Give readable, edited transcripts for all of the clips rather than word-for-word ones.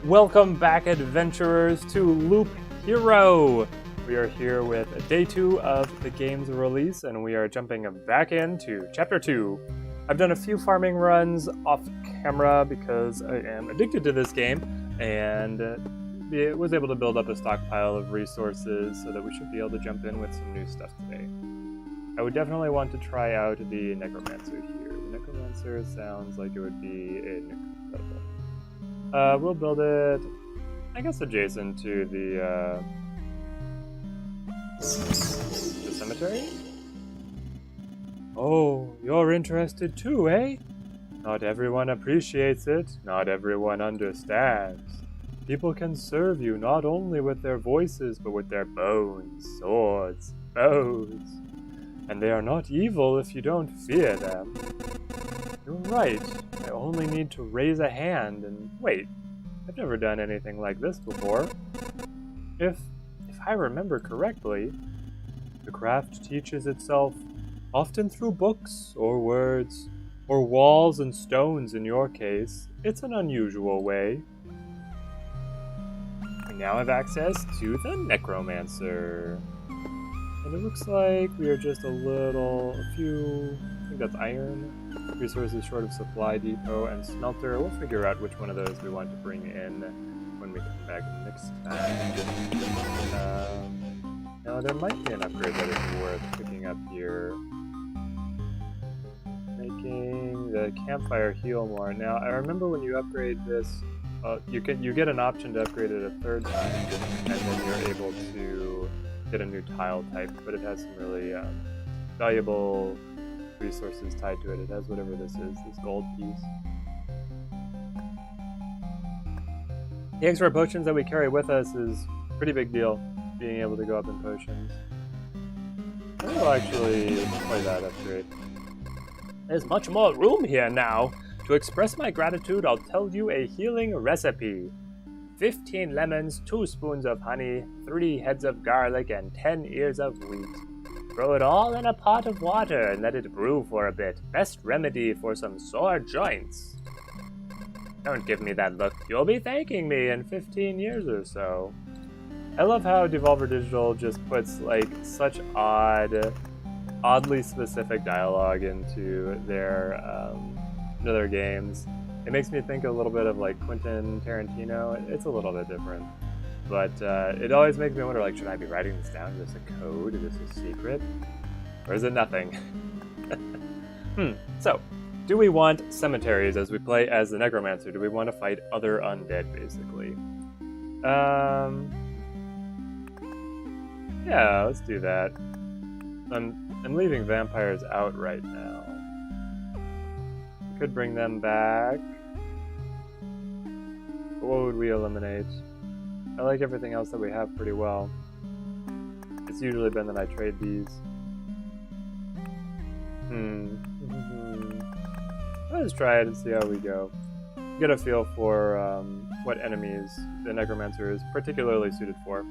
Welcome back, adventurers, to Loop Hero! We are here with day 2 of the game's release, and we are jumping back into Chapter 2. I've done a few farming runs off camera because I am addicted to this game, and was able to build up a stockpile of resources so that we should be able to jump in with some new stuff today. I would definitely want to try out the Necromancer here. The Necromancer sounds like it would be incredible. We'll build it, I guess, adjacent to the cemetery? Oh, you're interested too, eh? Not everyone appreciates it, not everyone understands. People can serve you not only with their voices, but with their bones, swords, bows. And they are not evil if you don't fear them. You're right. I only need to raise a hand and wait. I've never done anything like this before. If I remember correctly, the craft teaches itself often through books or words, or walls and stones in your case. It's an unusual way. We now have access to the Necromancer. And it looks like we are just I think that's iron, resources short of supply depot, and smelter. We'll figure out which one of those we want to bring in when we come back next time. Now there might be an upgrade that is worth picking up here. Making the campfire heal more. Now I remember when you upgrade this, you get an option to upgrade it a third time, and then you're able to get a new tile type, but it has some really valuable resources tied to it. It has whatever this is, this gold piece. The extra potions that we carry with us is a pretty big deal, being able to go up in potions. I will actually play that upgrade. There's much more room here now. To express my gratitude, I'll tell you a healing recipe. 15 lemons, 2 spoons of honey, 3 heads of garlic, and 10 ears of wheat. Throw it all in a pot of water and let it brew for a bit. Best remedy for some sore joints. Don't give me that look. You'll be thanking me in 15 years or so. I love how Devolver Digital just puts like such oddly specific dialogue into their games. It makes me think a little bit of like Quentin Tarantino. It's a little bit different. But it always makes me wonder, like, should I be writing this down? Is this a code? Is this a secret? Or is it nothing? So, do we want cemeteries as we play as the Necromancer? Do we want to fight other undead, basically? Yeah, let's do that. I'm leaving vampires out right now. We could bring them back. But what would we eliminate? I like everything else that we have pretty well. It's usually been that I trade these. Let's try it and see how we go. Get a feel for what enemies the Necromancer is particularly suited for.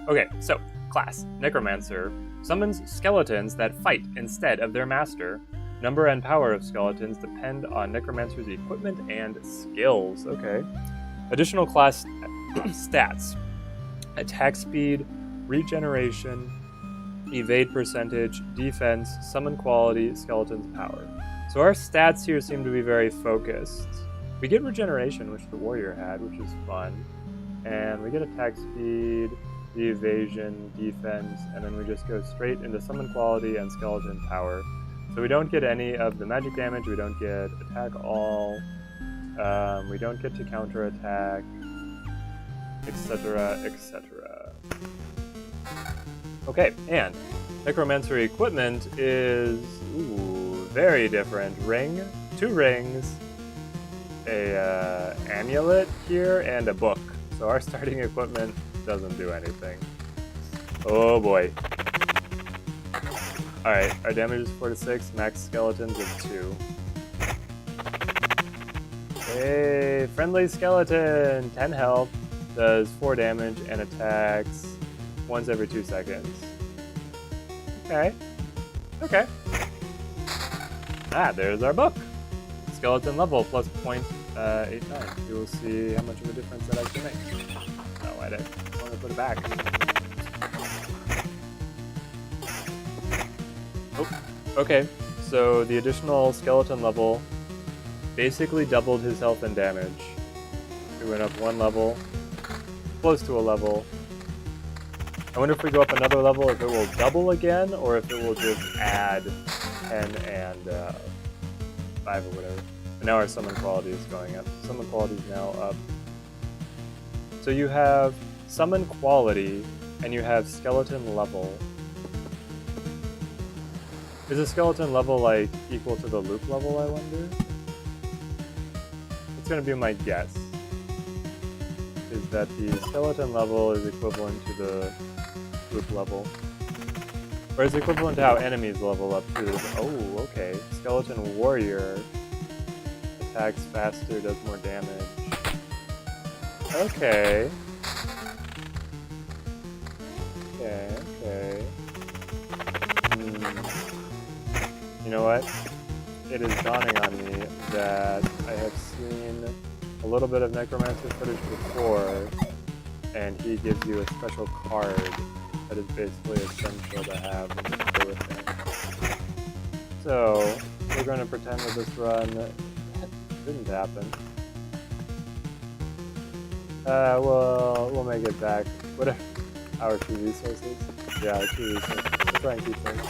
Okay, so, class. Necromancer summons skeletons that fight instead of their master. Number and power of skeletons depend on Necromancer's equipment and skills. Okay. Additional class stats: attack speed, regeneration, evade percentage, defense, summon quality, skeleton's power. So our stats here seem to be very focused. We get regeneration, which the warrior had, which is fun. And we get attack speed, the evasion, defense, and then we just go straight into summon quality and skeleton power. So we don't get any of the magic damage, we don't get attack all, we don't get to counter attack, etc., etc. Okay, and Necromancer equipment is very different. Ring, 2 rings, a amulet here, and a book. So our starting equipment doesn't do anything. Oh boy. Alright, our damage is 4 to 6, max skeletons is 2. Hey, friendly skeleton! 10 health, does 4 damage, and attacks once every 2 seconds. Okay. Okay. There's our book. Skeleton level plus 8, 9. We will see how much of a difference that actually makes. Oh, I didn't want to put it back. Oh, okay. So the additional skeleton level basically doubled his health and damage. We went up 1 level, close to a level. I wonder if we go up another level, if it will double again, or if it will just add 10 and 5 or whatever. But now our summon quality is going up. Summon quality is now up. So you have summon quality, and you have skeleton level. Is the skeleton level, like, equal to the loop level, I wonder? It's gonna be my guess. Is that the skeleton level is equivalent to the loop level. Or is equivalent to how enemies level up too. Oh, okay. Skeleton warrior attacks faster, does more damage. Okay. Okay. You know what? It is dawning on me that I have seen a little bit of Necromancer footage before, and he gives you a special card that is basically essential to have when you play with him. So, we're going to pretend that this run didn't happen. We'll make it back. Whatever. Our 2 resources. Yeah, our 2 resources. We'll try and keep things.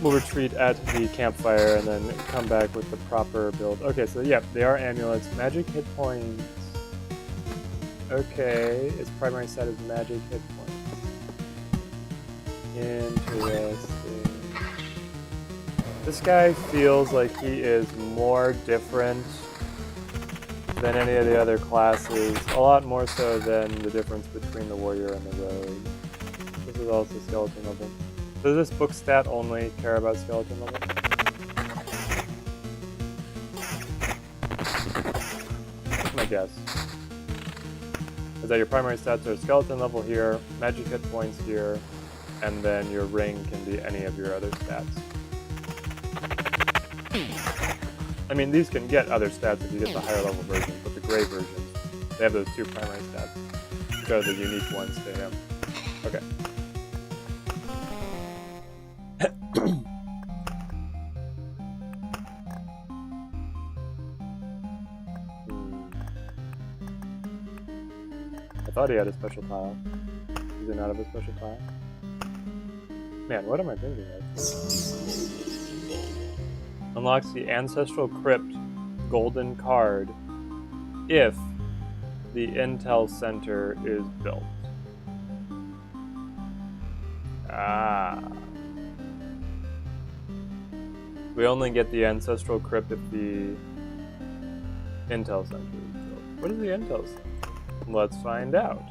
We'll retreat at the campfire and then come back with the proper build. Okay, so yeah, they are amulets. Magic hit points. Okay, its primary stat is magic hit points. Interesting. This guy feels like he is more different than any of the other classes. A lot more so than the difference between the warrior and the rogue. This is also skeleton level. Does this book stat only care about skeleton level? That's my guess. Is that your primary stats are skeleton level here, magic hit points here, and then your ring can be any of your other stats. I mean, these can get other stats if you get the higher level versions, but the gray versions, they have those 2 primary stats, which are the unique ones to him. Okay. I thought he had a special tile. Does he not have a special tile? Man, what am I thinking of? Unlocks the Ancestral Crypt golden card if the Intel Center is built. Ah. We only get the Ancestral Crypt if the Intel Center is built. What is the Intel Center? Let's find out.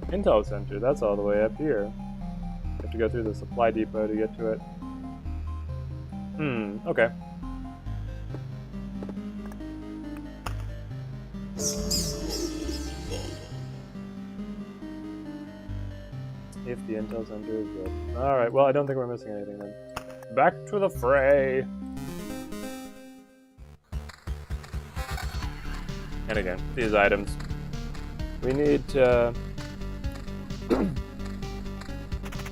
Intel Center, that's all the way up here. You have to go through the supply depot to get to it. Okay. If the Intel Center is built. Alright, well, I don't think we're missing anything then. Back to the fray! And again, these items. We need to...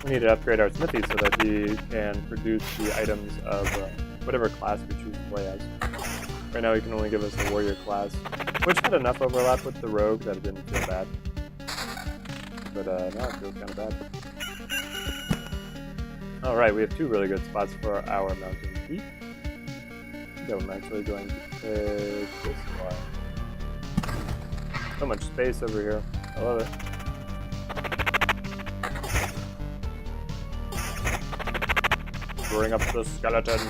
we need to upgrade our smithy so that we can produce the items of whatever class we choose to play as. Right now he can only give us the warrior class, which had enough overlap with the rogue that it didn't feel bad. But now it feels kind of bad. Alright, we have 2 really good spots for our mountain peak. So I'm actually going to take this one. So much space over here. I love it. Bring up the skeletons.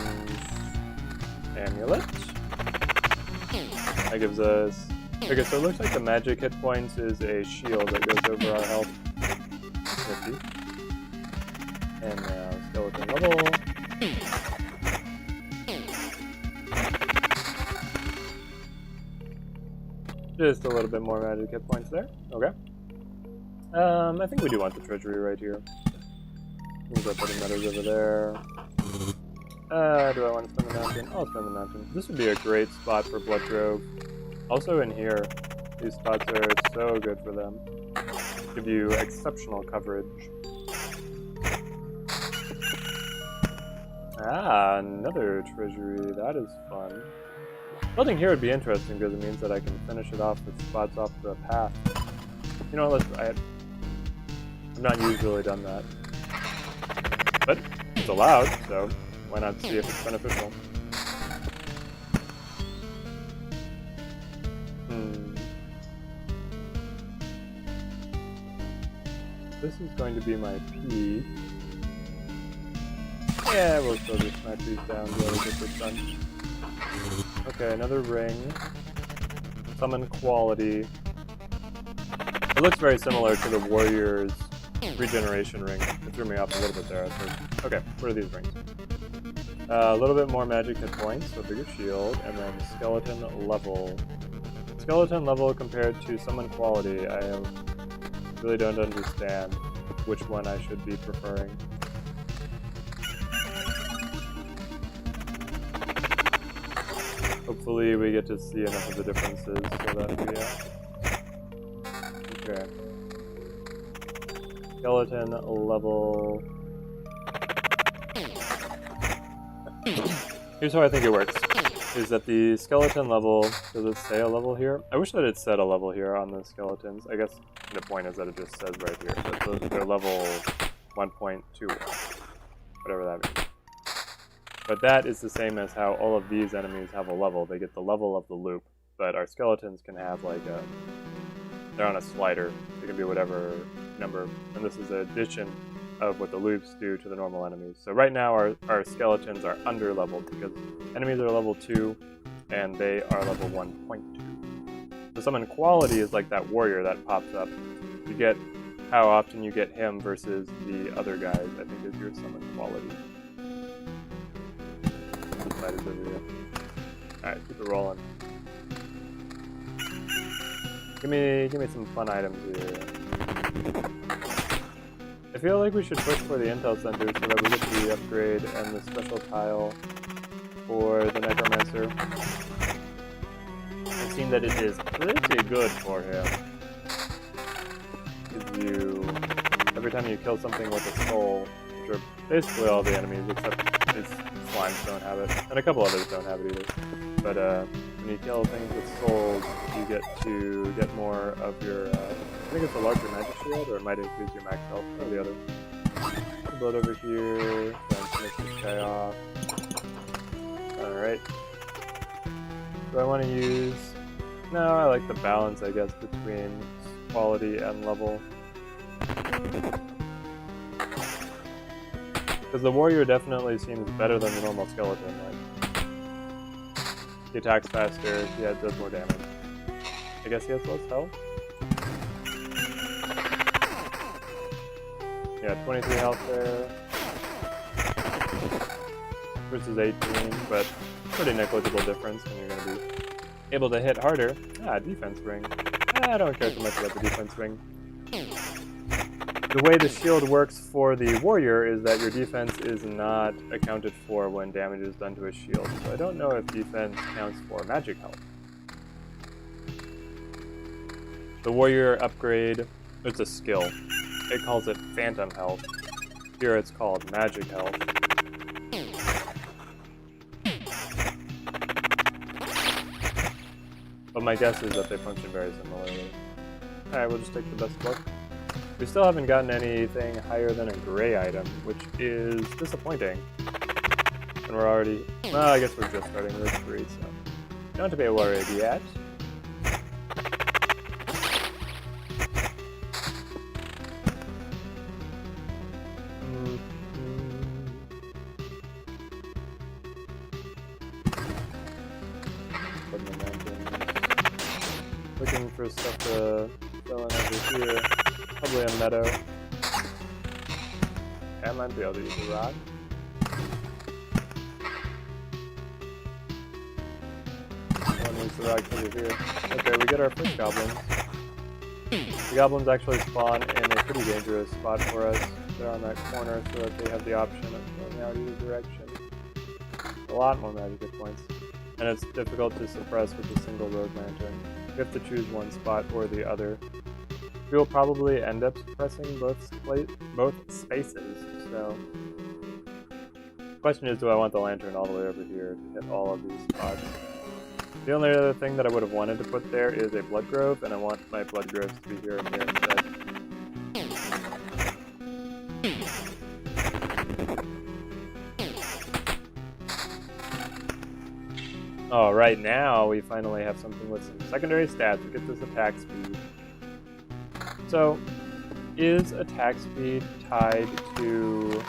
Amulet. That gives us... Okay, so it looks like the magic hit points is a shield that goes over our health. 50. And now skeleton level. Just a little bit more magic hit points there. Okay. I think we do want the treasury right here. We'll go putting letters over there. Do I want to spend the mountain? I'll spend the mountain. This would be a great spot for Blood Grove. Also in here, these spots are so good for them. Give you exceptional coverage. Ah, another treasury. That is fun. Building here would be interesting because it means that I can finish it off with spots off the path. You know what, let's try it. I've not usually done that. But it's allowed, so why not see if it's beneficial? This is going to be my P. Yeah, we'll still just smack these down really get this done. Okay, another ring. Summon quality. It looks very similar to the warrior's regeneration ring. It threw me off a little bit there at first. Okay, what are these rings? A little bit more magic hit points, so bigger shield, and then skeleton level. Skeleton level compared to summon quality, I really don't understand which one I should be preferring. Hopefully we get to see enough of the differences so that we, okay. Skeleton level. Here's how I think it works. Is that the skeleton level, does it say a level here? I wish that it said a level here on the skeletons. I guess the point is that it just says right here. But they're level 1.2, whatever that means. But that is the same as how all of these enemies have a level. They get the level of the loop, but our skeletons can have like a, they're on a slider. They can be whatever number, and this is an addition of what the loops do to the normal enemies. So right now our skeletons are under leveled because enemies are level 2 and they are level 1.2. So summon quality is like that warrior that pops up. You get how often you get him versus the other guys, I think is your summon quality. Alright, keep it rolling. Give me some fun items here. I feel like we should push for the intel center so that we get the upgrade and the special tile for the Necromancer. I've seen that it is pretty good for him. Gives you, every time you kill something with a soul, which are basically all the enemies except his slimes don't have it, and a couple others don't have it either. But when you kill things with souls, you get to get more of your, I think it's a larger magic shield, or it might increase your max health, or the other. Blood over here, trying to finish this guy off. Alright. Do I want to use... No, I like the balance, I guess, between quality and level. Because the warrior definitely seems better than the normal skeleton. Like, he attacks faster, he does more damage. I guess he has less health? Yeah, 23 health there. Versus 18, but pretty negligible difference when you're going to be able to hit harder. Defense ring. I don't care too much about the defense ring. The way the shield works for the warrior is that your defense is not accounted for when damage is done to a shield, so I don't know if defense counts for magic health. The warrior upgrade, it's a skill. It calls it phantom health. Here it's called magic health. But my guess is that they function very similarly. Alright, we'll just take the best look. We still haven't gotten anything higher than a gray item, which is disappointing. And we're already... Well, I guess we're just starting with 3, so... Don't have to be worried yet. Looking for stuff to fill in over here. Probably a meadow. I might be able to use a rod. One needs the rod over here. Okay, we get our first goblins. The goblins actually spawn in a pretty dangerous spot for us. They're on that corner so that they have the option of going out either direction. a lot more magic hit points. And it's difficult to suppress with a single road lantern. You have to choose one spot or the other. We will probably end up suppressing both spaces, so... The question is, do I want the lantern all the way over here to hit all of these spots? The only other thing that I would have wanted to put there is a blood grove, and I want my blood groves to be here and here instead. Alright, now we finally have something with some secondary stats. We get this attack speed. So, is attack speed tied to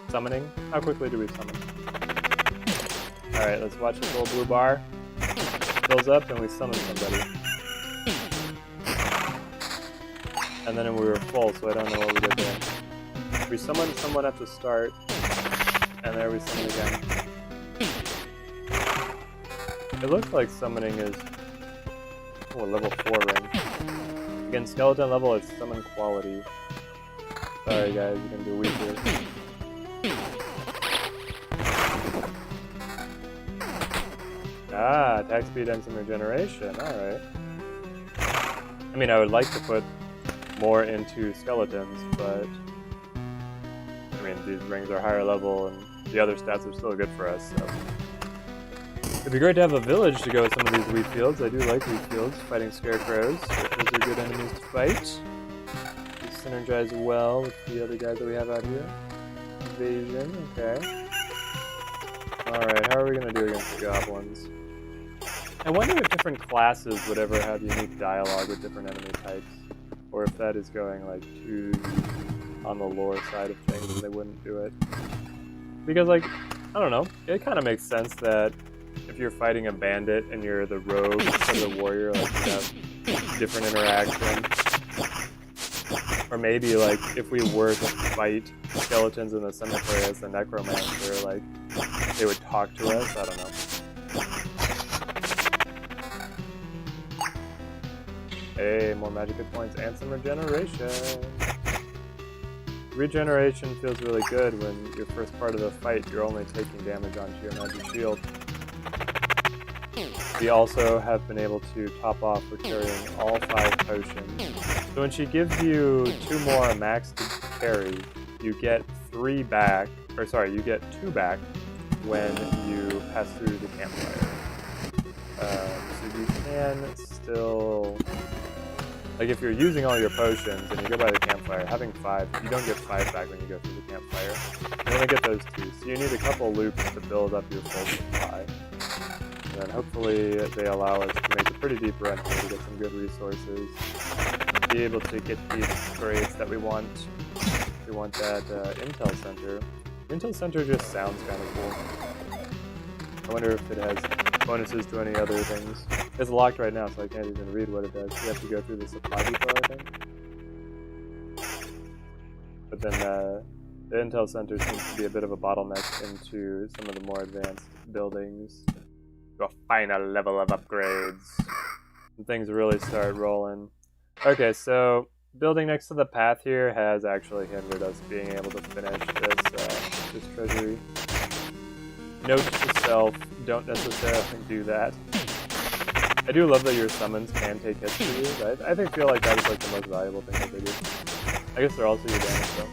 summoning? How quickly do we summon? Alright, let's watch this little blue bar. Fills up and we summon somebody. And then we were full, so I don't know what we did there. We summoned someone at the start, and there we summon again. It looks like summoning is level 4 ring. Again, skeleton level is summon quality. Sorry guys, you're gonna do weak here. Ah, attack speed and some regeneration, alright. I mean, I would like to put more into skeletons, but... I mean, these rings are higher level, and the other stats are still good for us, so... It'd be great to have a village to go with some of these wheat fields. I do like wheat fields, fighting scarecrows. Those are good enemies to fight. They synergize well with the other guys that we have out here. Invasion, okay. Alright, how are we going to do against the goblins? I wonder if different classes would ever have unique dialogue with different enemy types. Or if that is going, like, too on the lore side of things and they wouldn't do it. Because, like, I don't know, it kind of makes sense that if you're fighting a bandit and you're the rogue instead of the warrior, like, you have different interaction. Or maybe, like, if we were to fight skeletons in the cemetery as the Necromancer, like, they would talk to us, I don't know. Hey, more magic hit points and some regeneration. Regeneration feels really good when your first part of the fight, you're only taking damage onto your magic shield. We also have been able to top off for carrying all 5 potions. So when she gives you 2 more max to carry, you get 3 back, or sorry, you get 2 back when you pass through the campfire. So you can still, like if you're using all your potions and you go by the campfire, having 5, you don't get 5 back when you go through the campfire. You only get those 2, so you need a couple loops to build up your full supply. And hopefully they allow us to make a pretty deep run here to get some good resources. Be able to get these grades that we want. We want that Intel Center. Intel Center just sounds kind of cool. I wonder if it has bonuses to any other things. It's locked right now, so I can't even read what it does. You have to go through the supply depot, I think. But then the Intel Center seems to be a bit of a bottleneck into some of the more advanced buildings. A final level of upgrades. And things really start rolling. Okay, so building next to the path here has actually hindered us being able to finish this treasury. Note to self, don't necessarily do that. I do love that your summons can take hits for you. I feel like that is like the most valuable thing that they do. I guess they're also your damage though.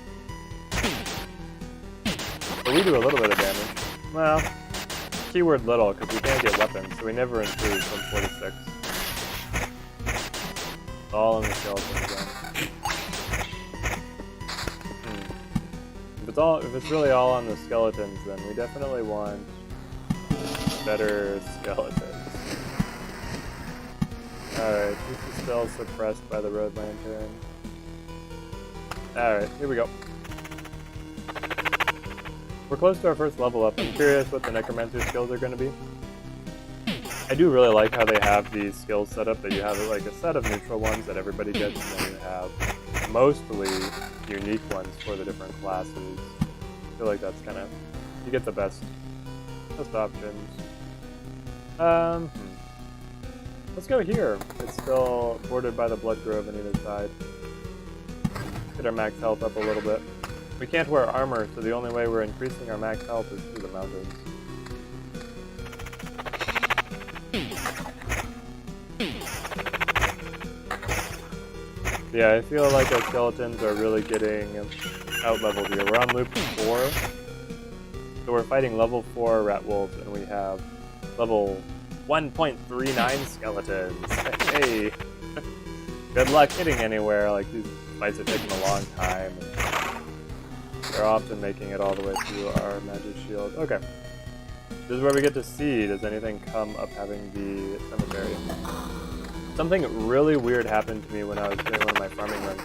But we do a little bit of damage. Well, keyword little, because we can't get weapons, so we never improve from 4 to 6. It's all in the skeletons again. If it's really all on the skeletons, then we definitely want better skeletons. Alright, this is still suppressed by the road lantern. Alright, here we go. We're close to our first level up. I'm curious what the Necromancer skills are going to be. I do really like how they have these skills set up, that you have like a set of neutral ones that everybody gets, and then you have mostly unique ones for the different classes. I feel like that's kind of, you get the best options. Let's go here. It's still bordered by the Blood Grove on either side. Get our max health up a little bit. We can't wear armor, so the only way we're increasing our max health is through the mountains. Yeah, I feel like our skeletons are really getting out-leveled here. We're on loop 4. So we're fighting level 4 rat wolves, and we have level 1.39 skeletons. Hey! Good luck hitting anywhere. Like, these fights are taking a long time. And they're often making it all the way through our magic shield. Okay. This is where we get to see, does anything come up having the cemetery? Something really weird happened to me when I was doing one of my farming runs.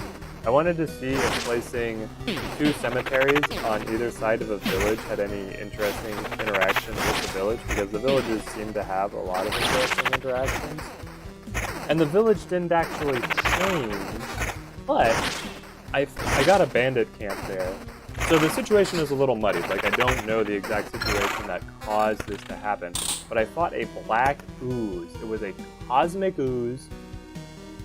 I wanted to see if placing 2 cemeteries on either side of a village had any interesting interaction with the village, because the villages seem to have a lot of interesting interactions. And the village didn't actually change, but I got a bandit camp there. So the situation is a little muddy. Like, I don't know the exact situation that caused this to happen, but I fought a black ooze. It was a cosmic ooze.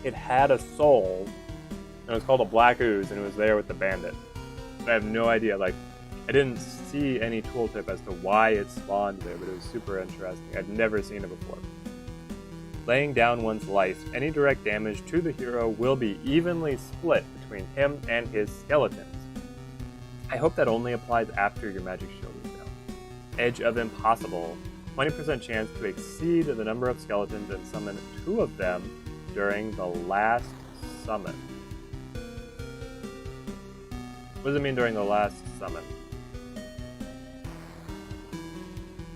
It had a soul, and it was called a black ooze, and it was there with the bandit. I have no idea. Like, I didn't see any tooltip as to why it spawned there, but it was super interesting. I'd never seen it before. Laying down one's life, any direct damage to the hero will be evenly split between him and his skeletons. I hope that only applies after your magic shield is down. Edge of Impossible. 20% chance to exceed the number of skeletons and summon 2 of them during the last summon. What does it mean during the last summon?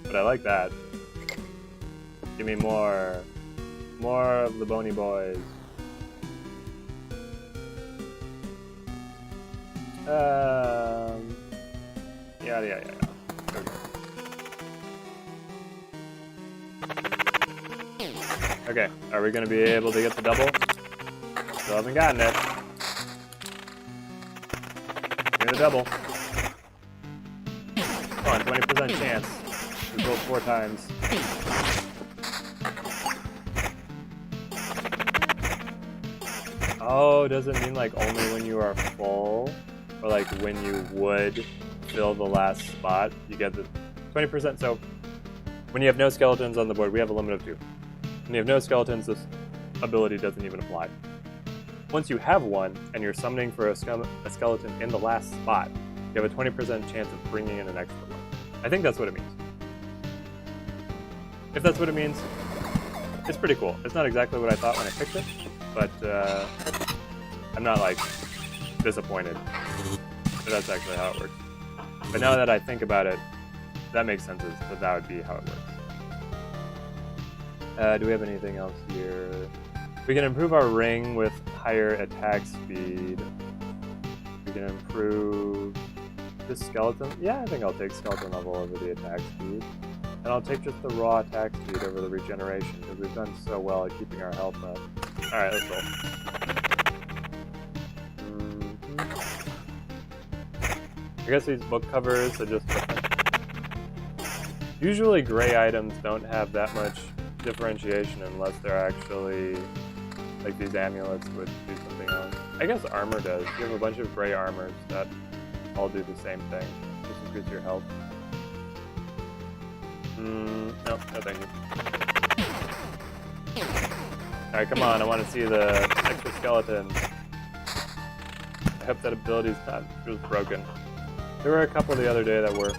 But I like that. Give me more. More of the bony boys. Yeah. Okay, are we gonna be able to get the double? Still haven't gotten it. Give me the double. Come on, 20% chance. We rolled 4 times. Oh, does it mean like only when you are full? Or like when you would fill the last spot, you get the 20%. So when you have no skeletons on the board, we have a limit of 2. When you have no skeletons, this ability doesn't even apply. Once you have one, and you're summoning for a skeleton in the last spot, you have a 20% chance of bringing in an extra one. I think that's what it means. If that's what it means, it's pretty cool. It's not exactly what I thought when I picked it, but I'm not like disappointed. But that's actually how it works. But now that I think about it, that makes sense that would be how it works. Do we have anything else here? We can improve our ring with higher attack speed. We can improve the skeleton. Yeah, I think I'll take skeleton level over the attack speed. And I'll take just the raw attack speed over the regeneration, because we've done so well at keeping our health up. Alright, let's roll. I guess these book covers are just different. Usually gray items don't have that much differentiation unless they're actually, like these amulets would do something else. I guess armor does. You have a bunch of gray armors that all do the same thing. Just increase your health. No thank you. Alright, come on, I want to see the extra skeletons. I hope that ability's not just broken. There were a couple the other day that were.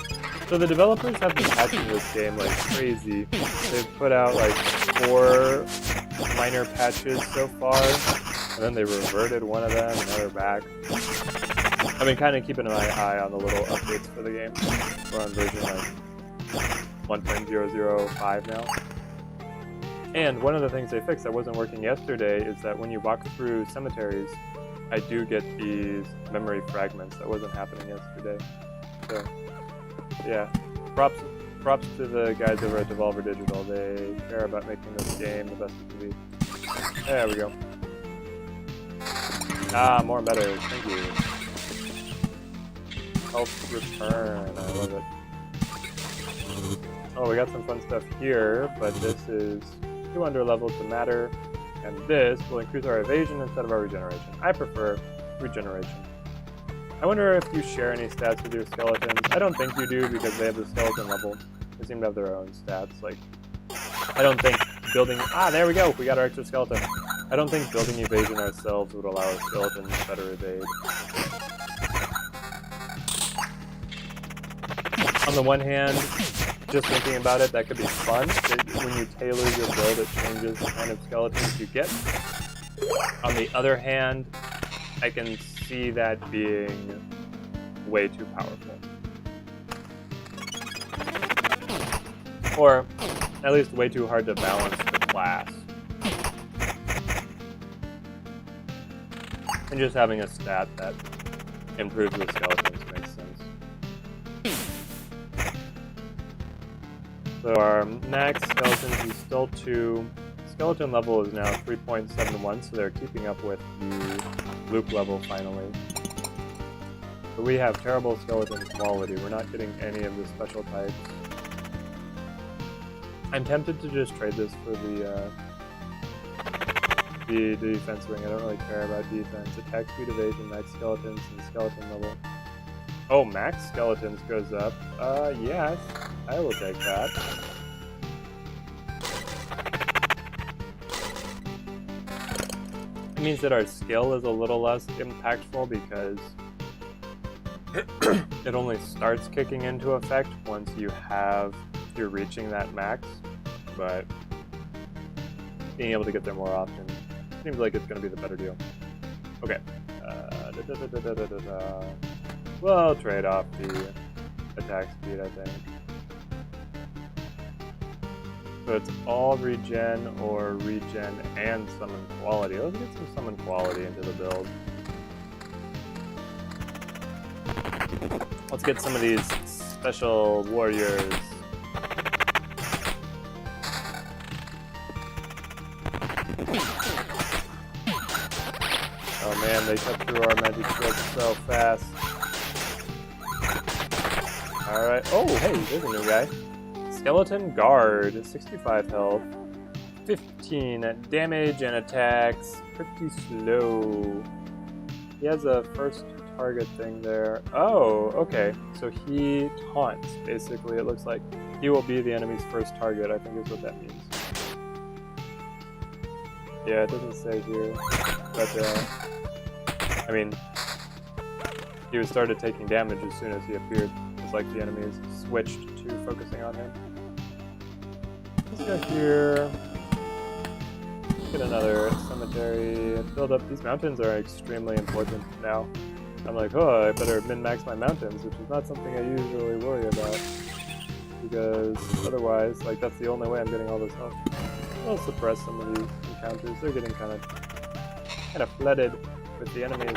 So the developers have been patching this game like crazy. They've put out like 4 minor patches so far, and then they reverted one of them, and now they're back. I've been kind of keeping my eye on the little updates for the game. We're on version like 1.005 now. And one of the things they fixed that wasn't working yesterday is that when you walk through cemeteries, I do get these memory fragments that wasn't happening yesterday. So, yeah, props to the guys over at Devolver Digital. They care about making this game the best it can be. There we go. Ah, more meadows. Thank you. Health return. I love it. Oh, we got some fun stuff here, but this is 2 under levels to matter, and this will increase our evasion instead of our regeneration. I prefer regeneration. I wonder if you share any stats with your skeletons. I don't think you do, because they have the skeleton level. They seem to have their own stats. Like, I don't think building... Ah, there we go! We got our extra skeleton. I don't think building evasion ourselves would allow our skeletons to better evade. On the one hand, just thinking about it, that could be fun. When you tailor your build, it changes the kind of skeletons you get. On the other hand, I can see that being way too powerful. Or at least way too hard to balance the class. And just having a stat that improves the skeletons makes sense. So our max skeletons is still 2. Skeleton level is now 3.71, so they're keeping up with the loop level finally. But we have terrible skeleton quality. We're not getting any of the special types. I'm tempted to just trade this for the defense wing. I don't really care about defense. Attack speed, evasion, max skeletons, and skeleton level. Oh, max skeletons goes up. Yes, I will take that. It means that our skill is a little less impactful because it only starts kicking into effect once you're reaching that max, but being able to get there more often seems like it's going to be the better deal. Okay. We'll trade off the attack speed, I think. So it's all regen or regen and summon quality. Let's get some summon quality into the build. Let's get some of these special warriors. Oh man, they cut through our magic shield so fast. Alright. Oh, hey, there's a new guy. Skeleton Guard, 65 health, 15 damage and attacks, pretty slow. He has a first target thing there. Oh, okay. So he taunts, basically. It looks like he will be the enemy's first target, I think is what that means. Yeah, it doesn't say here, but I mean, he started taking damage as soon as he appeared. It's like the enemies switched to focusing on him. Let's go here. Get another cemetery. Build up. These mountains are extremely important now. I'm like, oh, I better min-max my mountains, which is not something I usually worry about. Because otherwise, like, that's the only way I'm getting all this stuff. I'll suppress some of these encounters. They're getting kind of flooded with the enemies.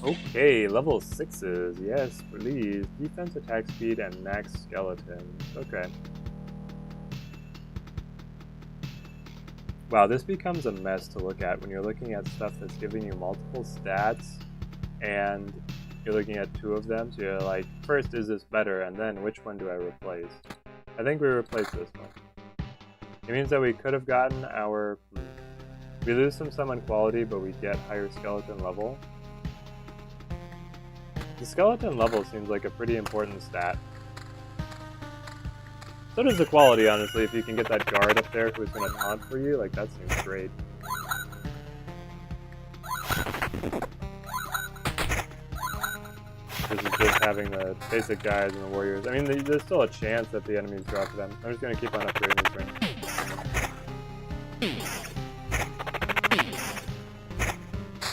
Okay, level 6s. Yes, please. Defense, attack speed, and max skeletons. Okay. Wow, this becomes a mess to look at when you're looking at stuff that's giving you multiple stats and you're looking at 2 of them. So you're like, first, is this better? And then, which one do I replace? I think we replace this one. It means that we could have gotten our... We lose some summon quality, but we get higher skeleton level. The skeleton level seems like a pretty important stat. So does the quality, honestly. If you can get that guard up there who's going to taunt for you, like, that seems great. Versus just having the basic guys and the warriors. I mean, there's still a chance that the enemies drop them. I'm just going to keep on upgrading these rings.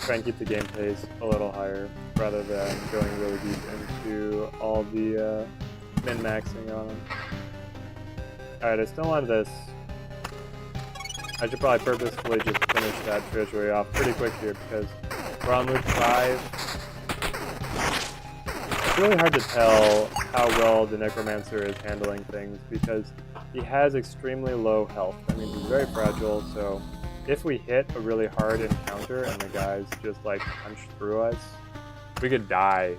Try and keep the game pace a little higher, rather than going really deep into all the min-maxing on them. Alright, I still want this. I should probably purposefully just finish that treasury off pretty quick here, because we're on loop 5. It's really hard to tell how well the Necromancer is handling things, because he has extremely low health. I mean, he's very fragile, so if we hit a really hard encounter and the guys just like punch through us, we could die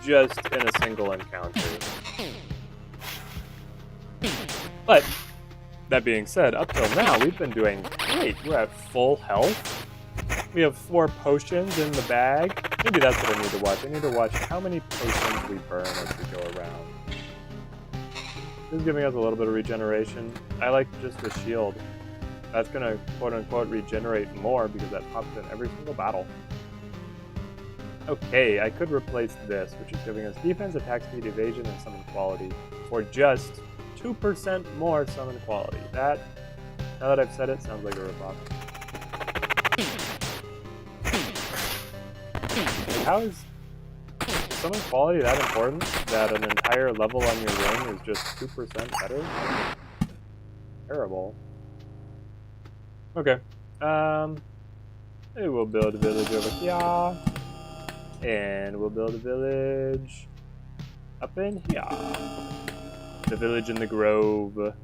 just in a single encounter. But that being said, up till now we've been doing great. We're at full health. We have 4 potions in the bag. Maybe that's what I need to watch. I need to watch how many potions we burn as we go around. This is giving us a little bit of regeneration. I like just the shield. That's gonna quote-unquote regenerate more because that pops in every single battle. Okay, I could replace this, which is giving us defense, attack speed, evasion, and summon quality for just 2% more summon quality. That, now that I've said it, sounds like a ripoff. Like, how is summon quality that important that an entire level on your ring is just 2% better? Terrible. Okay. Maybe we'll build a village over here. And we'll build a village up in here. The village in the grove.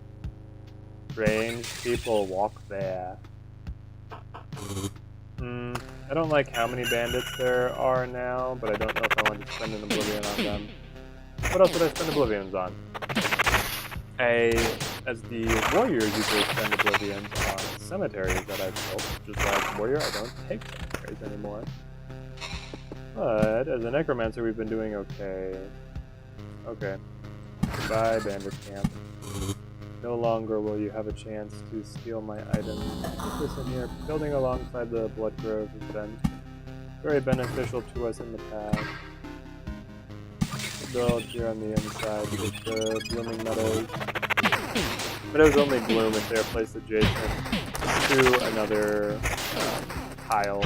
Strange people walk there. I don't like how many bandits there are now, but I don't know if I want to spend an Oblivion on them. What else would I spend Oblivions on? As the warrior, usually spend Oblivions on cemeteries that I've built. Just like warrior, I don't take cemeteries anymore. But as a Necromancer, we've been doing okay. Okay. Goodbye, bandit camp. No longer will you have a chance to steal my items. Put this in here. Building alongside the Blood Grove has been very beneficial to us in the past. Build here on the inside with the blooming meadows. Meadows only bloom if they're placed adjacent to another tile.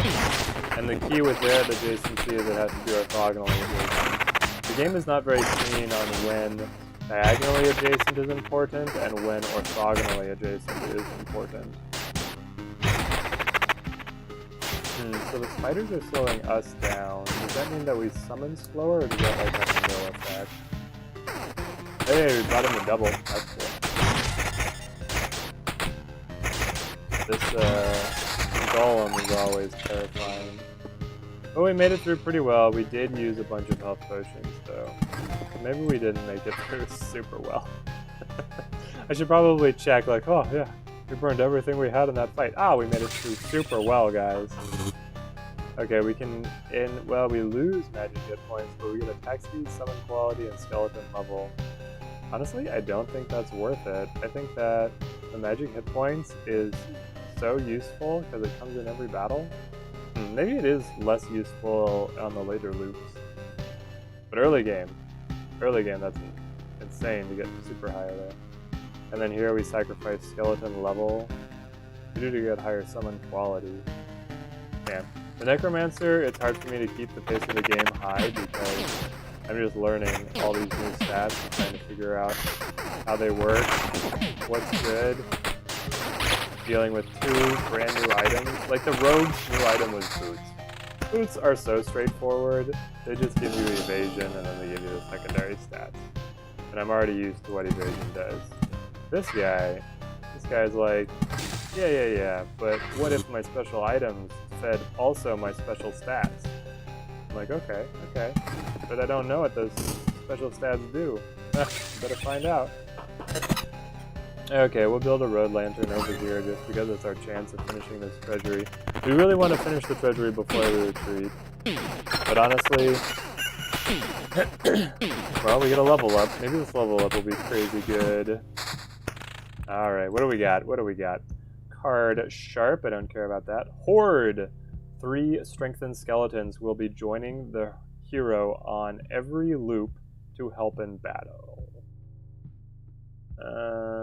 And the key with that adjacency is it has to be orthogonally adjacent. The game is not very keen on when diagonally adjacent is important and when orthogonally adjacent is important. So the spiders are slowing us down. Does that mean that we summon slower, or does that like have no effect? Hey, we got him a double. That's cool. This golem is always terrifying. But we made it through pretty well. We did use a bunch of health potions, though. Maybe we didn't make it through super well. I should probably check, like, oh yeah, we burned everything we had in that fight. Ah, we made it through super well, guys. Okay, we can, well, we lose magic hit points, but we get attack speed, summon quality, and skeleton level. Honestly, I don't think that's worth it. I think that the magic hit points is so useful because it comes in every battle. Maybe it is less useful on the later loops. But early game, that's insane to get super high there. And then here we sacrifice skeleton level to get higher summon quality. Man, the Necromancer, it's hard for me to keep the pace of the game high because I'm just learning all these new stats and trying to figure out how they work, what's good. Dealing with 2 brand new items. Like the rogue's new item was boots. Boots are so straightforward. They just give you evasion and then they give you the secondary stats. And I'm already used to what evasion does. This guy's like, yeah, but what if my special items fed also my special stats? I'm like, okay, but I don't know what those special stats do. Better find out. Okay, we'll build a road lantern over here just because it's our chance of finishing this treasury. We really want to finish the treasury before we retreat. But honestly, well, we get a level up. Maybe this level up will be crazy good. Alright, what do we got? Card Sharp, I don't care about that. Horde! 3 strengthened skeletons will be joining the hero on every loop to help in battle.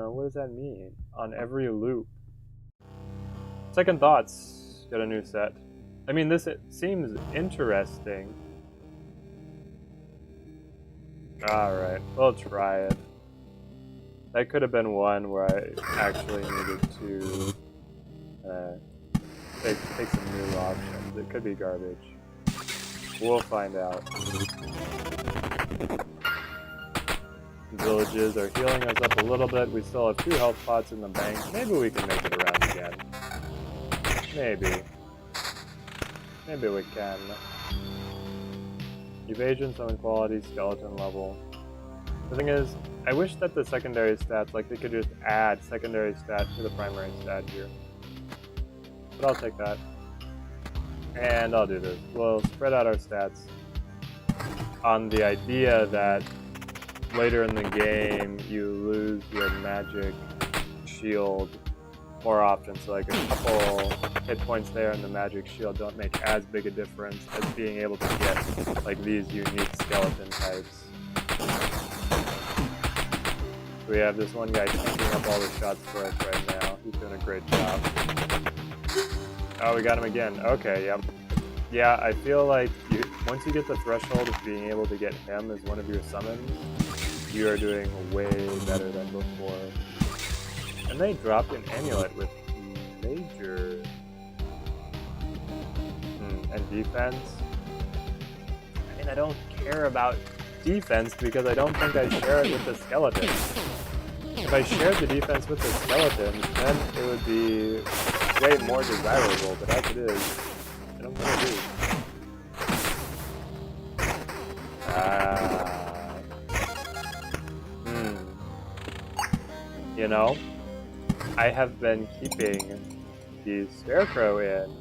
What does that mean? On every loop. Second Thoughts. Got a new set. I mean, it seems interesting. Alright, we'll try it. That could have been one where I actually needed to take some new options. It could be garbage. We'll find out. Villages are healing us up a little bit. We still have 2 health pots in the bank. Maybe we can make it around again. Maybe. Maybe we can. Evasion, summon quality, skeleton level. The thing is, I wish that the secondary stats, like they could just add secondary stat to the primary stat here. But I'll take that. And I'll do this. We'll spread out our stats on the idea that later in the game you lose your magic shield more often, so like a couple hit points there and the magic shield don't make as big a difference as being able to get like these unique skeleton types. We have this one guy tanking up all the shots for us right now. He's doing a great job. Oh, we got him again. Okay, yep. Yeah, I feel like once you get the threshold of being able to get him as one of your summons, you are doing way better than before. And they dropped an amulet with major and defense. I mean, I don't care about defense because I don't think I share it with the skeletons. If I shared the defense with the skeletons, then it would be way more desirable, but as it is, I don't think I do. You know, I have been keeping the Scarecrow in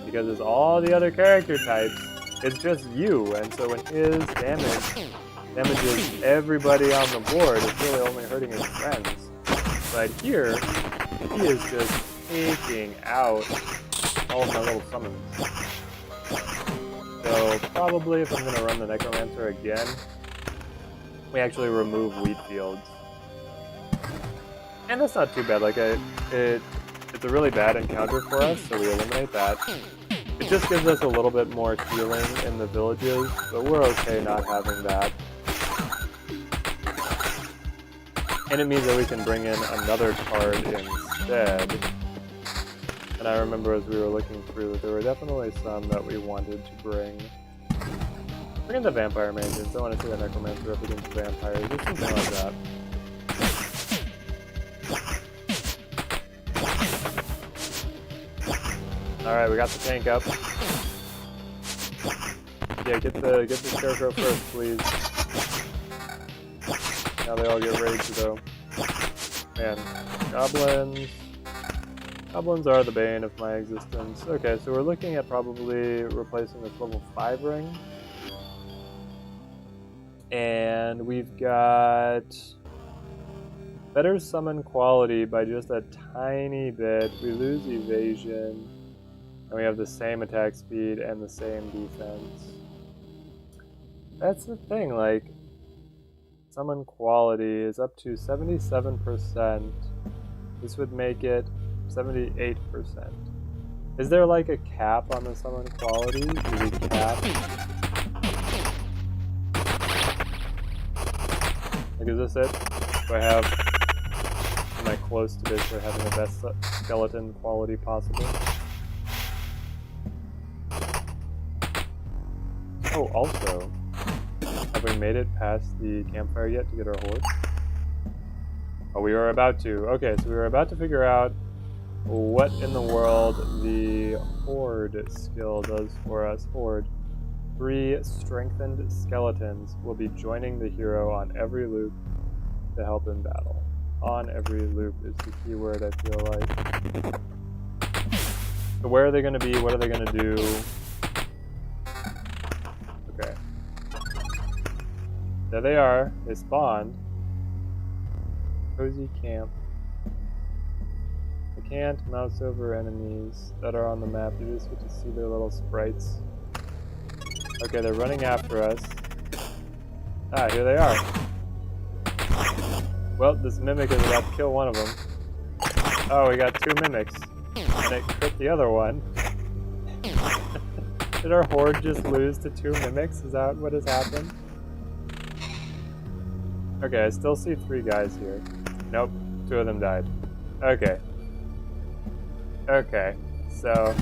because as all the other character types, it's just you, and so when his damages everybody on the board, it's really only hurting his friends. But here, he is just taking out all of my little summons. So probably if I'm going to run the Necromancer again, we actually remove wheat fields. And that's not too bad, like it's a really bad encounter for us, so we eliminate that. It just gives us a little bit more healing in the villages, but we're okay not having that. And it means that we can bring in another card instead. And I remember as we were looking through, there were definitely some that we wanted to bring. Bring in the Vampire Mages. I want to see the Necromancer up against vampires, or something like that. Alright, we got the tank up. Yeah, get the Scarecrow first, please. Now they all get raged though. Man, goblins. Goblins are the bane of my existence. Okay, so we're looking at probably replacing this level 5 ring. And we've got better summon quality by just a tiny bit. We lose evasion. And we have the same attack speed and the same defense. That's the thing, like, summon quality is up to 77%. This would make it 78%. Is there like a cap on the summon quality? Do we cap? Like, is this it? Do I have... Am I close to basically having the best skeleton quality possible? Oh, also, have we made it past the campfire yet to get our horde? Oh, we were about to. Okay, so we were about to figure out what in the world the horde skill does for us. Horde. 3 strengthened skeletons will be joining the hero on every loop to help in battle. On every loop is the key word, I feel like. So where are they going to be? What are they going to do? Okay. There they are. They spawned. Cozy camp. I can't mouse over enemies that are on the map. You just get to see their little sprites. Okay, they're running after us. Ah, here they are. Well, this mimic is about to kill one of them. Oh, we got 2 mimics. And it crit the other one. Did our horde just lose to 2 mimics? Is that what has happened? Okay, I still see 3 guys here. Nope, 2 of them died. Okay. Okay, so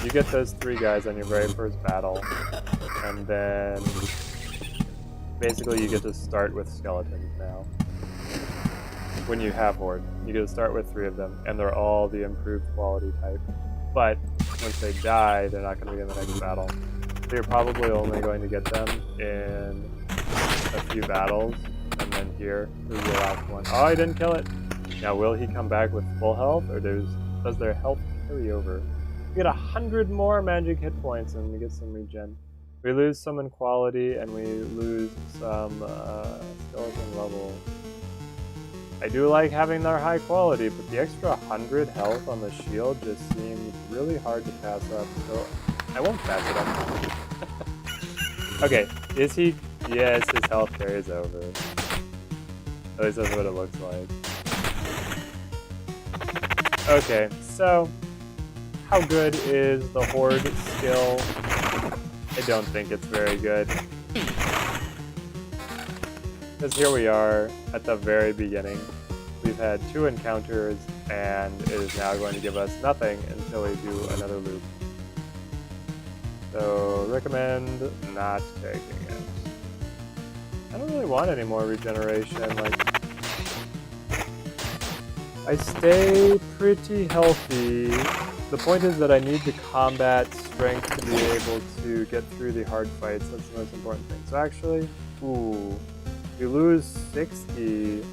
you get those 3 guys on your very first battle, and then basically you get to start with skeletons now. When you have horde, you get to start with 3 of them, and they're all the improved quality type. But once they die, they're not going to be in the next battle. So you're probably only going to get them in a few battles, and then here is the last one. Oh, I didn't kill it! Now, will he come back with full health, or does their health carry over? We get 100 more magic hit points and we get some regen. We lose some in quality and we lose some skeleton level. I do like having their high quality, but the extra 100 health on the shield just seems really hard to pass up, so I won't pass it up. Okay, is he? Yes, his health carries over. At least that's what it looks like. Okay, so how good is the Horde skill? I don't think it's very good. Because here we are at the very beginning. We've had 2 encounters and it is now going to give us nothing until we do another loop. So recommend not taking it. I don't really want any more regeneration. Like, I stay pretty healthy. The point is that I need the combat strength to be able to get through the hard fights. That's the most important thing. So actually, we lose 60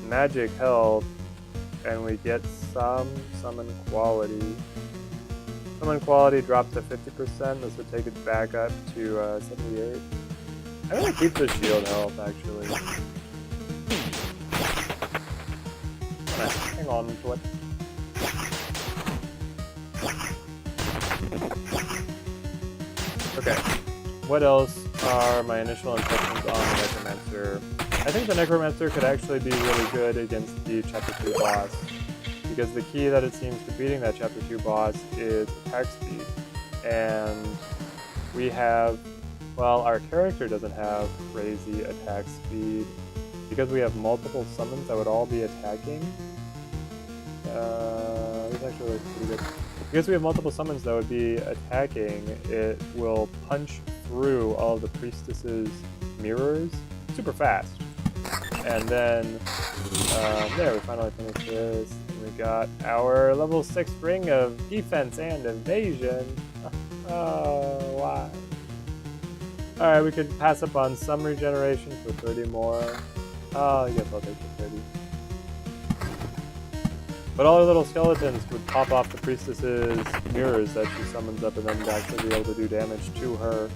magic health and we get some summon quality. Summon quality drops to 50%. This would take it back up to 78. I'm gonna keep the shield health actually. Hang on to it. Okay, what else are my initial impressions on the Necromancer? I think the Necromancer could actually be really good against the Chapter 2 boss, because the key that it seems to beating that Chapter 2 boss is attack speed. And we have, well, our character doesn't have crazy attack speed. Because we have multiple summons that would all be attacking. This actually looks pretty good. Because we have multiple summons that would be attacking, it will punch through all of the Priestess's mirrors super fast. And then, there, we finally finished this. And we got our level 6 ring of defense and evasion. Oh, why? Alright, we could pass up on some regeneration for 30 more. Oh, I guess I'll take the 30. But all our little skeletons would pop off the Priestess's mirrors that she summons up and then actually be able to do damage to her.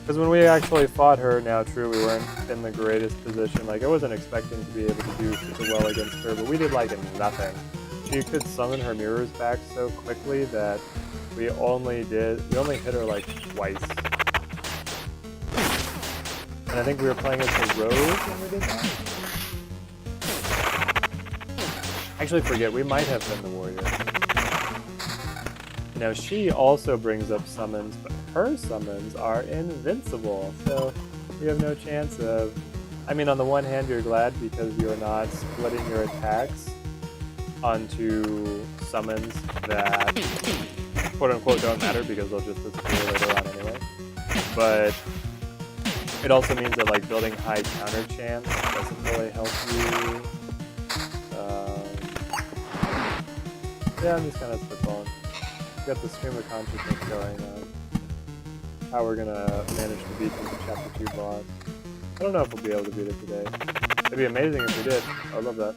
Because when we actually fought her, now true, we weren't in the greatest position. Like, I wasn't expecting to be able to do super well against her, but we did like nothing. She could summon her mirrors back so quickly that we only hit her like twice. And I think we were playing as the rogue when we did that. Actually, forget, we might have been the warrior. Now, she also brings up summons, but her summons are invincible, so we have no chance of... I mean, on the one hand, you're glad because you're not splitting your attacks onto summons that quote-unquote don't matter because they'll just disappear later on anyway. But it also means that, like, building high counter chance doesn't really help you. Yeah, I'm just kind of spitballing. Got the stream of consciousness going on. How we're gonna manage to beat the Chapter 2 boss. I don't know if we'll be able to beat it today. It'd be amazing if we did. I would love that.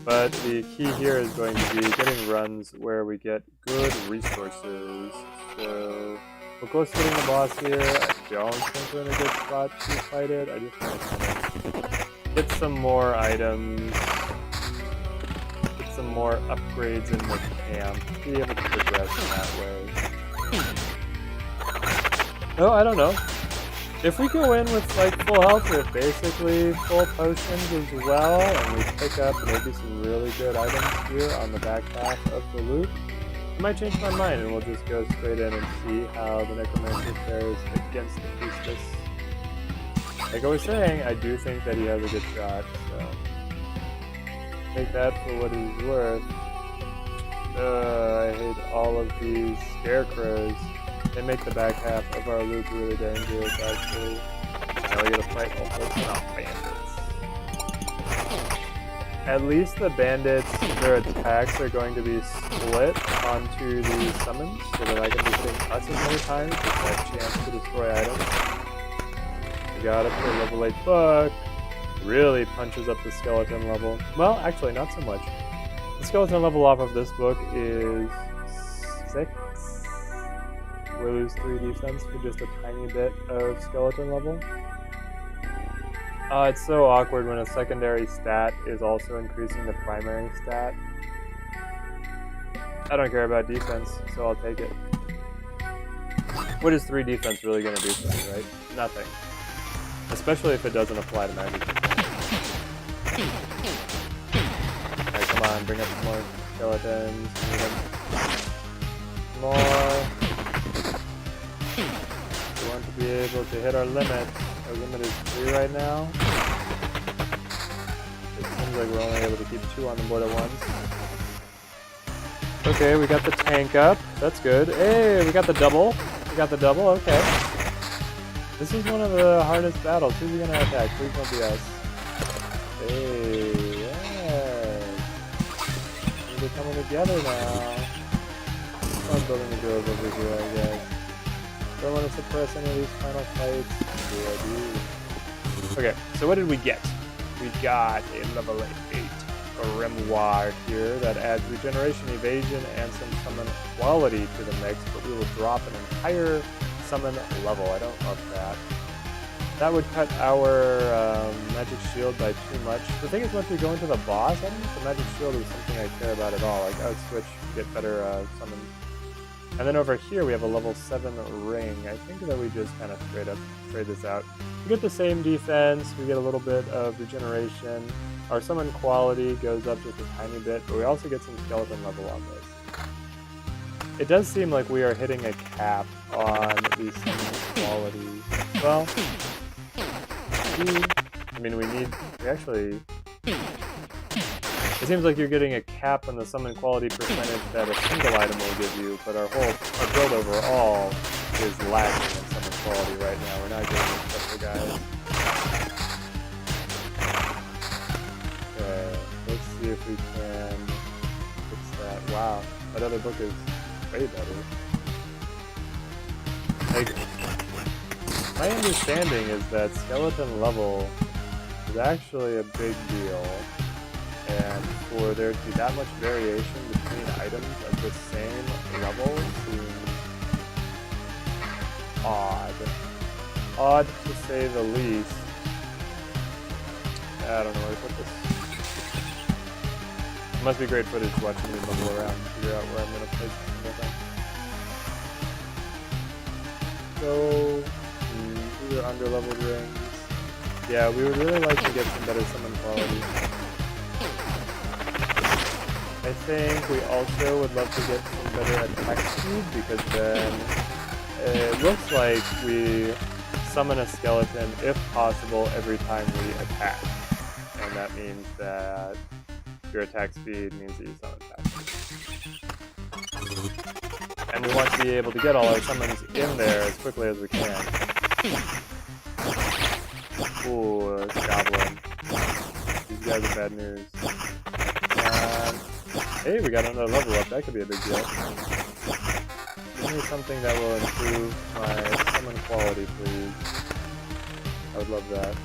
But the key here is going to be getting runs where we get good resources. So we're close to getting the boss here. I don't think we're in a good spot to fight it. I just want to kind of get some more items. Some more upgrades in the camp, be able to progress in that way. Oh, I don't know. If we go in with like full health with basically full potions as well, and we pick up maybe some really good items here on the back half of the loop, I might change my mind and we'll just go straight in and see how the Necromancer fares against the Priestess. Like I was saying, I do think that he has a good shot, so... take that for what it's worth. I hate all of these scarecrows. They make the back half of our loop really dangerous, actually. Now we gotta fight a whole ton of bandits. At least the bandits, their attacks are going to be split onto the summons, so that I can be hitting us as many times with that chance to destroy items. We got up to a level 8 book. Really punches up the skeleton level. Well, actually, not so much. The skeleton level off of this book is 6. we lose 3 defense for just a tiny bit of skeleton level. It's so awkward when a secondary stat is also increasing the primary stat. I don't care about defense, so I'll take it. What is 3 defense really going to do for me, right? Nothing. Especially if it doesn't apply to magic. Alright, come on, bring up some more skeletons. Need them. More. We want to be able to hit our limit. Our limit is 3 right now. It seems like we're only able to keep 2 on the board at once. Okay, we got the tank up. That's good. Hey, we got the double. We got the double, okay. This is one of the hardest battles. Who's he gonna attack? Please don't be us. Hey, yes. They're coming together now. I'm building the girls over here, I guess. Don't want to suppress any of these final fights. Yeah, I do. Okay, so what did we get? We got a level 8 grimoire here that adds regeneration, evasion, and some summon quality to the mix, but we will drop an entire summon level. I don't love that. That would cut our magic shield by too much. The thing is, once we go into the boss, I don't think the magic shield is something I care about at all. Like, I would switch to get better summons. And then over here we have a level 7 ring. I think that we just kind of straight up trade this out. We get the same defense, we get a little bit of regeneration. Our summon quality goes up just a tiny bit, but we also get some skeleton level on this. It does seem like we are hitting a cap on the summon quality. Well, we actually... It seems like you're getting a cap on the summon quality percentage that a single item will give you, but our build overall is lacking in summon quality right now. We're not getting the special guys. Okay, let's see if we can fix that. Wow, that other book is way better. Like, my understanding is that skeleton level is actually a big deal. And for there to be that much variation between items of the same level seems odd. Odd to say the least. I don't know where to put this. It must be great footage watching me bubble around to figure out where I'm going to place this single thing. So, these are under-leveled rings. Yeah, we would really like to get some better summon quality. I think we also would love to get some better attack speed, because then it looks like we summon a skeleton, if possible, every time we attack. And that means that your attack speed means that you summon faster. And we want to be able to get all our summons in there as quickly as we can. Ooh, a goblin. These guys are bad news. Hey, we got another level up. That could be a big deal. Give me something that will improve my summon quality, please. I would love that.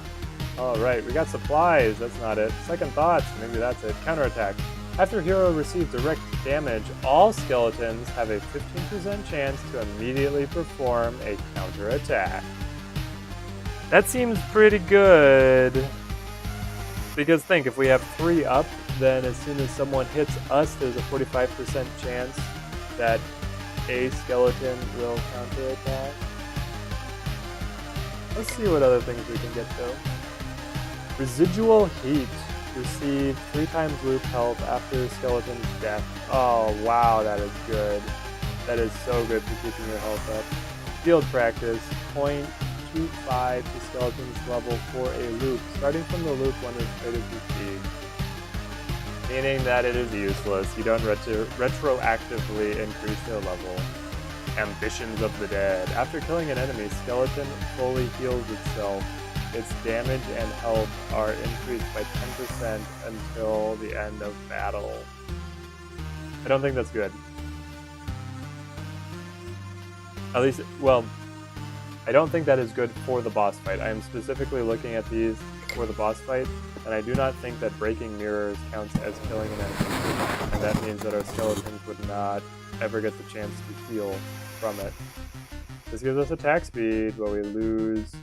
Alright, we got supplies. That's not it. Second thoughts. Maybe that's it. Counterattack. After hero receives direct damage, all skeletons have a 15% chance to immediately perform a counterattack. That seems pretty good. Because think, if we have 3 up, then as soon as someone hits us, there's a 45% chance that a skeleton will counterattack. Let's see what other things we can get though. Residual heat. Receive 3 times loop health after skeleton's death. Oh wow, that is good. That is so good for keeping your health up. Field practice. 0.25 to skeleton's level for a loop. Starting from the loop when its fate is received. Meaning that it is useless. You don't retroactively increase their level. Ambitions of the Dead. After killing an enemy, skeleton fully heals itself. Its damage and health are increased by 10% until the end of battle. I don't think that's good. At least, well, I don't think that is good for the boss fight. I am specifically looking at these for the boss fight, and I do not think that breaking mirrors counts as killing an enemy. And that means that our skeletons would not ever get the chance to heal. from it. This gives us attack speed, but we lose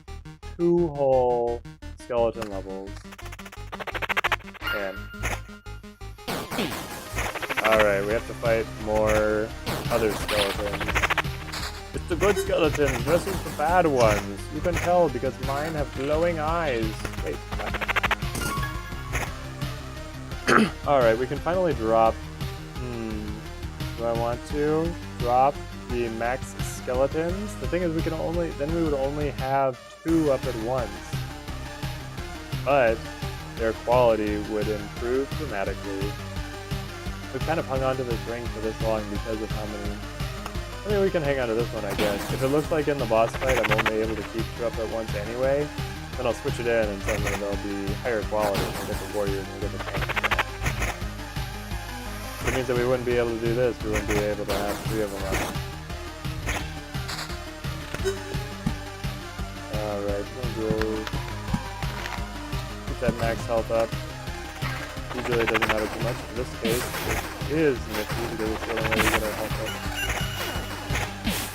2 whole skeleton levels. Man. Alright, we have to fight more other skeletons. It's the good skeletons versus the bad ones. You can tell because mine have glowing eyes. Wait, what? Alright, we can finally drop... do I want to drop the max skeletons? The thing is we would only have 2 up at once. But their quality would improve dramatically. We've kind of hung on to this ring for this long because of how many... I mean, we can hang on to this one, I guess. If it looks like in the boss fight I'm only able to keep 2 up at once anyway, then I'll switch it in and suddenly they'll be higher quality and we'll get the warrior and we'll get the tank. It means that we wouldn't be able to do this. We wouldn't be able to have 3 of them up. Alright, we'll go keep that max health up. Usually it doesn't matter too much. In this case, it is nifty because it's the only way we get our health up.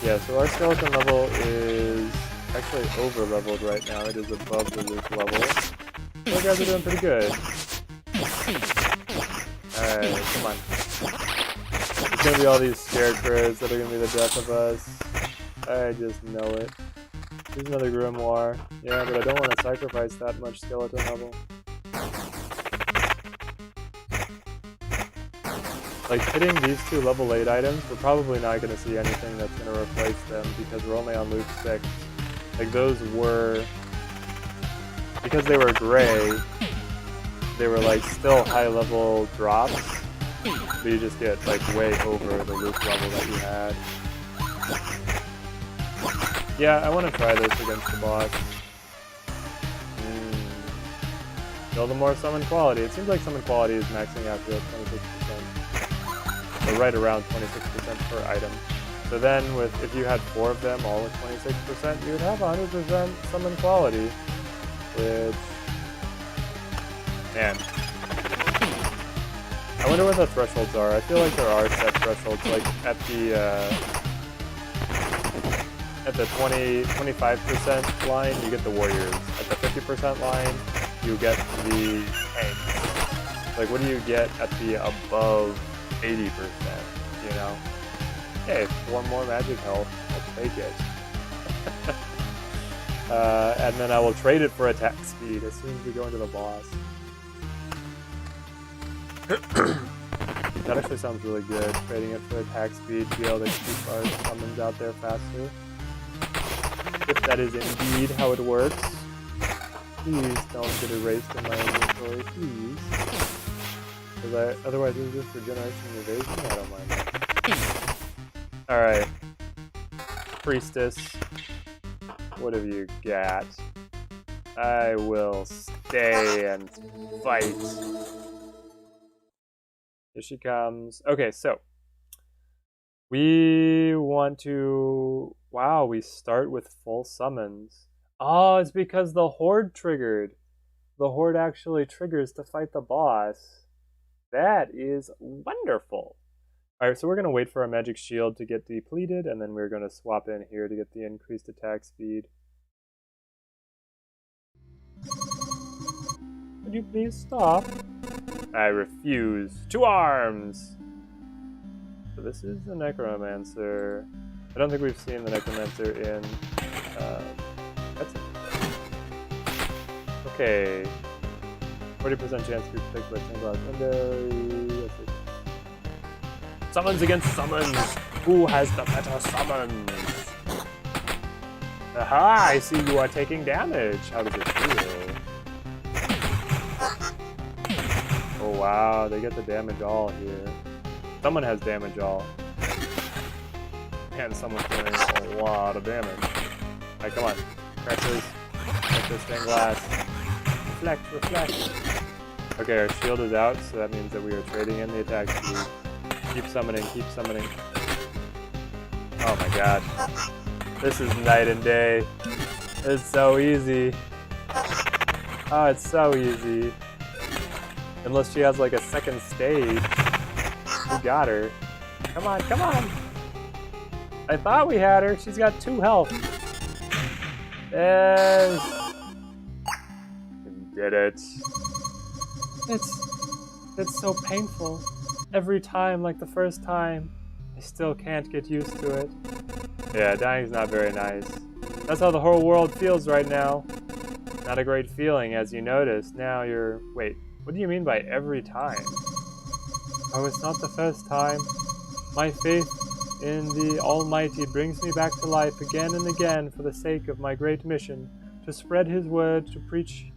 Yeah, so our skeleton level is actually over leveled right now. It is above the loop level. So you guys are doing pretty good. Alright, come on. It's gonna be all these scarecrows that are gonna be the death of us. I just know it. Here's another grimoire. Yeah, but I don't want to sacrifice that much skeleton level. Like, hitting these 2 level 8 items, we're probably not going to see anything that's going to replace them because we're only on loop 6. Like, those were... Because they were gray, they were, like, still high-level drops, but you just get, like, way over the loop level that you had. Yeah, I want to try this against the boss. Kill the more summon quality. It seems like summon quality is maxing out to 26%. Or right around 26% per item. So then, if you had 4 of them, all with 26%, you would have 100% summon quality. Which... Man. I wonder what the thresholds are. I feel like there are set thresholds, like at the 25% line, you get the warriors. At the 50% line, you get the tanks. Like, what do you get at the above 80%, you know? Hey, 4 more magic health. I'll take it. And then I will trade it for attack speed as soon as we go into the boss. That actually sounds really good, trading it for attack speed to be able to keep our summons out there faster. If that is indeed how it works. Please don't get erased in my inventory, please. Because otherwise this is just regeneration and evasion. I don't mind that. Alright. Priestess. What have you got? I will stay and fight. Here she comes. Okay, so. We want to... Wow, we start with full summons. Oh, it's because the horde triggered. The horde actually triggers to fight the boss. That is wonderful. Alright, so we're going to wait for our magic shield to get depleted, and then we're going to swap in here to get the increased attack speed. Would you please stop? I refuse. To arms! So this is the Necromancer. I don't think we've seen the Necromancer in... that's it. Okay. 40% chance to be picked by stained glass window. Summons against summons! Who has the better summons? Aha! I see you are taking damage. How does it feel? Oh wow, they get the damage all here. Someone has damage all. And someone's doing a lot of damage. Alright, come on. Pressures. Pressure, stained glass. Reflect, reflect. Okay, our shield is out, so that means that we are trading in the attack speed. Keep summoning, keep summoning. Oh my god. This is night and day. It's so easy. Oh, it's so easy. Unless she has like a second stage. We got her. Come on, come on! I thought we had her. She's got 2 health. Yes. We did it. It's so painful. Every time, like the first time, I still can't get used to it. Yeah, dying's not very nice. That's how the whole world feels right now. Not a great feeling, as you notice. Now you're... Wait, what do you mean by every time? Oh, it's not the first time. My faith in the Almighty brings me back to life again and again for the sake of my great mission, to spread His word, to preach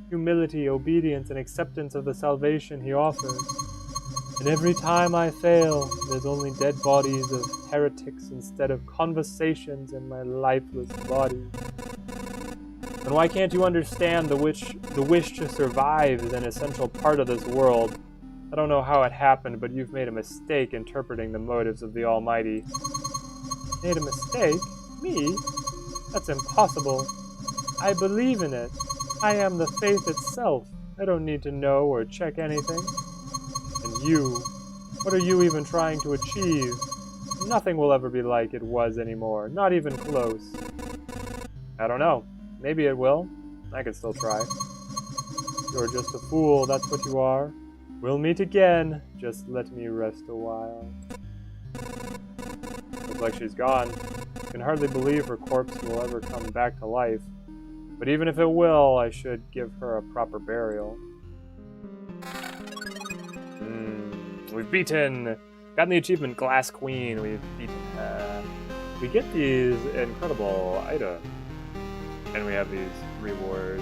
humility, obedience, and acceptance of the salvation He offers. And every time I fail, there's only dead bodies of heretics instead of conversations in my lifeless body. And why can't you understand the wish to survive is an essential part of this world? I don't know how it happened, but you've made a mistake interpreting the motives of the Almighty. Made a mistake? Me? That's impossible. I believe in it. I am the faith itself. I don't need to know or check anything. And you? What are you even trying to achieve? Nothing will ever be like it was anymore. Not even close. I don't know. Maybe it will. I could still try. You're just a fool, that's what you are. We'll meet again. Just let me rest a while. Looks like she's gone. I can hardly believe her corpse will ever come back to life. But even if it will, I should give her a proper burial. We've gotten the achievement Glass Queen. We've beaten her. We get these incredible items. And we have these rewards.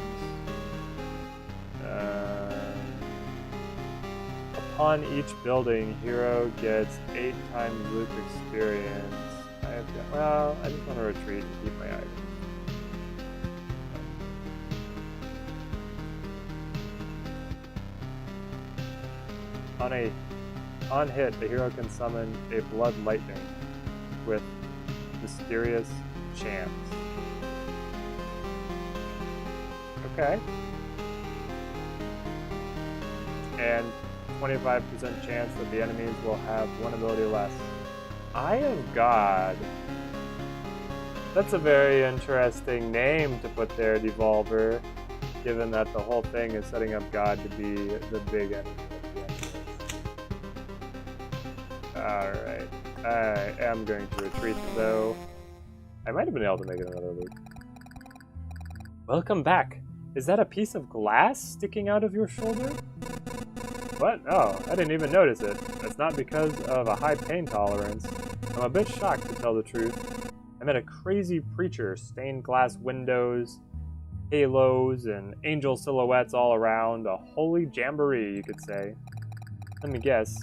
Upon each building, hero gets 8 times loot experience. I just want to retreat and keep my items. On hit, the hero can summon a blood lightning with mysterious chance. Okay. And 25% chance that the enemies will have 1 ability less. Eye of God. That's a very interesting name to put there, Devolver, given that the whole thing is setting up God to be the big enemy. Alright. I am going to retreat, though. I might have been able to make it another loop. Welcome back. Is that a piece of glass sticking out of your shoulder? What? Oh, I didn't even notice it. That's not because of a high pain tolerance. I'm a bit shocked, to tell the truth. I met a crazy preacher, stained glass windows, halos, and angel silhouettes all around. A holy jamboree, you could say. Let me guess.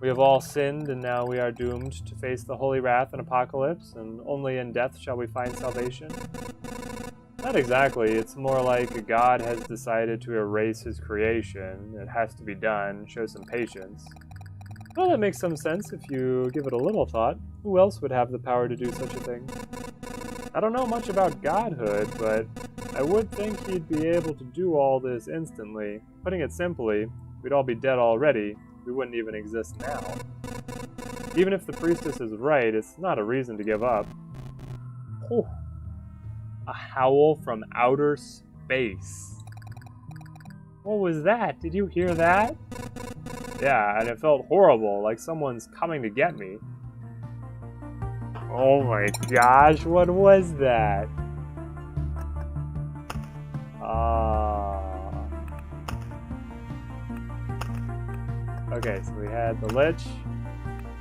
We have all sinned, and now we are doomed to face the holy wrath and apocalypse, and only in death shall we find salvation? Not exactly. It's more like God has decided to erase his creation. It has to be done. Show some patience. Well, that makes some sense if you give it a little thought. Who else would have the power to do such a thing? I don't know much about godhood, but I would think he'd be able to do all this instantly. Putting it simply, we'd all be dead already. We wouldn't even exist now. Even if the priestess is right, it's not a reason to give up. Oh. A howl from outer space. What was that? Did you hear that? Yeah, and it felt horrible, like someone's coming to get me. Oh my gosh, what was that? Okay, so we had the Lich,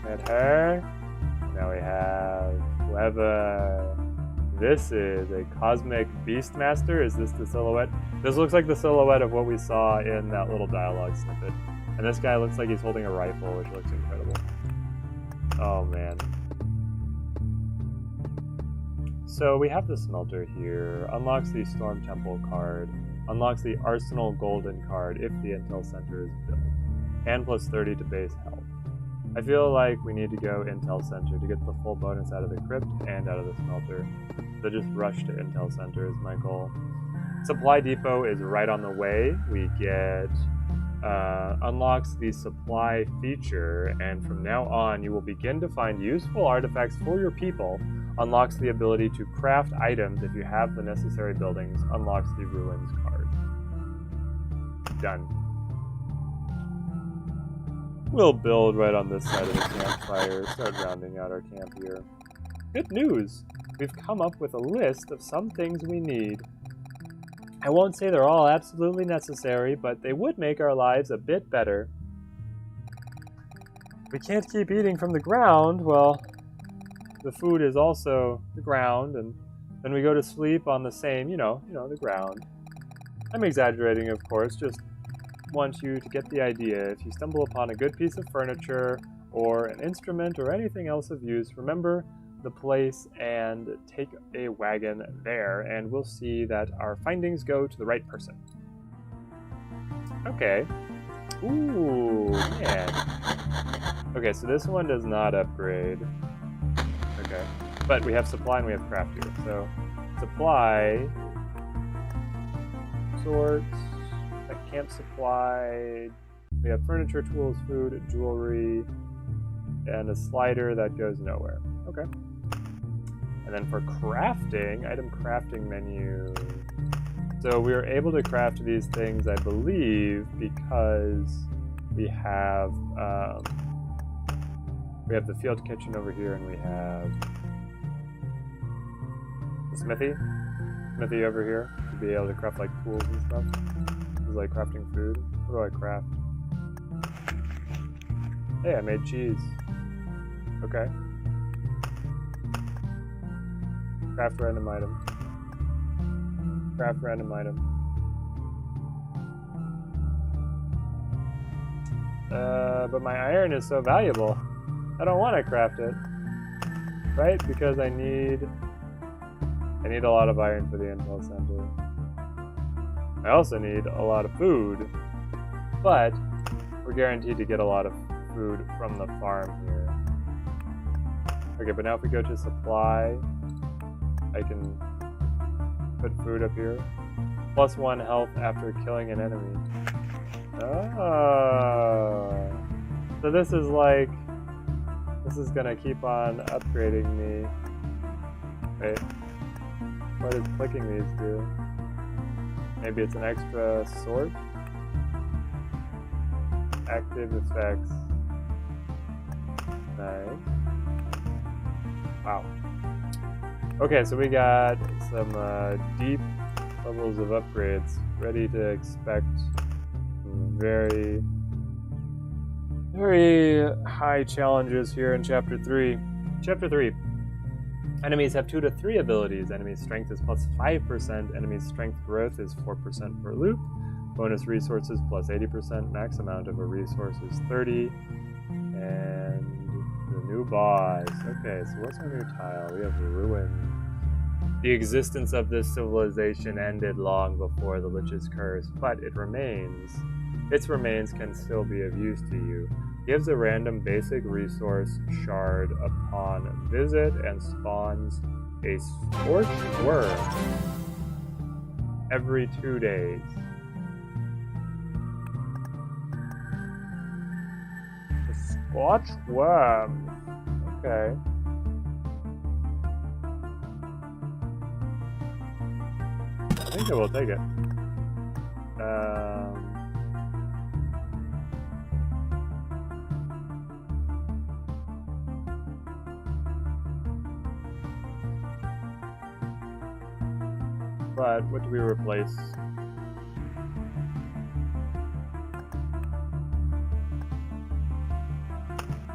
we had her, now we have whoever this is, a Cosmic Beastmaster. Is this the silhouette? This looks like the silhouette of what we saw in that little dialogue snippet. And this guy looks like he's holding a rifle, which looks incredible. Oh man. So we have the Smelter here, unlocks the Storm Temple card, unlocks the Arsenal Golden card if the Intel Center is built, and plus 30 to base health. I feel like we need to go Intel Center to get the full bonus out of the Crypt and out of the Smelter. So just rush to Intel Center is my goal. Supply Depot is right on the way. We get unlocks the supply feature, and from now on you will begin to find useful artifacts for your people. Unlocks the ability to craft items if you have the necessary buildings. Unlocks the ruins card. Done. We'll build right on this side of the campfire, start rounding out our camp here. Good news! We've come up with a list of some things we need. I won't say they're all absolutely necessary, but they would make our lives a bit better. We can't keep eating from the ground. Well, the food is also the ground, and then we go to sleep on the same, the ground. I'm exaggerating, of course, just want you to get the idea. If you stumble upon a good piece of furniture or an instrument or anything else of use, remember the place and take a wagon there, and we'll see that our findings go to the right person. Okay. Ooh, man. Okay, so this one does not upgrade. Okay. But we have supply and we have craft here. So, supply, sorts, camp supply, we have furniture, tools, food, jewelry, and a slider that goes nowhere. Okay. And then for crafting, item crafting menu. So we were able to craft these things, I believe, because we have the field kitchen over here, and we have the smithy over here to be able to craft like tools and stuff. This is like crafting food. What do I craft? Hey, I made cheese. Okay. Craft random item. Craft random item. But my iron is so valuable. I don't want to craft it. Right? Because I need a lot of iron for the intel center. I also need a lot of food. But we're guaranteed to get a lot of food from the farm here. Okay, but now if we go to supply, I can put food up here. +1 health after killing an enemy. Oh. So this is gonna keep on upgrading me. Wait. What does clicking these do? Maybe it's an extra sword? Active effects. Nice. Wow. Okay, so we got some deep levels of upgrades. Ready to expect very, very high challenges here in Chapter 3. Chapter 3. Enemies have 2 to 3 abilities. Enemy strength is +5%. Enemy strength growth is 4% per loop. Bonus resources +80%. Max amount of a resource is 30. And the new boss. Okay, so what's our new tile? We have ruins. The existence of this civilization ended long before the Lich's curse, but it remains. Its remains can still be of use to you. Gives a random basic resource shard upon visit and spawns a scorched worm every 2 days. A scorched worm. Okay. I think I will take it. But what do we replace?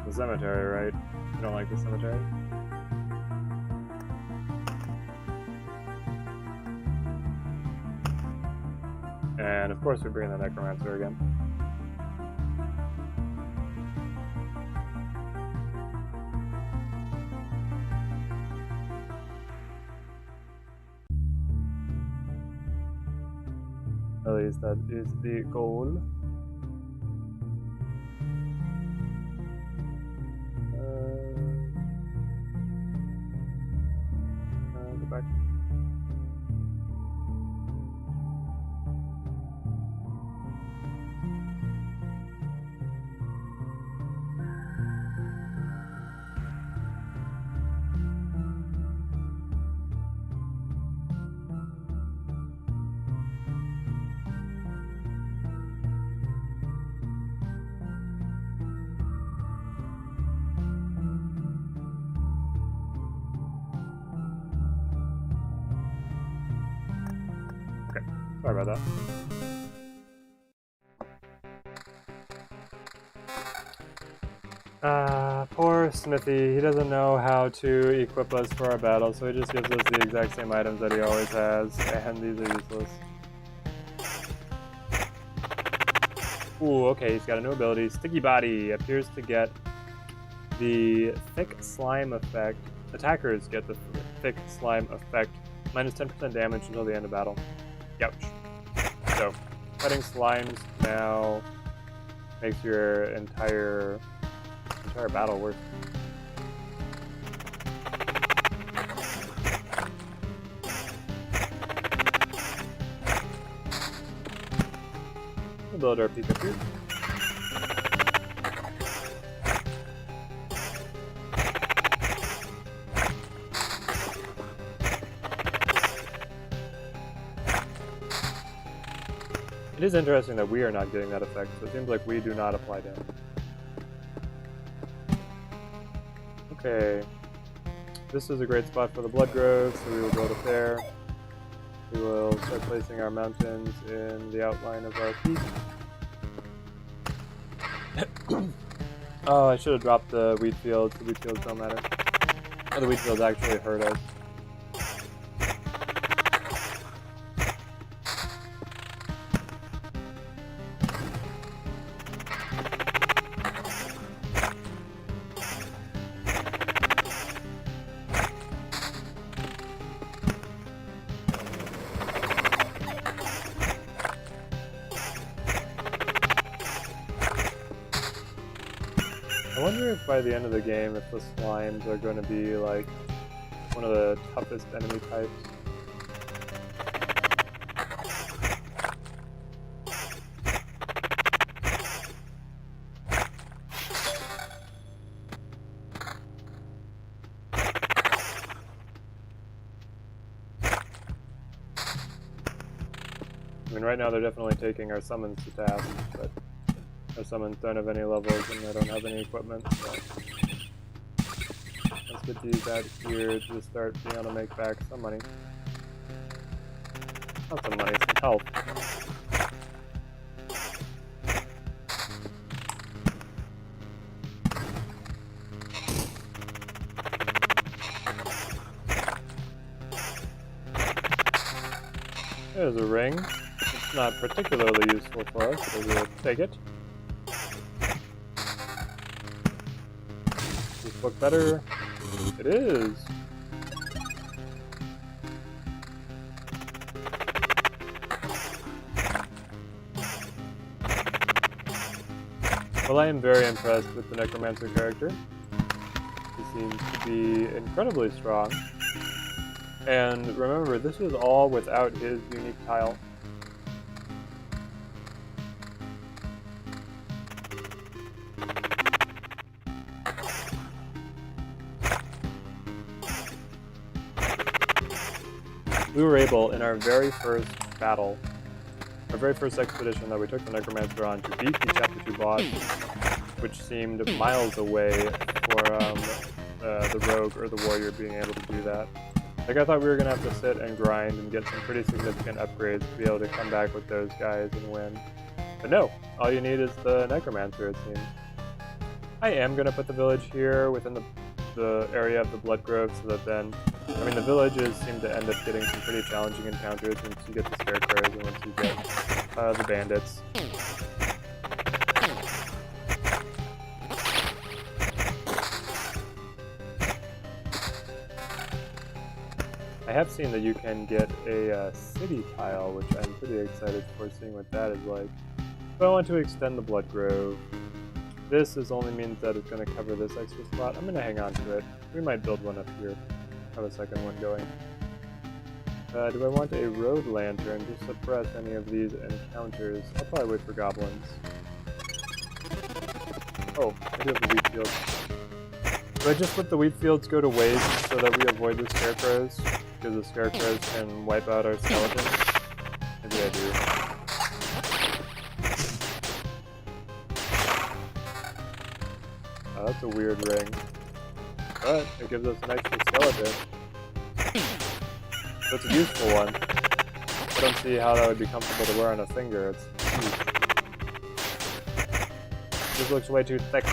The cemetery, right? You don't like the cemetery? And of course we bring in the Necromancer again. At least that is the goal. Go back. Sorry about that. Poor Smithy. He doesn't know how to equip us for our battle, so he just gives us the exact same items that he always has, and these are useless. Ooh, okay, he's got a new ability. Sticky Body appears to get the thick slime effect. Attackers get the thick slime effect. Minus 10% damage until the end of battle. Ouch. So, cutting slimes now makes your entire battle worse. We'll build our peak up here. It is interesting that we are not getting that effect, so it seems like we do not apply damage. Okay, this is a great spot for the blood growth, so we will build it there. We will start placing our mountains in the outline of our peak. Oh, I should have dropped the wheat fields. The wheat fields don't matter. Oh, the wheat fields actually hurt us. I wonder if by the end of the game, if the slimes are going to be like one of the toughest enemy types. I mean, right now they're definitely taking our summons to task, but our summons don't have any levels and I don't have any equipment, so let's get these out here to start being able to make back some money. Not some money, some health. There's a ring. It's not particularly useful for us, so we'll take it. Does this look better? It is! Well, I am very impressed with the Necromancer character. He seems to be incredibly strong. And remember, this was all without his unique tile. We were able, in our very first battle, our very first expedition that we took the Necromancer on, to beat the Chapter 2 boss, which seemed miles away for the rogue or the warrior being able to do that. Like, I thought we were going to have to sit and grind and get some pretty significant upgrades to be able to come back with those guys and win. But no, all you need is the Necromancer, it seems. I am going to put the village here within the area of the Blood Grove so that then, I mean, the villages seem to end up getting some pretty challenging encounters once you get the Scarecrows and once you get the Bandits. I have seen that you can get a city tile, which I'm pretty excited for seeing what that is like. But I want to extend the Blood Grove. This only means that it's going to cover this extra spot. I'm going to hang on to it. We might build one up here. Have a second one going. Do I want a road lantern to suppress any of these encounters? I'll probably wait for goblins. Oh, I do have the wheat fields. Do I just let the wheat fields go to waste so that we avoid the Scarecrows? Because the Scarecrows can wipe out our skeletons? Maybe I do. Oh, that's a weird ring. But it gives us an extra skeleton. That's a useful one. I don't see how that would be comfortable to wear on a finger. It's this looks way too thick.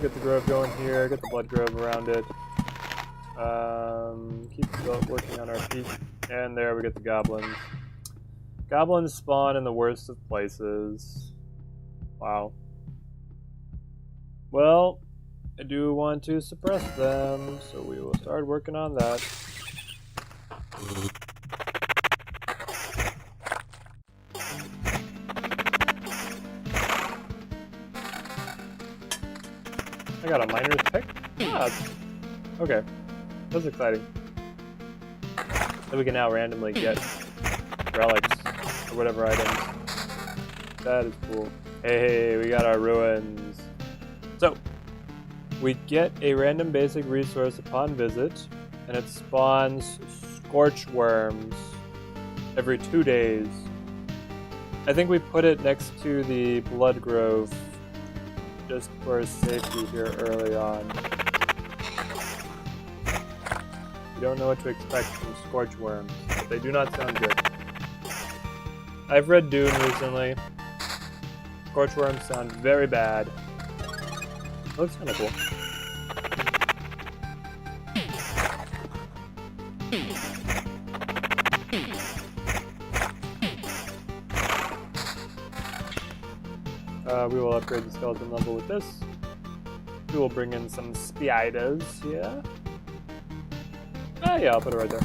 Get the grove going here, get the blood grove around it. Keep working on our peak. And there we get the goblins. Goblins spawn in the worst of places. Wow. Well, I do want to suppress them, so we will start working on that. I got a miner's pick? Ah, okay. That's exciting. So we can now randomly get relics or whatever items. That is cool. Hey, we got our ruins. So, we get a random basic resource upon visit, and it spawns scorch worms every 2 days. I think we put it next to the blood grove just for safety here early on. You don't know what to expect from scorch worms, but they do not sound good. I've read Dune recently. Scorch worms sound very bad. Looks kind of cool. We will upgrade the skeleton level with this. We will bring in some spiders here. Ah, yeah, I'll put it right there.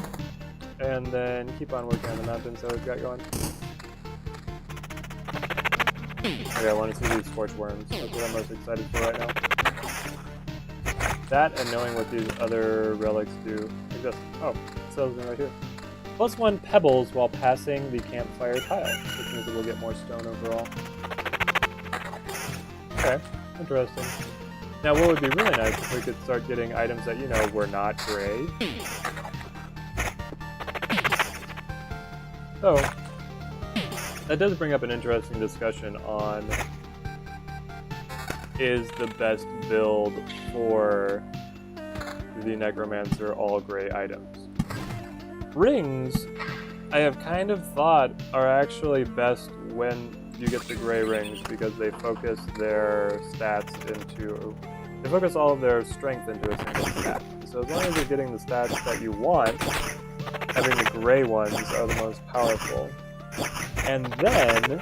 And then keep on working on the mountains that we've got going. Okay, I want to see these scorch worms. That's what I'm most excited for right now. That and knowing what these other relics do. Like this. Oh, it says them right here. +1 pebbles while passing the campfire tile, which means that we'll get more stone overall. Okay, interesting. Now what would be really nice if we could start getting items that, you know, were not gray. So, that does bring up an interesting discussion on is the best build for the Necromancer all gray items. Rings, I have kind of thought, are actually best when you get the gray rings because they focus their stats into... They focus all of their strength into a single stat. So as long as you're getting the stats that you want, having the gray ones are the most powerful. And then,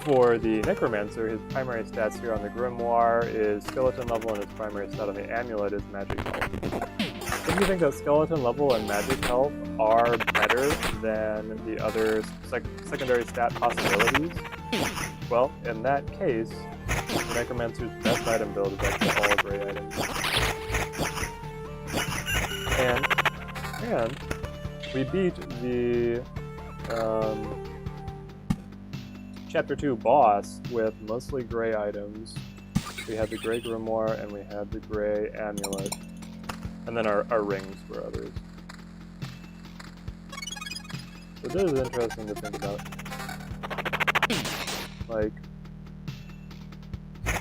for the Necromancer, his primary stats here on the Grimoire is skeleton level, and his primary stat on the amulet is magic health. If you think that skeleton level and magic health are better than the other secondary stat possibilities, well, in that case, the Necromancer's best item build is actually all gray items. And we beat the Chapter 2 boss with mostly gray items. We had the gray Grimoire and we had the gray amulet. And then our rings for others. So this is interesting to think about. Like,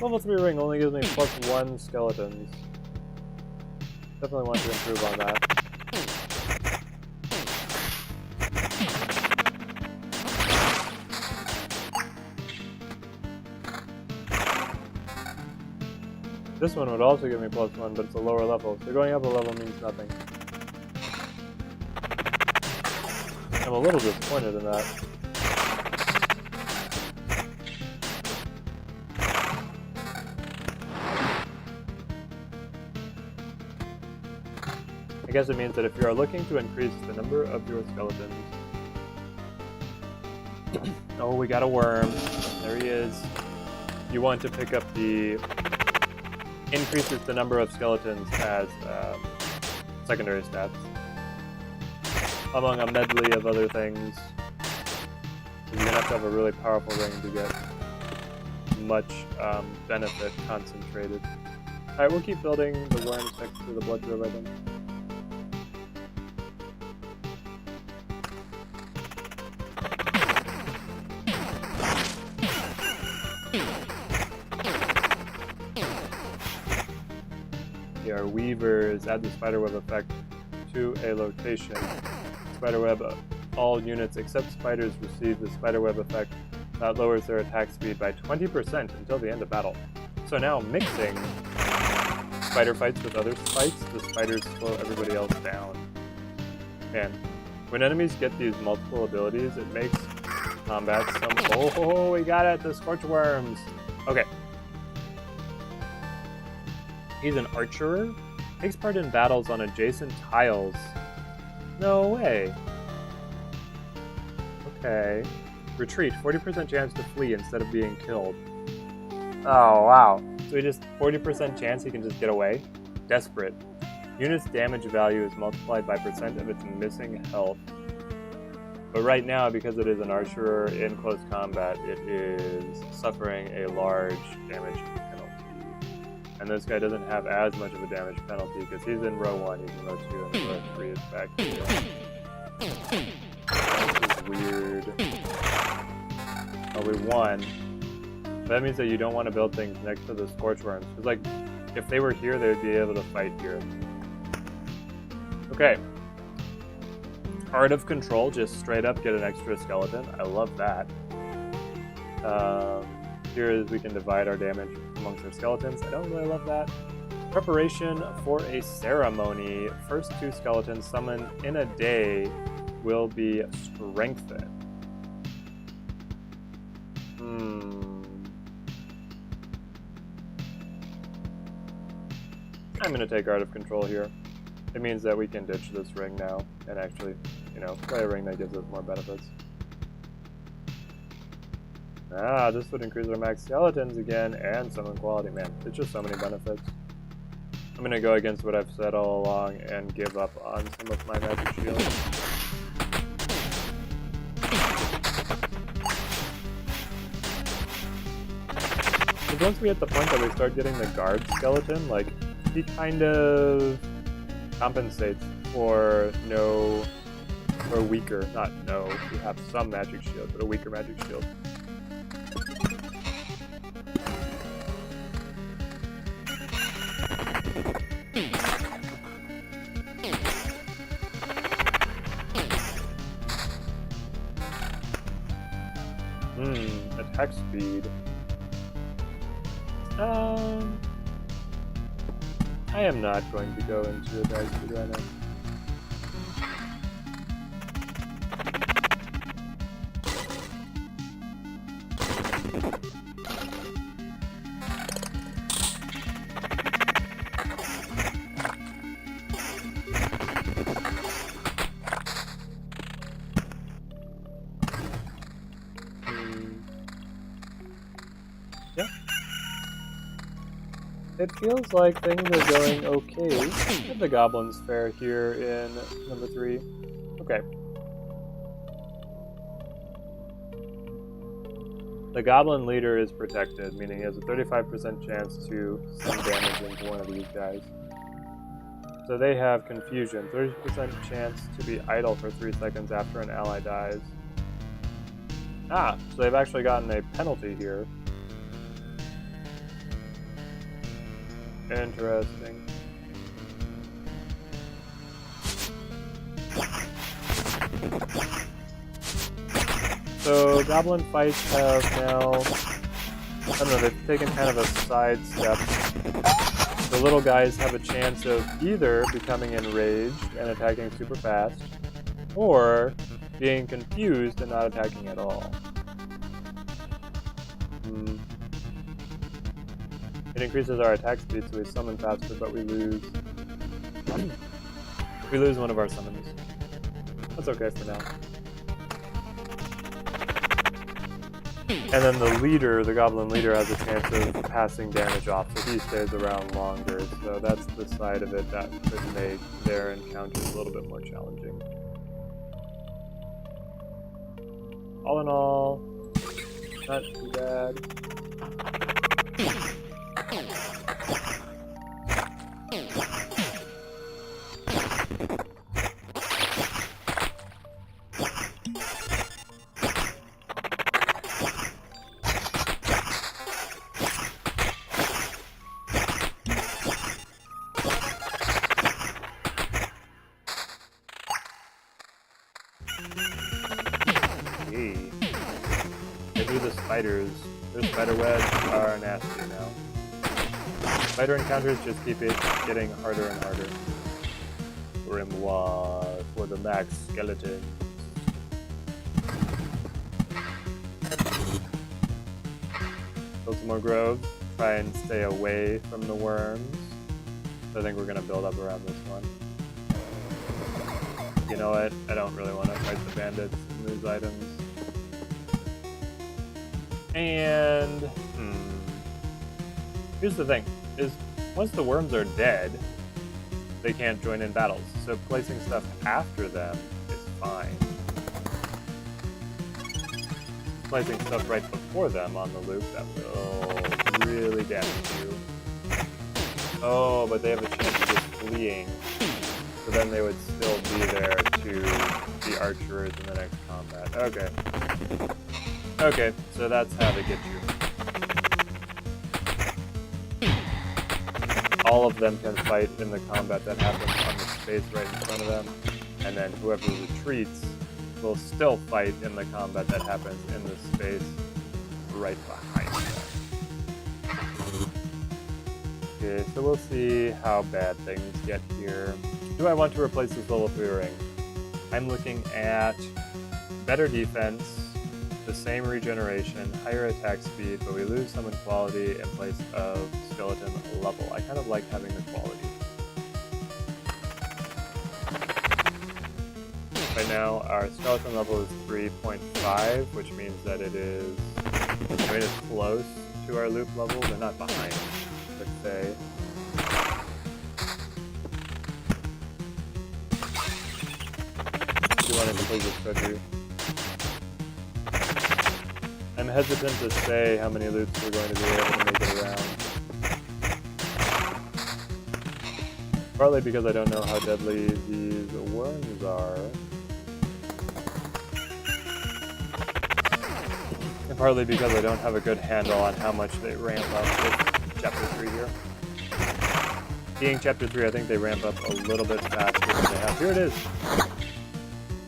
level 3 ring only gives me +1 skeletons. Definitely want to improve on that. This one would also give me +1, but it's a lower level, so going up a level means nothing. I'm a little disappointed in that. I guess it means that if you are looking to increase the number of your skeletons... Oh, we got a worm. There he is. You want to pick up the... increases the number of skeletons as secondary stats, among a medley of other things. You're gonna have to have a really powerful ring to get much benefit concentrated. Alright, we'll keep building the worms next to the blood grove, I think. They are weavers. Add the spiderweb effect to a location. Spiderweb. All units except spiders receive the spiderweb effect that lowers their attack speed by 20% until the end of battle. So now mixing spider fights with other fights, the spiders slow everybody else down. Man, when enemies get these multiple abilities, it makes combat some... Oh, we got it! The Scorchworms! Okay. He's an archer. Takes part in battles on adjacent tiles. No way. Okay. Retreat. 40% chance to flee instead of being killed. Oh, wow. So he just 40% chance he can just get away? Desperate. Unit's damage value is multiplied by percent of its missing health. But right now, because it is an archer in close combat, it is suffering a large damage penalty. And this guy doesn't have as much of a damage penalty because he's in row 1, he's in row 2, and row 3 is back here. This is weird. Oh, we won. That means that you don't want to build things next to the Scorchworms. Because, like, if they were here, they would be able to fight here. Okay. Art of Control, just straight up get an extra skeleton. I love that. Here we can divide our damage amongst our skeletons. I don't really love that. Preparation for a ceremony. First 2 skeletons summoned in a day will be strengthened. I'm going to take Art of Control here. It means that we can ditch this ring now and actually, play a ring that gives us more benefits. This would increase our max skeletons again and summon quality. Man, it's just so many benefits. I'm going to go against what I've said all along and give up on some of my magic shields. Because once we hit the point that we start getting the guard skeleton, like, he kind of compensates for weaker, not no, we have some magic shield, but a weaker magic shield. Attack speed. I am not going to go into attack speed right now. Yeah. It feels like things are going okay at the Goblins Fair here in number 3. Okay. The Goblin Leader is protected, meaning he has a 35% chance to send damage into one of these guys. So they have Confusion, 30% chance to be idle for 3 seconds after an ally dies. So they've actually gotten a penalty here. Interesting. So Goblin fights have now, I don't know, they've taken kind of a sidestep. The little guys have a chance of either becoming enraged and attacking super fast, or being confused and not attacking at all. It increases our attack speed, so we summon faster, but we lose one of our summons. That's okay for now. And then the leader, the Goblin Leader, has a chance of passing damage off, so he stays around longer. So that's the side of it that could make their encounters a little bit more challenging. All in all, not too bad. spiders. Their spider webs are nasty now. Spider encounters just keep it getting harder and harder. Grimoire for the max skeleton. Build some more groves. Try and stay away from the worms. So I think we're gonna build up around this one. You know what? I don't really want to fight the bandits and lose items. And here's the thing: is once the worms are dead, they can't join in battles. So placing stuff after them is fine. Placing stuff right before them on the loop, that will really damage you. Oh, but they have a chance of just fleeing. So then they would still be there to be archers in the next combat. Okay. Okay, so that's how they get you. All of them can fight in the combat that happens on the space right in front of them, and then whoever retreats will still fight in the combat that happens in the space right behind them. Okay, so we'll see how bad things get here. Do I want to replace this level 3 ring? I'm looking at better defense, the same regeneration, higher attack speed, but we lose some in quality in place of skeleton level. I kind of like having the quality. Right now, our skeleton level is 3.5, which means that it is, it's close to our loop level, but not behind, let's say. Do you want to complete this treasure? I'm hesitant to say how many loops we're going to be able to make it around. Partly because I don't know how deadly these worms are. And partly because I don't have a good handle on how much they ramp up with Chapter 3 here. Being Chapter 3, I think they ramp up a little bit faster than they have. Here it is!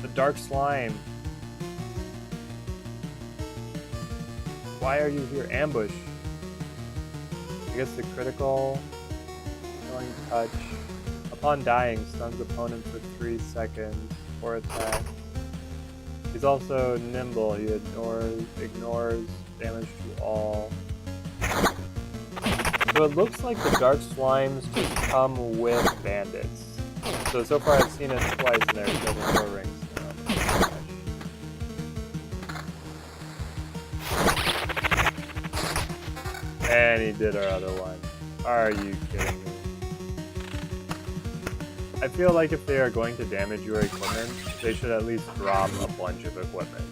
The dark slime. Why are you here? Ambush. I guess the critical, killing touch. Upon dying, stuns opponents for 3 seconds for attack. He's also nimble. He ignores damage to all. So it looks like the dark slimes just come with bandits. So far I've seen it twice and there's no more rings. And he did our other one. Are you kidding me? I feel like if they are going to damage your equipment, they should at least drop a bunch of equipment.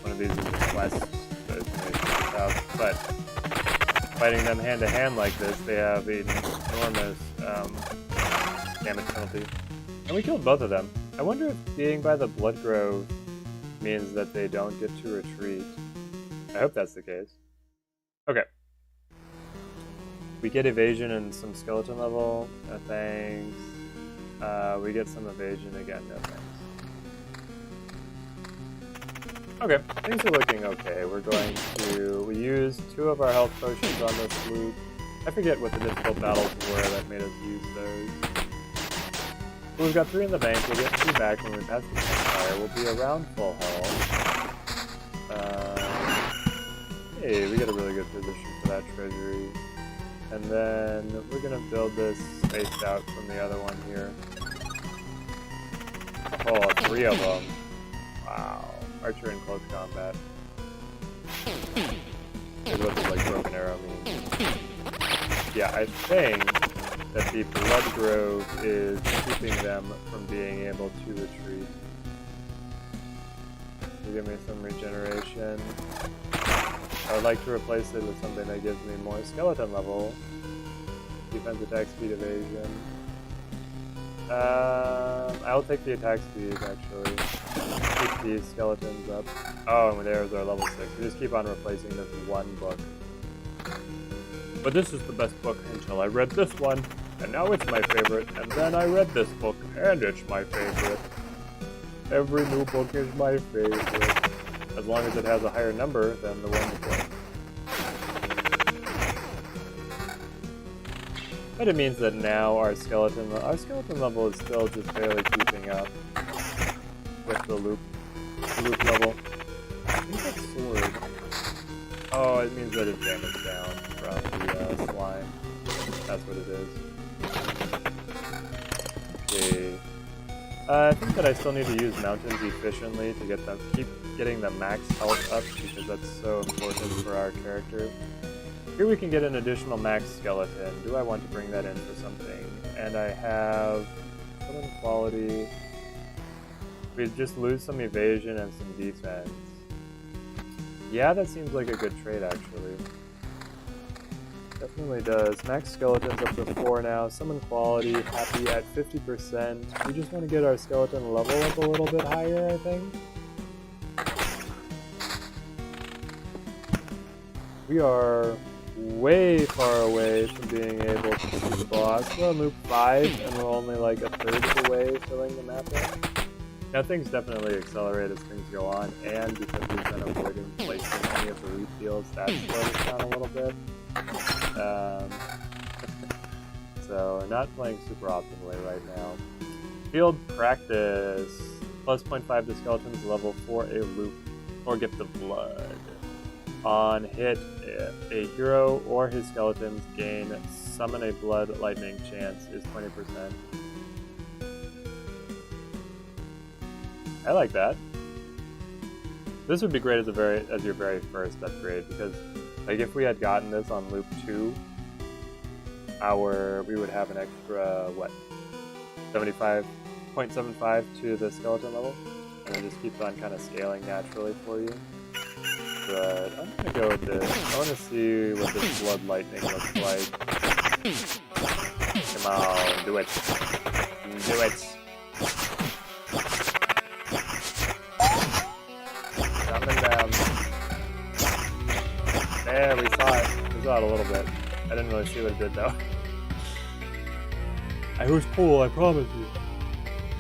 One of these is a quest, so it's going to be tough, but fighting them hand to hand like this, they have an enormous damage penalty. And we killed both of them. I wonder if being by the Blood Grove means that they don't get to retreat. I hope that's the case. Okay. We get evasion and some skeleton level. No thanks. We get some evasion again. No thanks. Okay, things are looking okay. We're going to... We used 2 of our health potions on this loop. I forget what the difficult battles were that made us use those. So we've got 3 in the bank. We'll get 2 back when we pass the campfire. We'll be around full health. Hey, we get a really good position for that treasury. And then we're going to build this spaced out from the other one here. Oh, 3 of them. Wow. Archer in close combat. Here's what this, like, broken arrow means. Yeah, I think that the Blood Grove is keeping them from being able to retreat. So give me some regeneration. I would like to replace it with something that gives me more skeleton level. Defense, attack, speed, evasion. I'll take the attack speed, actually. Keep these skeletons up. Oh, and there's our level 6. We just keep on replacing this one book. But this is the best book until I read this one. And now it's my favorite. And then I read this book, and it's my favorite. Every new book is my favorite. As long as it has a higher number than the one before. But it means that now our skeleton level is still just barely keeping up with the loop level. I think that's sword. Oh, it means that it's damage down from the slime. That's what it is. Okay. I think that I still need to use mountains efficiently to get them, keep getting the max health up because that's so important for our character. Here we can get an additional max skeleton. Do I want to bring that in for something? And I have summon quality. We just lose some evasion and some defense. Yeah, that seems like a good trade actually. Definitely does. Max skeletons up to 4 now. Summon quality, happy at 50%. We just want to get our skeleton level up a little bit higher, I think. We are way far away from being able to see the boss. We're on loop 5, and we're only like a third of the way filling the map in. Now things definitely accelerate as things go on, and because we've been avoiding placing any of the loot fields, that slows us down a little bit. So not playing super optimally right now. Field practice. Plus 0.5 to skeletons, level 4 a loop, or gift of blood. On hit, a hero or his skeletons gain summon a blood lightning chance is 20%. I like that. This would be great as your very first upgrade, because like if we had gotten this on loop 2, we would have an extra 0.75 to the skeleton level, and it just keeps on kind of scaling naturally for you. But I'm gonna go with this. I want to see what this blood lightning looks like. Come on, do it. Do it. Summon them. There, we saw it. We saw it a little bit. I didn't really see what it did though. It was cool, I promise you.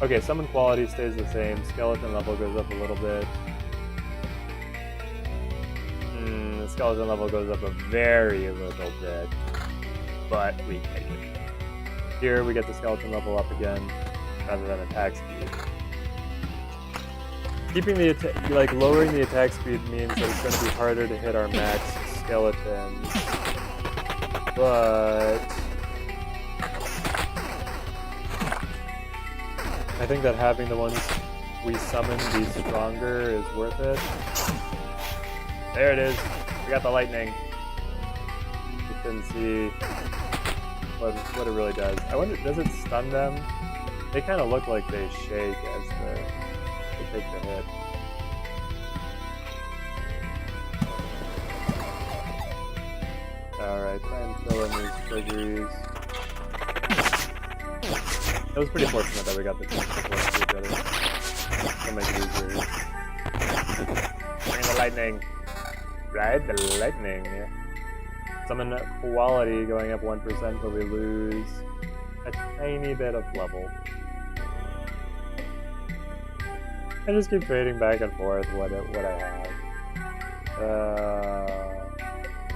Okay, summon quality stays the same. Skeleton level goes up a little bit. The skeleton level goes up a very little bit, but we take it. Here we get the skeleton level up again, rather than attack speed. Keeping the lowering the attack speed means that it's going to be harder to hit our max skeletons, but I think that having the ones we summon be stronger is worth it. There it is. We got the lightning. You can see what it really does. I wonder, does it stun them? They kind of look like they shake as they take the hit. Alright, try and fill in these treasuries. It was pretty fortunate that we got the chance to work together. It'll make it easier. Bring the lightning. Right, the lightning. Summon quality going up 1%, but we lose a tiny bit of level. I just keep trading back and forth what I have.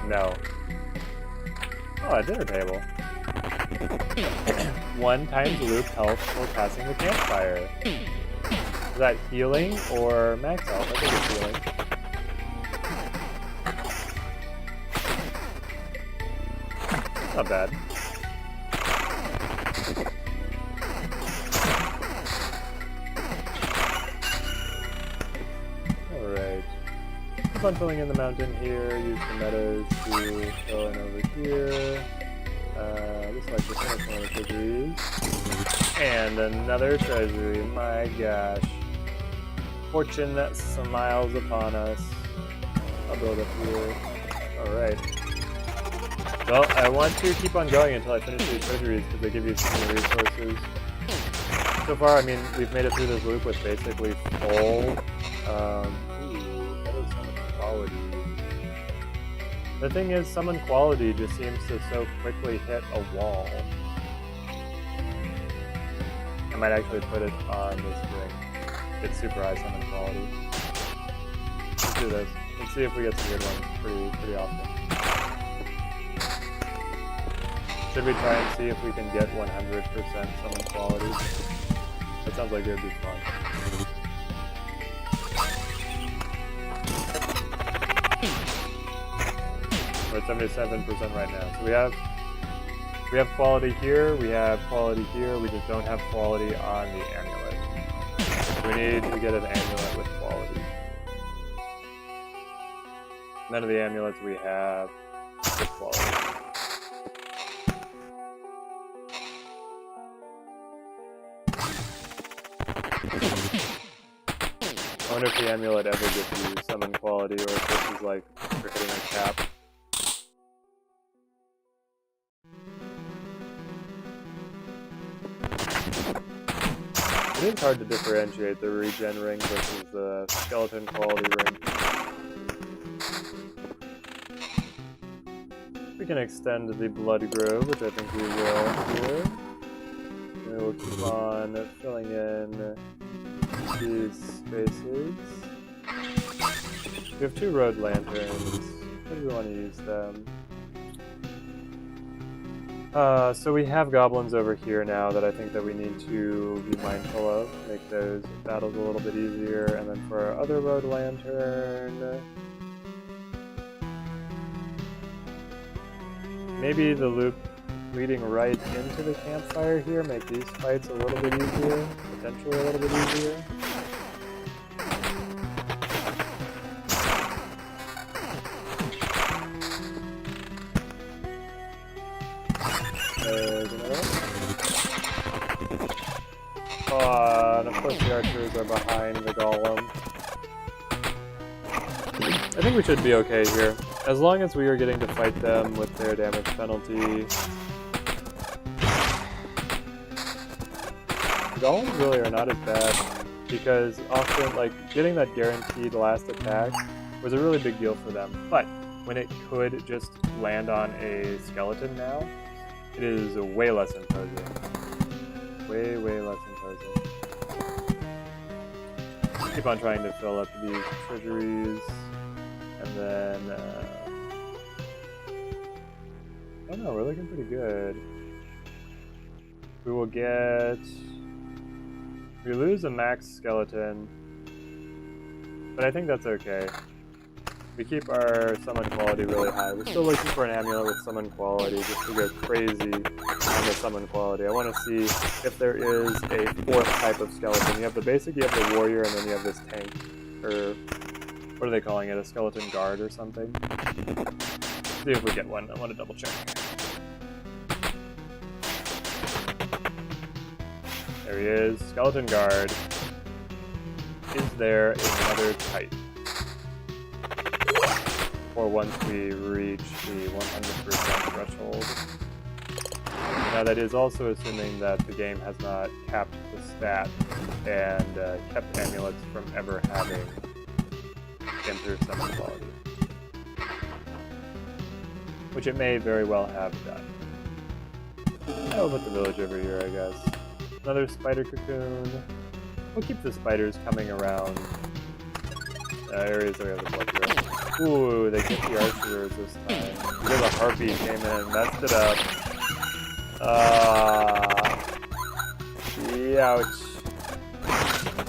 No. Oh, a dinner table. 1 times loop health for passing the campfire. Is that healing or max health? I think it's healing. Not bad. Alright. Keep on filling in the mountain here, use the meadows to fill in over here. Looks like we're finished one of the treasuries. And another treasury, my gosh. Fortune that smiles upon us. I'll build up here. Alright. Well, I want to keep on going until I finish these treasuries because they give you so many resources. So far, I mean, we've made it through this loop with basically full. Ooh, that is summon quality. The thing is, summon quality just seems to so quickly hit a wall. I might actually put it on this ring. get super high summon quality. Let's do this. Let's see if we get some good ones pretty often. Should we try and see if we can get 100% summon quality? That sounds like it would be fun. We're at 77% right now. So we have quality here, we have quality here, we just don't have quality on the amulet. We need to get an amulet with quality. None of the amulets we have with quality. I wonder if the amulet ever gives you summon quality, or if this is like we're hitting a cap. It is hard to differentiate the regen ring versus the skeleton quality ring. We can extend the blood grove, which I think we will here. And we'll keep on filling in these spaces. We have 2 road lanterns. How do we want to use them? So we have goblins over here now that I think that we need to be mindful of, make those battles a little bit easier, and then for our other road lantern, maybe the loop leading right into the campfire here, make these fights a little bit easier, potentially a little bit easier. There's another one. And of course the archers are behind the golem. I think we should be okay here. As long as we are getting to fight them with their damage penalty. Golems really are not as bad, because often, like, getting that guaranteed last attack was a really big deal for them. But when it could just land on a skeleton now, it is way less imposing. Way less imposing. Keep on trying to fill up these treasuries, and then I don't know, we're looking pretty good. We will get... We lose a max skeleton, but I think that's okay. We keep our summon quality really high. We're still looking for an amulet with summon quality just to go crazy on the summon quality. I want to see if there is a 4th type of skeleton. You have the basic, you have the warrior, and then you have this tank. Or what are they calling it? A skeleton guard or something? Let's see if we get one. I want to double check. There he is. Skeleton guard. Is there another type? Or once we reach the 100% threshold. Now that is also assuming that the game has not capped the stat and kept amulets from ever having enter summon quality. Which it may very well have done. I'll put the village over here, I guess. Another spider cocoon. We'll keep the spiders coming around areas that we have the blood grove. Ooh, they get the archers this time. Because a harpy came in and messed it up. Ouch.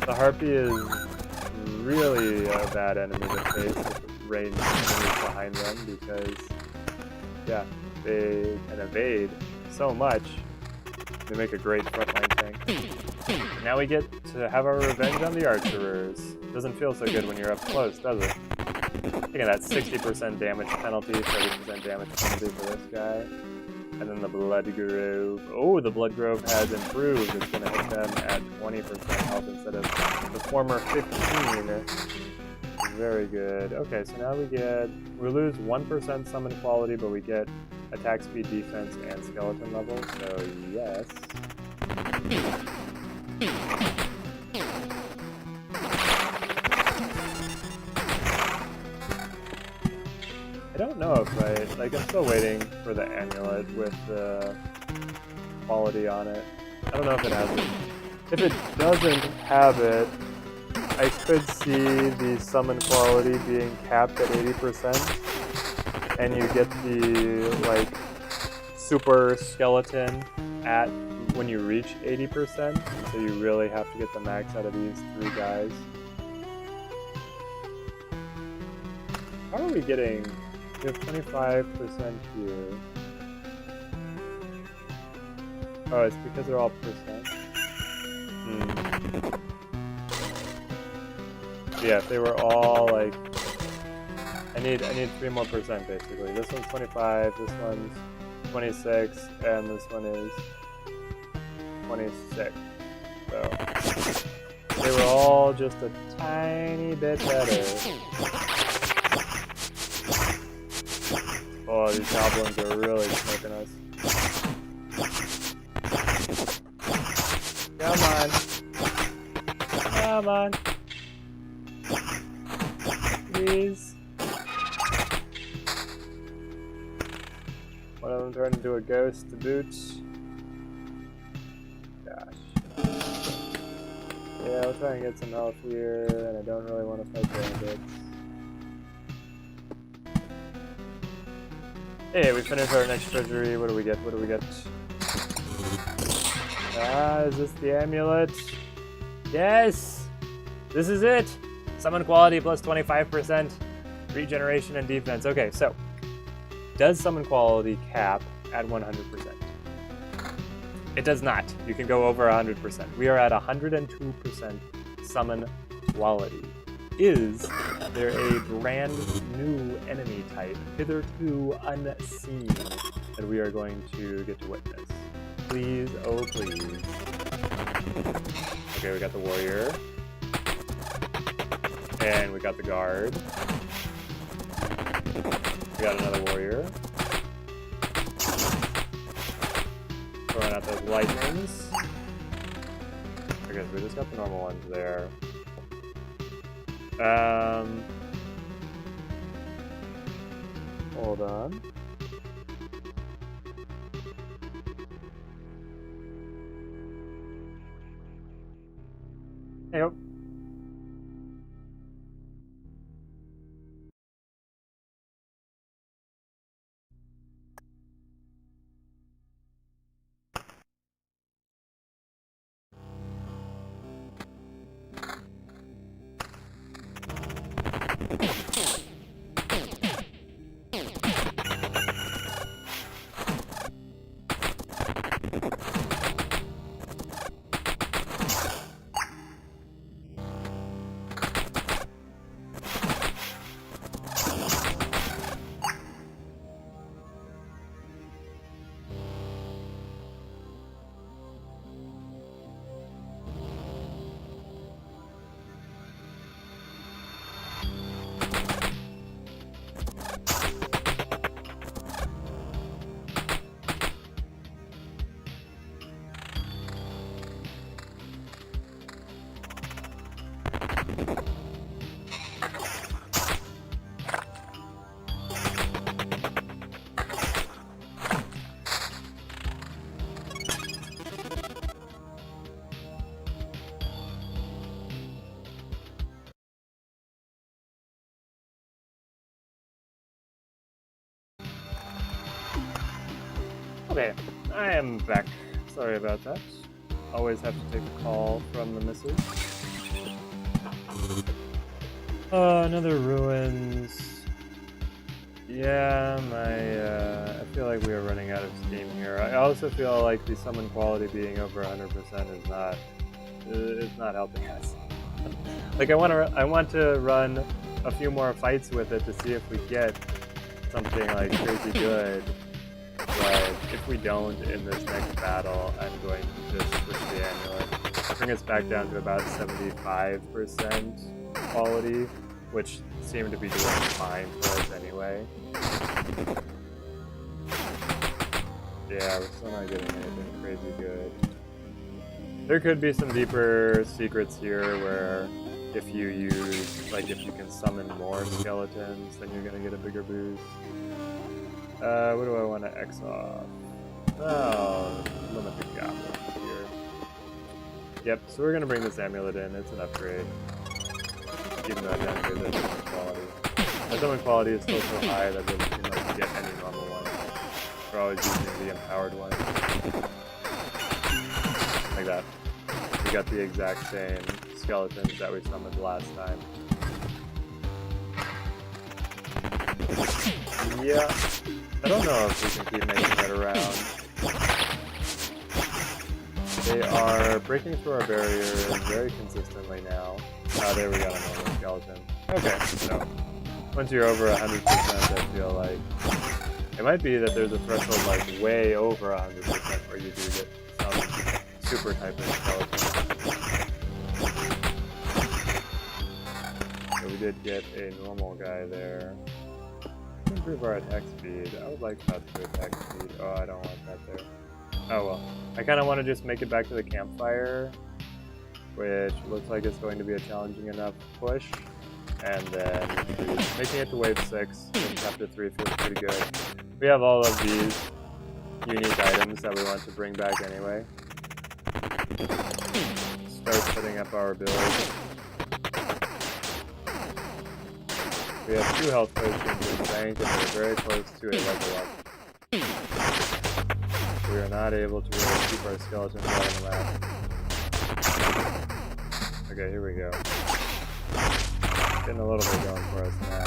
The harpy is really a bad enemy to face with ranged enemies behind them because, yeah, they can evade so much. They make a great frontline tank. Now we get to have our revenge on the archers. Doesn't feel so good when you're up close, does it? Look at that 60% damage penalty, 30% damage penalty for this guy. And then the blood grove. Oh, the blood grove has improved. It's going to hit them at 20% health instead of the former 15. Very good. Okay, so now we lose 1% summon quality, but we get attack speed, defense, and skeleton level. So yes. I don't know if I'm still waiting for the amulet with the quality on it. I don't know if it has it. If it doesn't have it, I could see the summon quality being capped at 80%, and you get the like super skeleton at when you reach 80%, so you really have to get the max out of these 3 guys. How are we getting? We have 25% here. Oh, it's because they're all percent. Yeah, if they were all like, I need 3 more percent basically. This one's 25, this one's 26, and this one is 26. So they were all just a tiny bit better. Oh, these goblins are really smoking us. Come on. Come on. Please. One of them turned into a ghost to boot. Gosh. Yeah, I'll try and get some health here, and I don't really want to fight bandits. Hey, we finished our next treasury. What do we get? What do we get? Ah, is this the amulet? Yes! This is it! Summon quality plus 25%, regeneration and defense. Okay, so, does summon quality cap at 100%? It does not. You can go over 100%. We are at 102% summon quality. Is there a brand new enemy type, hitherto unseen, that we are going to get to witness? Please, oh please. Okay, we got the warrior. And we got the guard. We got another warrior. Throwing out those lightnings. Okay, so we just got the normal ones there. Hold on. Hey, oh. Okay, I am back. Sorry about that. Always have to take a call from the missus. Another ruins. Yeah, I feel like we are running out of steam here. I also feel like the summon quality being over 100% is not helping us. Like I want to run a few more fights with it to see if we get something like crazy good. But if we don't in this next battle, I'm going to just switch the amulet. Bring us back down to about 75% quality, which seemed to be doing fine for us anyway. Yeah, we're still not getting anything crazy good. There could be some deeper secrets here where if you use, like if you can summon more skeletons, then you're going to get a bigger boost. What do I want to X off? Oh, limit the goblins here. Yep, so we're going to bring this amulet in. It's an upgrade. even though that downgrades their summon quality. The summon quality is still so high that it doesn't seem like you get any normal one. We're always using the empowered one. Like that. We got the exact same skeletons that we summoned last time. Yeah, I don't know if we can keep making it around. They are breaking through our barrier very consistently now. There we got a normal skeleton. Okay, so once you're over 100%, I feel like it might be that there's a threshold like way over 100% where you do get some super type of skeleton. So we did get a normal guy there. Improve our attack speed. I would like that to attack speed. Oh, I don't want that there. Oh well. I kind of want to just make it back to the campfire, which looks like it's going to be a challenging enough push. And then making it to wave 6 in chapter 3 feels pretty good. We have all of these unique items that we want to bring back anyway. Start setting up our abilities. We have 2 health potions in bank, and we're very close to a level up. We are not able to really keep our skeletons out on the map. Okay, here we go. Getting a little bit going for us now.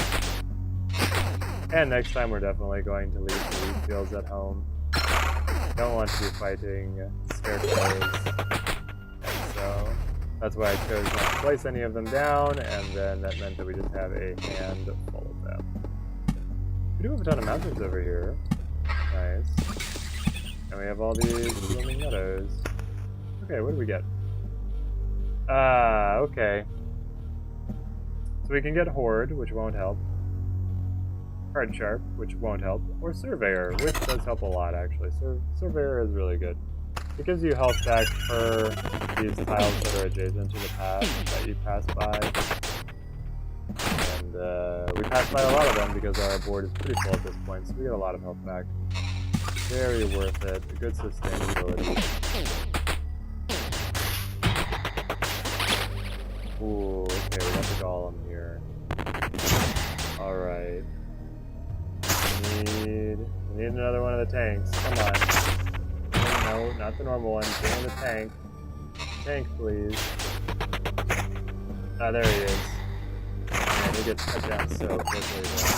And next time we're definitely going to leave the wheat fields at home. Don't want to be fighting scarecrows. So that's why I chose not to place any of them down, and then that meant that we just have a handful of them. We do have a ton of mountains over here. Nice. And we have all these blooming meadows. Okay, what do we get? Okay. So we can get Horde, which won't help. Card Sharp, which won't help. Or Surveyor, which does help a lot, actually. Surveyor is really good. It gives you health back per these tiles that are adjacent to the path that you pass by. And we pass by a lot of them because our board is pretty full at this point, so we get a lot of health back. Very worth it. A good sustainability. Ooh, okay, we got the golem here. Alright. We need another one of the tanks. Come on. No, not the normal one. Get in the tank. Tank, please. Ah, there he is. Man, he gets cut down so quickly, though.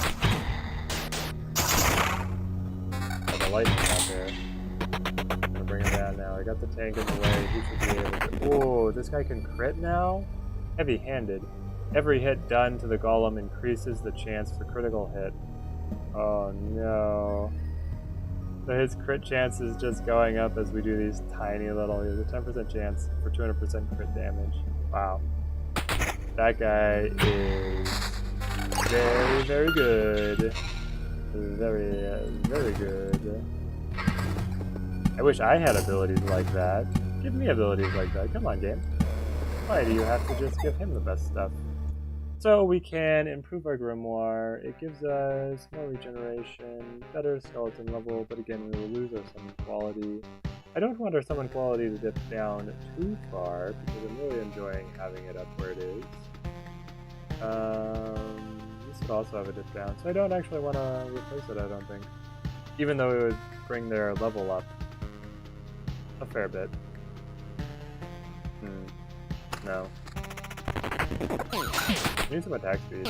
Oh, the lightning out there. I'm gonna bring him down now. I got the tank in the way. He should be able to... Ooh, this guy can crit now? Heavy-handed. Every hit done to the golem increases the chance for critical hit. Oh no. So his crit chance is just going up as we do these tiny little... He has a 10% chance for 200% crit damage. Wow. That guy is very, very good. Very, very good. I wish I had abilities like that. Give me abilities like that. Come on, game. Why do you have to just give him the best stuff? So we can improve our grimoire. It gives us more regeneration, better skeleton level, but again we will lose our summon quality. I don't want our summon quality to dip down too far because I'm really enjoying having it up where it is. This would also have a dip down, so I don't actually want to replace it, I don't think. Even though it would bring their level up a fair bit. No. We need some attack speed.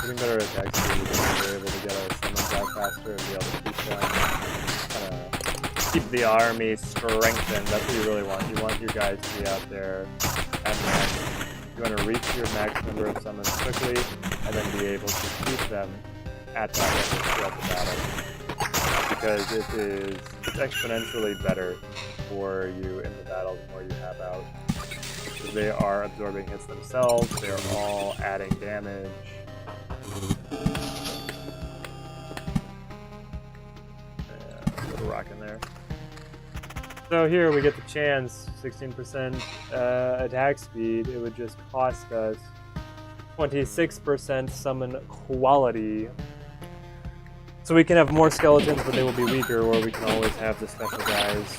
Getting better attack speed, we're able to get our summons out faster and be able to keep them. Keep the army strengthened. That's what you really want. You want your guys to be out there at max. You want to reach your max number of summons quickly, and then be able to keep them at that level throughout the battle. Because it's exponentially better for you in the battle the more you have out. Because they are absorbing hits themselves, they're all adding damage. Yeah, little rock in there. So here we get the chance, 16% attack speed. It would just cost us 26% summon quality. So we can have more skeletons, but they will be weaker, or we can always have the special guys.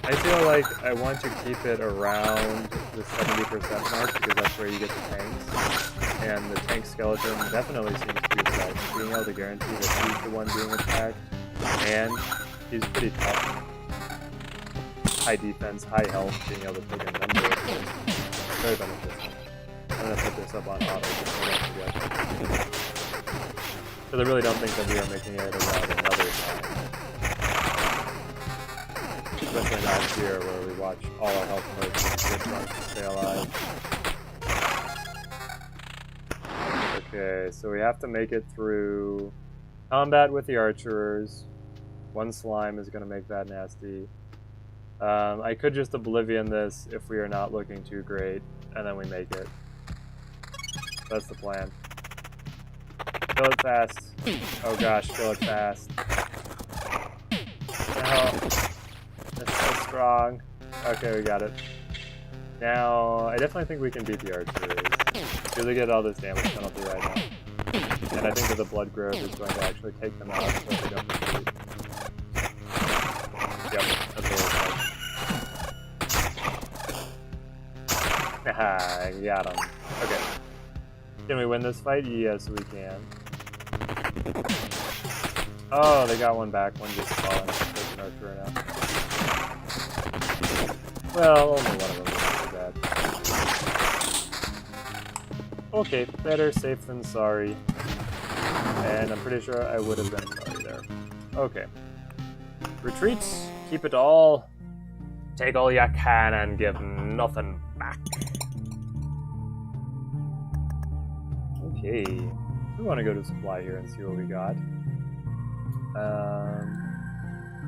I feel like I want to keep it around the 70% mark because that's where you get the tanks. And the tank skeleton definitely seems to be best. Being able to guarantee that he's the one being attacked. And he's pretty tough. High defense, high health, being able to take a number of hits. Very beneficial. I'm going to put this up on auto just so I don't forget. Because I really don't think that we are making it around another time. Especially not here where we watch all our health points and switch runs to stay alive. Okay, so we have to make it through combat with the archers. One slime is going to make that nasty. I could just Oblivion this if we are not looking too great, and then we make it. That's the plan. Kill it fast. Oh gosh, kill it fast. No. It's so strong. Okay, we got it. Now, I definitely think we can beat the archers. Because they get all this damage penalty right now. And I think that the Blood Grove is going to actually take them out so they don't retreat. Yep, that's what it looks like. Haha, got him. Okay. Can we win this fight? Yes, we can. Oh, they got one back. One just fallen. There's an archer now. Well, only one of them is too bad. Okay, better safe than sorry. And I'm pretty sure I would have been sorry there. Okay. Retreat. Keep it all. Take all you can and give nothing back. Okay. We want to go to supply here and see what we got.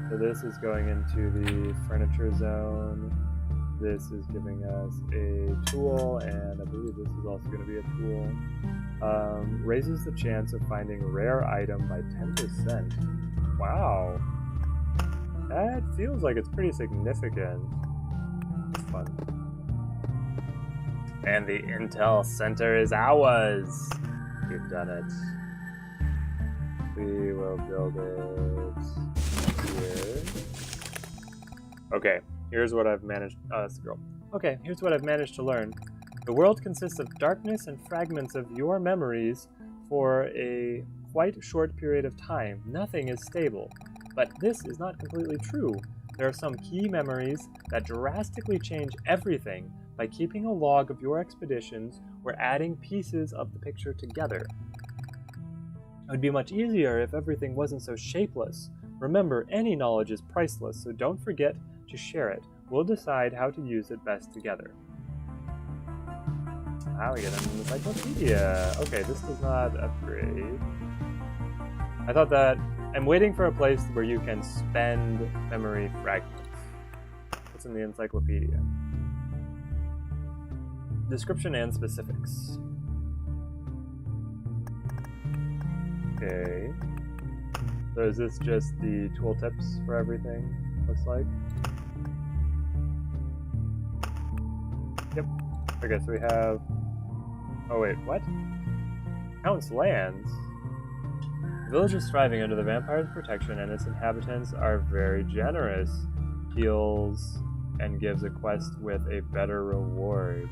So this is going into the furniture zone. This is giving us a tool, and I believe this is also going to be a tool. Raises the chance of finding a rare item by 10%. Wow. That feels like it's pretty significant. It's fun. And the Intel Center is ours. We've done it. We will build it here. Okay. Here's what I've managed. Oh, that's the girl. Okay, here's what I've managed to learn. The world consists of darkness and fragments of your memories for a quite short period of time. Nothing is stable. But this is not completely true. There are some key memories that drastically change everything. By keeping a log of your expeditions, we're adding pieces of the picture together. It would be much easier if everything wasn't so shapeless. Remember, any knowledge is priceless, so don't forget to share it. We'll decide how to use it best together. Ah, we get an encyclopedia. Okay, this does not upgrade. I thought that... I'm waiting for a place where you can spend memory fragments. What's in the encyclopedia? Description and specifics. Okay. So is this just the tooltips for everything, looks like? Yep. Okay, so we have... Oh wait, what? Count's lands? The village is thriving under the vampire's protection and its inhabitants are very generous. Heals and gives a quest with a better reward.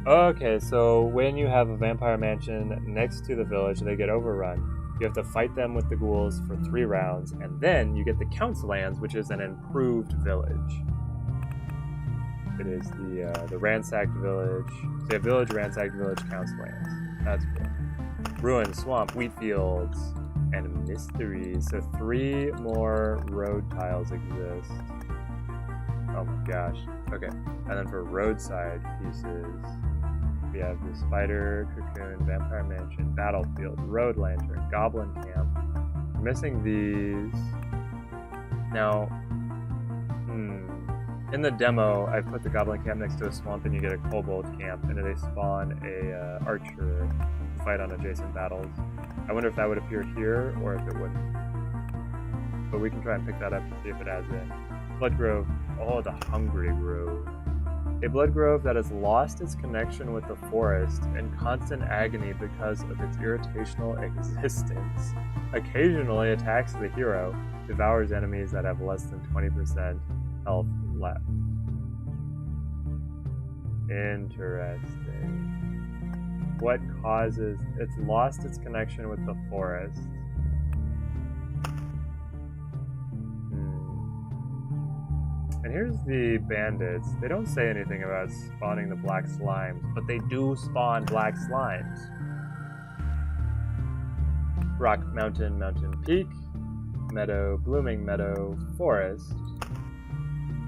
Okay, so when you have a vampire mansion next to the village, they get overrun. You have to fight them with the ghouls for 3 rounds, and then you get the Count's lands, which is an improved village. It is the ransacked village. So you have village, ransacked village, Count's lands. That's cool. Ruin, swamp, wheat fields, and mysteries. So 3 more road tiles exist. Oh my gosh. Okay. And then for roadside pieces, we have the spider, cocoon, vampire mansion, battlefield, road lantern, goblin camp. We're missing these. Now, in the demo, I put the goblin camp next to a swamp, and you get a kobold camp, and then they spawn a archer to fight on adjacent battles. I wonder if that would appear here or if it wouldn't. But we can try and pick that up to see if it adds in. Blood Grove. Oh, the Hungry Grove. A blood grove that has lost its connection with the forest in constant agony because of its irritational existence. Occasionally attacks the hero, devours enemies that have less than 20% health left. Interesting. What causes... It's lost its connection with the forest. And here's the bandits. They don't say anything about spawning the black slimes, but they do spawn black slimes. Rock mountain, mountain peak, meadow, blooming meadow, forest.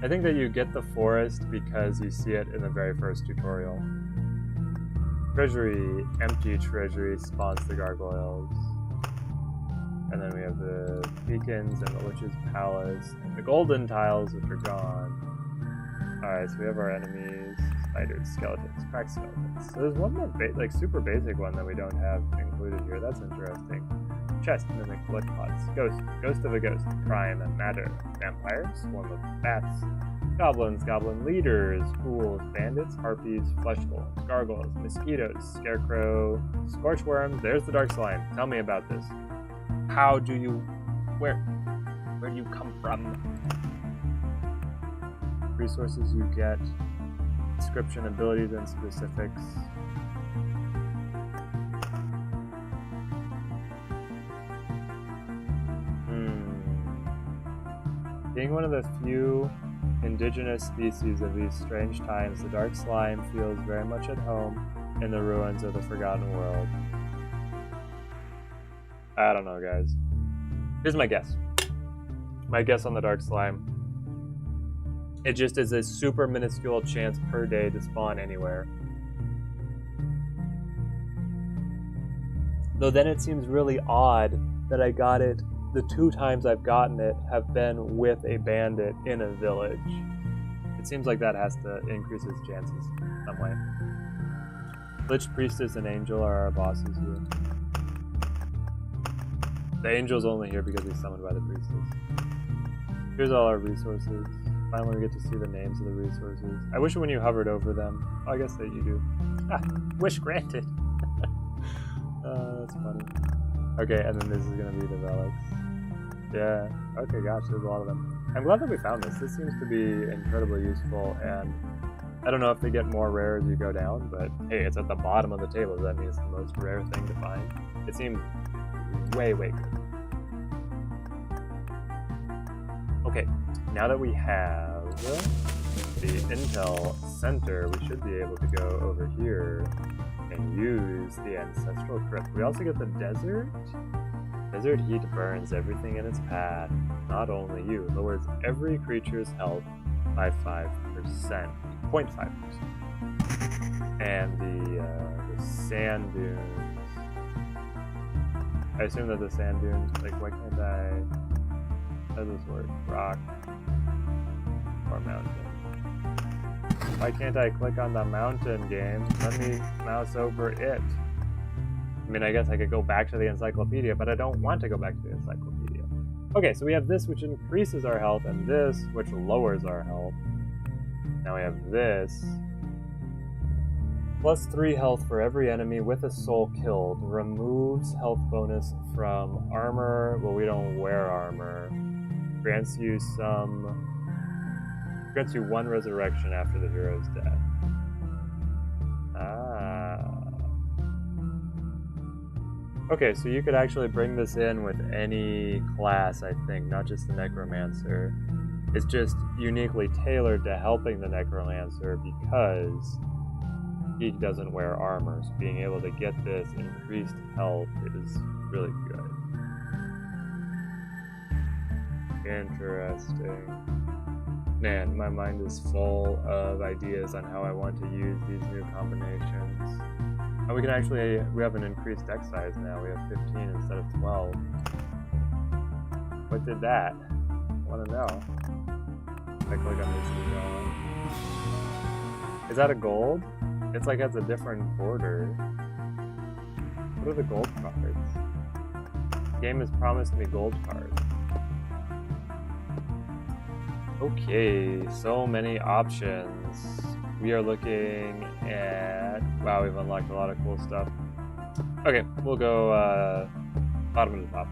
I think that you get the forest because you see it in the very first tutorial. Treasury, empty treasury spawns the gargoyles. And then we have the beacons and the witch's palace and the golden tiles, which are gone. Alright, so we have our enemies, spiders, skeletons, cracked skeletons. So there's one more like super basic one that we don't have included here. That's interesting. Chest, mimic, blood pots, ghost, ghost of a ghost, crime and matter, vampires, swarm of bats, goblins, goblin leaders, ghouls, bandits, harpies, flesh golems, gargoyles, mosquitoes, scarecrow, scorchworms. There's the dark slime. Tell me about this. How do you... Where do you come from? Resources you get, description, abilities, and specifics. Being one of the few indigenous species of these strange times, the dark slime feels very much at home in the ruins of the Forgotten World. I don't know, guys. Here's my guess. My guess on the dark slime. It just is a super minuscule chance per day to spawn anywhere. Though then it seems really odd that I got it, the 2 times I've gotten it have been with a bandit in a village. It seems like that has to increase its chances some way. Lich, Priestess, and Angel are our bosses here. The Angel's only here because he's summoned by the Priestess. Here's all our resources. Finally we get to see the names of the resources. I wish when you hovered over them... Oh, I guess that you do. Ah, wish granted! That's funny. Okay, and then this is gonna be the relics. Yeah, okay, gosh, there's a lot of them. I'm glad that we found this. This seems to be incredibly useful, and I don't know if they get more rare as you go down, but hey, it's at the bottom of the table. That means it's the most rare thing to find. It seems way, way good. Okay, now that we have the Intel Center, we should be able to go over here and use the Ancestral Crypt. We also get the Desert. Desert heat burns everything in its path, not only you. Lowers every creature's health by 5%, 0.5%. And the sand dunes. I assume that the sand dunes, like, why can't I... How does this work? Rock or mountain? Why can't I click on the mountain game? Let me mouse over it. I mean, I guess I could go back to the encyclopedia, but I don't want to go back to the encyclopedia. Okay, so we have this, which increases our health, and this, which lowers our health. Now we have this. Plus 3 health for every enemy with a soul killed. Removes health bonus from armor. Well, we don't wear armor. Grants you 1 resurrection after the hero's death. Okay, so you could actually bring this in with any class, I think, not just the Necromancer. It's just uniquely tailored to helping the Necromancer because he doesn't wear armor. So being able to get this increased health is really good. Interesting. Man, my mind is full of ideas on how I want to use these new combinations. And we can actually, we have an increased deck size now. We have 15 instead of 12. What did that? I want to know. If I click on this, is that a gold? It's like has a different border. What are the gold cards? The game has promised me gold cards. Okay, so many options. We are looking at... Wow, we've unlocked a lot of cool stuff. Okay, we'll go bottom to the top.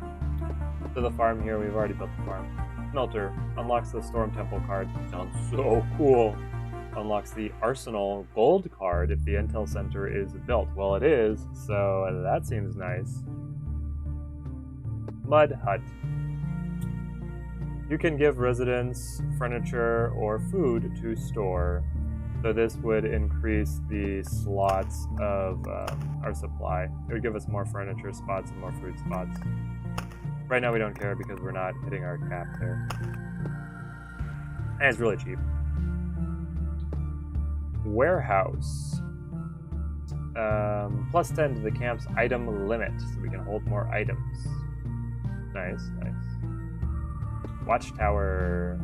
To the farm here, we've already built the farm. Smelter. Unlocks the Storm Temple card. Sounds so cool. Unlocks the Arsenal Gold card if the Intel Center is built. Well, it is, so that seems nice. Mud Hut. You can give residents furniture or food to store. So this would increase the slots of our supply. It would give us more furniture spots and more food spots. Right now we don't care because we're not hitting our cap there. And it's really cheap. Warehouse. Plus 10 to the camp's item limit, so we can hold more items. Nice, nice. Watchtower.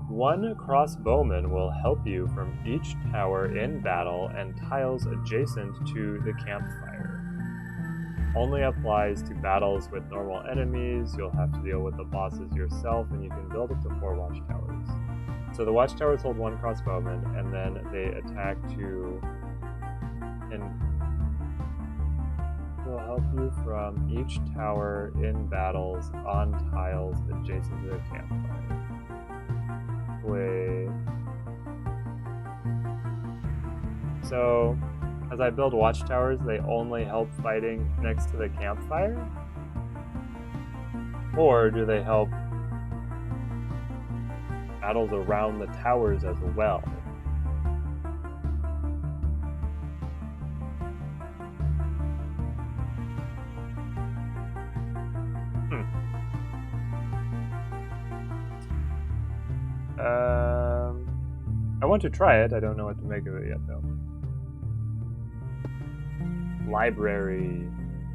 One crossbowman will help you from each tower in battle and tiles adjacent to the campfire. Only applies to battles with normal enemies. You'll have to deal with the bosses yourself, and you can build up to 4 watchtowers. So the watchtowers hold 1 crossbowman, and then they attack to... and will help you from each tower in battles on tiles adjacent to the campfire. Wait. So, as I build watchtowers, they only help fighting next to the campfire? Or do they help battles around the towers as well? I want to try it. I don't know what to make of it yet, though. Library.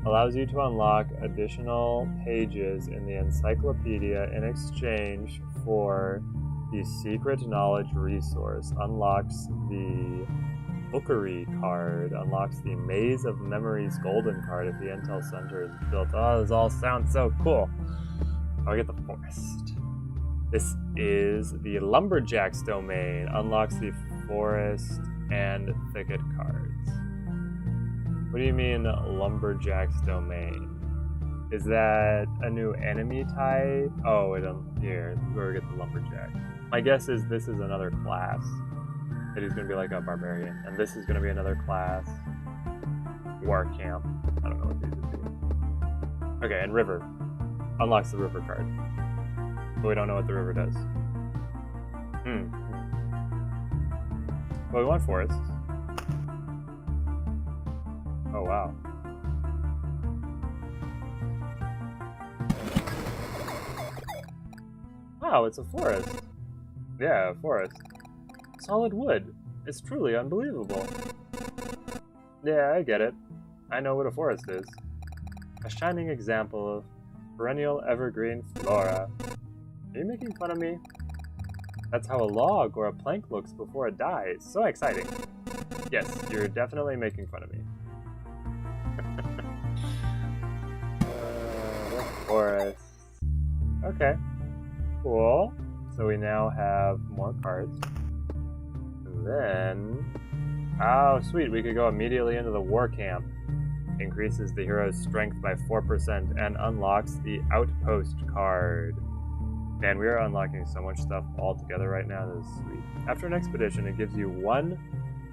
Allows you to unlock additional pages in the encyclopedia in exchange for the secret knowledge resource. Unlocks the Bookery card. Unlocks the Maze of Memories golden card if the Intel Center is built. Oh, this all sounds so cool. I'll get the forest. This is the Lumberjack's domain. Unlocks the forest and thicket cards. What do you mean, Lumberjack's domain? Is that a new enemy type? Oh, here, we're gonna get the Lumberjack. My guess is this is another class. It is gonna be like a barbarian, and this is gonna be another class. War camp. I don't know what these would be. Okay, and river. Unlocks the river card. But we don't know what the river does. Well, we want forests. Oh, wow. Wow, it's a forest. Yeah, a forest. Solid wood. It's truly unbelievable. Yeah, I get it. I know what a forest is. A shining example of perennial evergreen flora. Are you making fun of me? That's how a log or a plank looks before it dies. So exciting. Yes, you're definitely making fun of me. Forest. Okay. Cool. So we now have more cards. And then... oh, sweet. We could go immediately into the war camp. Increases the hero's strength by 4% and unlocks the Outpost card. Man, we are unlocking so much stuff all together right now. This is sweet. After an expedition, it gives you 1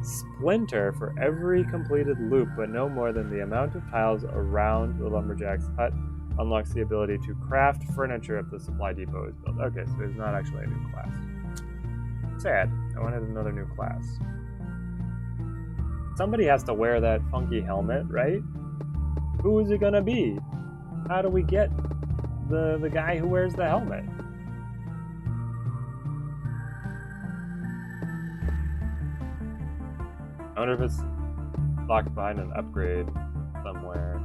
splinter for every completed loop, but no more than the amount of tiles around the Lumberjack's hut. Unlocks the ability to craft furniture if the supply depot is built. Okay, so it's not actually a new class. Sad. I wanted another new class. Somebody has to wear that funky helmet, right? Who is it gonna be? How do we get the guy who wears the helmet? I wonder if it's locked behind an upgrade somewhere.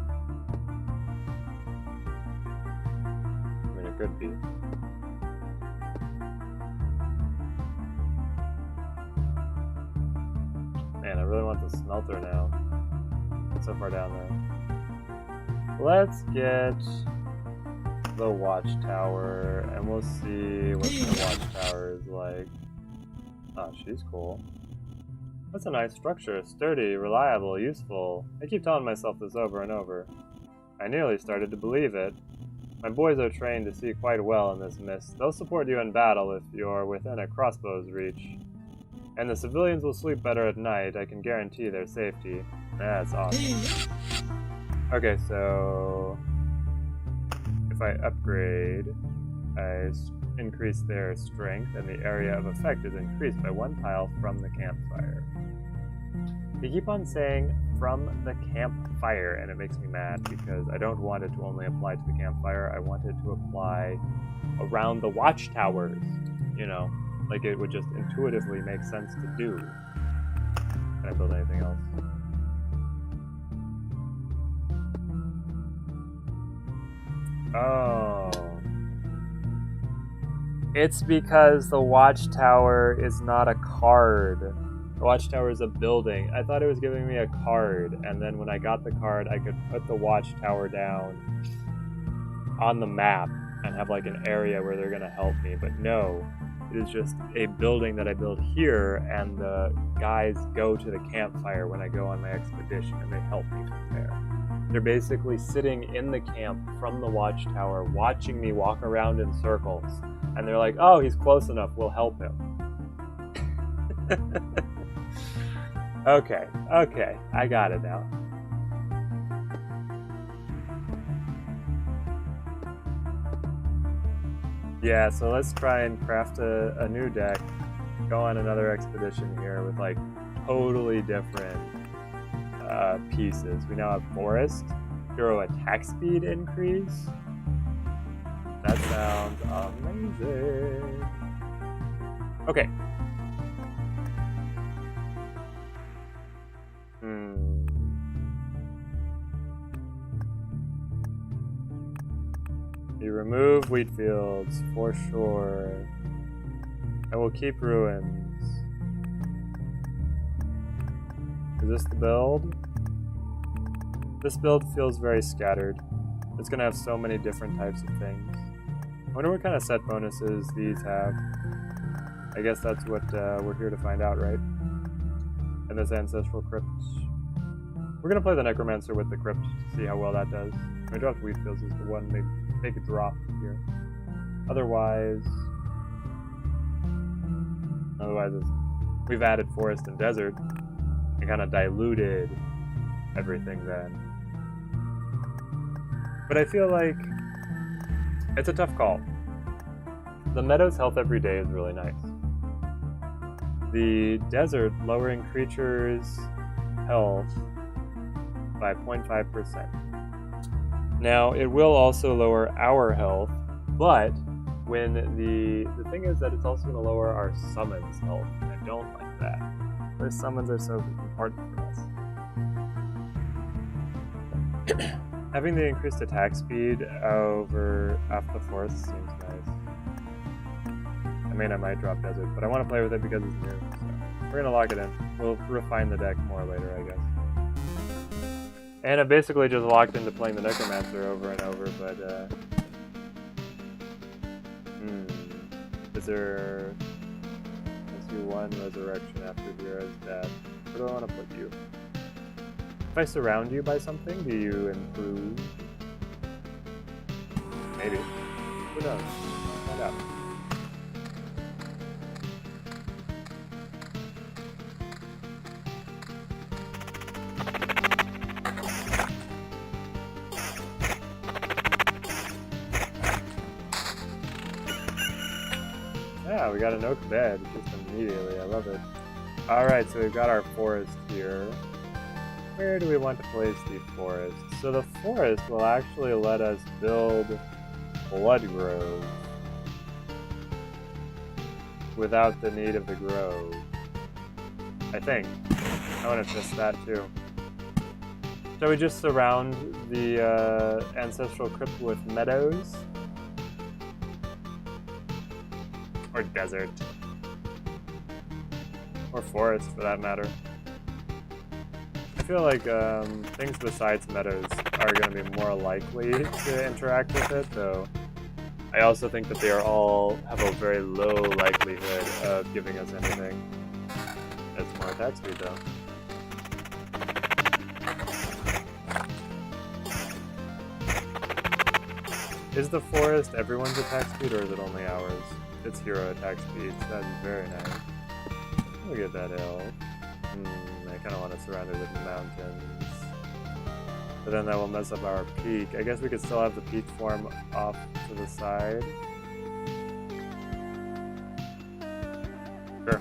I mean, it could be. Man, I really want the smelter now. It's so far down there. Let's get the watchtower, and we'll see what the watchtower is like. Oh, she's cool. That's a nice structure. Sturdy, reliable, useful. I keep telling myself this over and over. I nearly started to believe it. My boys are trained to see quite well in this mist. They'll support you in battle if you're within a crossbow's reach. And the civilians will sleep better at night. I can guarantee their safety. That's awesome. Okay, so if I upgrade, I increase their strength, and the area of effect is increased by 1 tile from the campfire. They keep on saying from the campfire, and it makes me mad because I don't want it to only apply to the campfire. I want it to apply around the watchtowers. You know, like it would just intuitively make sense to do. Can I build anything else? Oh. It's because the watchtower is not a card. The watchtower is a building. I thought it was giving me a card, and then when I got the card, I could put the watchtower down on the map and have like an area where they're gonna help me. But no, it is just a building that I build here, and the guys go to the campfire when I go on my expedition, and they help me from there. They're basically sitting in the camp from the watchtower, watching me walk around in circles. And they're like, oh, he's close enough, we'll help him. Okay, I got it now. Yeah, so let's try and craft a new deck, go on another expedition here with like totally different pieces. We now have Forest, Hero attack speed increase. That sounds amazing. Okay. You remove wheat fields for sure. I will keep ruins. Is this the build? This build feels very scattered. It's gonna have so many different types of things. I wonder what kind of set bonuses these have. I guess that's what we're here to find out, right? And this Ancestral Crypt. We're gonna play the Necromancer with the Crypt to see how well that does. I dropped Wheat Fields is the one big drop here. Otherwise, we've added Forest and Desert and kind of diluted everything then. But I feel like it's a tough call. The Meadow's health every day is really nice. The Desert lowering creatures' health by 0.5%. Now, it will also lower our health, but when the thing is that it's also going to lower our summons health, and I don't like that. Our summons are so important for us. Having the increased attack speed over the forest seems nice. I mean, I might drop Desert, but I want to play with it because it's new, so we're going to lock it in. We'll refine the deck more later, I guess. And I basically just locked into playing the Necromancer over and over, but is there... Let's do 1 resurrection after Vera's death. Where do I want to put you? If I surround you by something, do you improve? Maybe. Who knows? Find out. Yeah, we got an oak bed just immediately. I love it. Alright, so we've got our forest here. Where do we want to place the forest? So the forest will actually let us build blood groves without the need of the grove. I think. I want to test that too. Shall we just surround the Ancestral Crypt with meadows? Or desert. Or forest, for that matter. I feel like things besides meadows are going to be more likely to interact with it, though I also think that they are all have a very low likelihood of giving us anything. That's more attack speed, though. Is the forest everyone's attack speed, or is it only ours? It's hero attack speed, so that's very nice. Look at that hill. I kind of want to surround it with mountains. But then that will mess up our peak. I guess we could still have the peak form off to the side. Sure.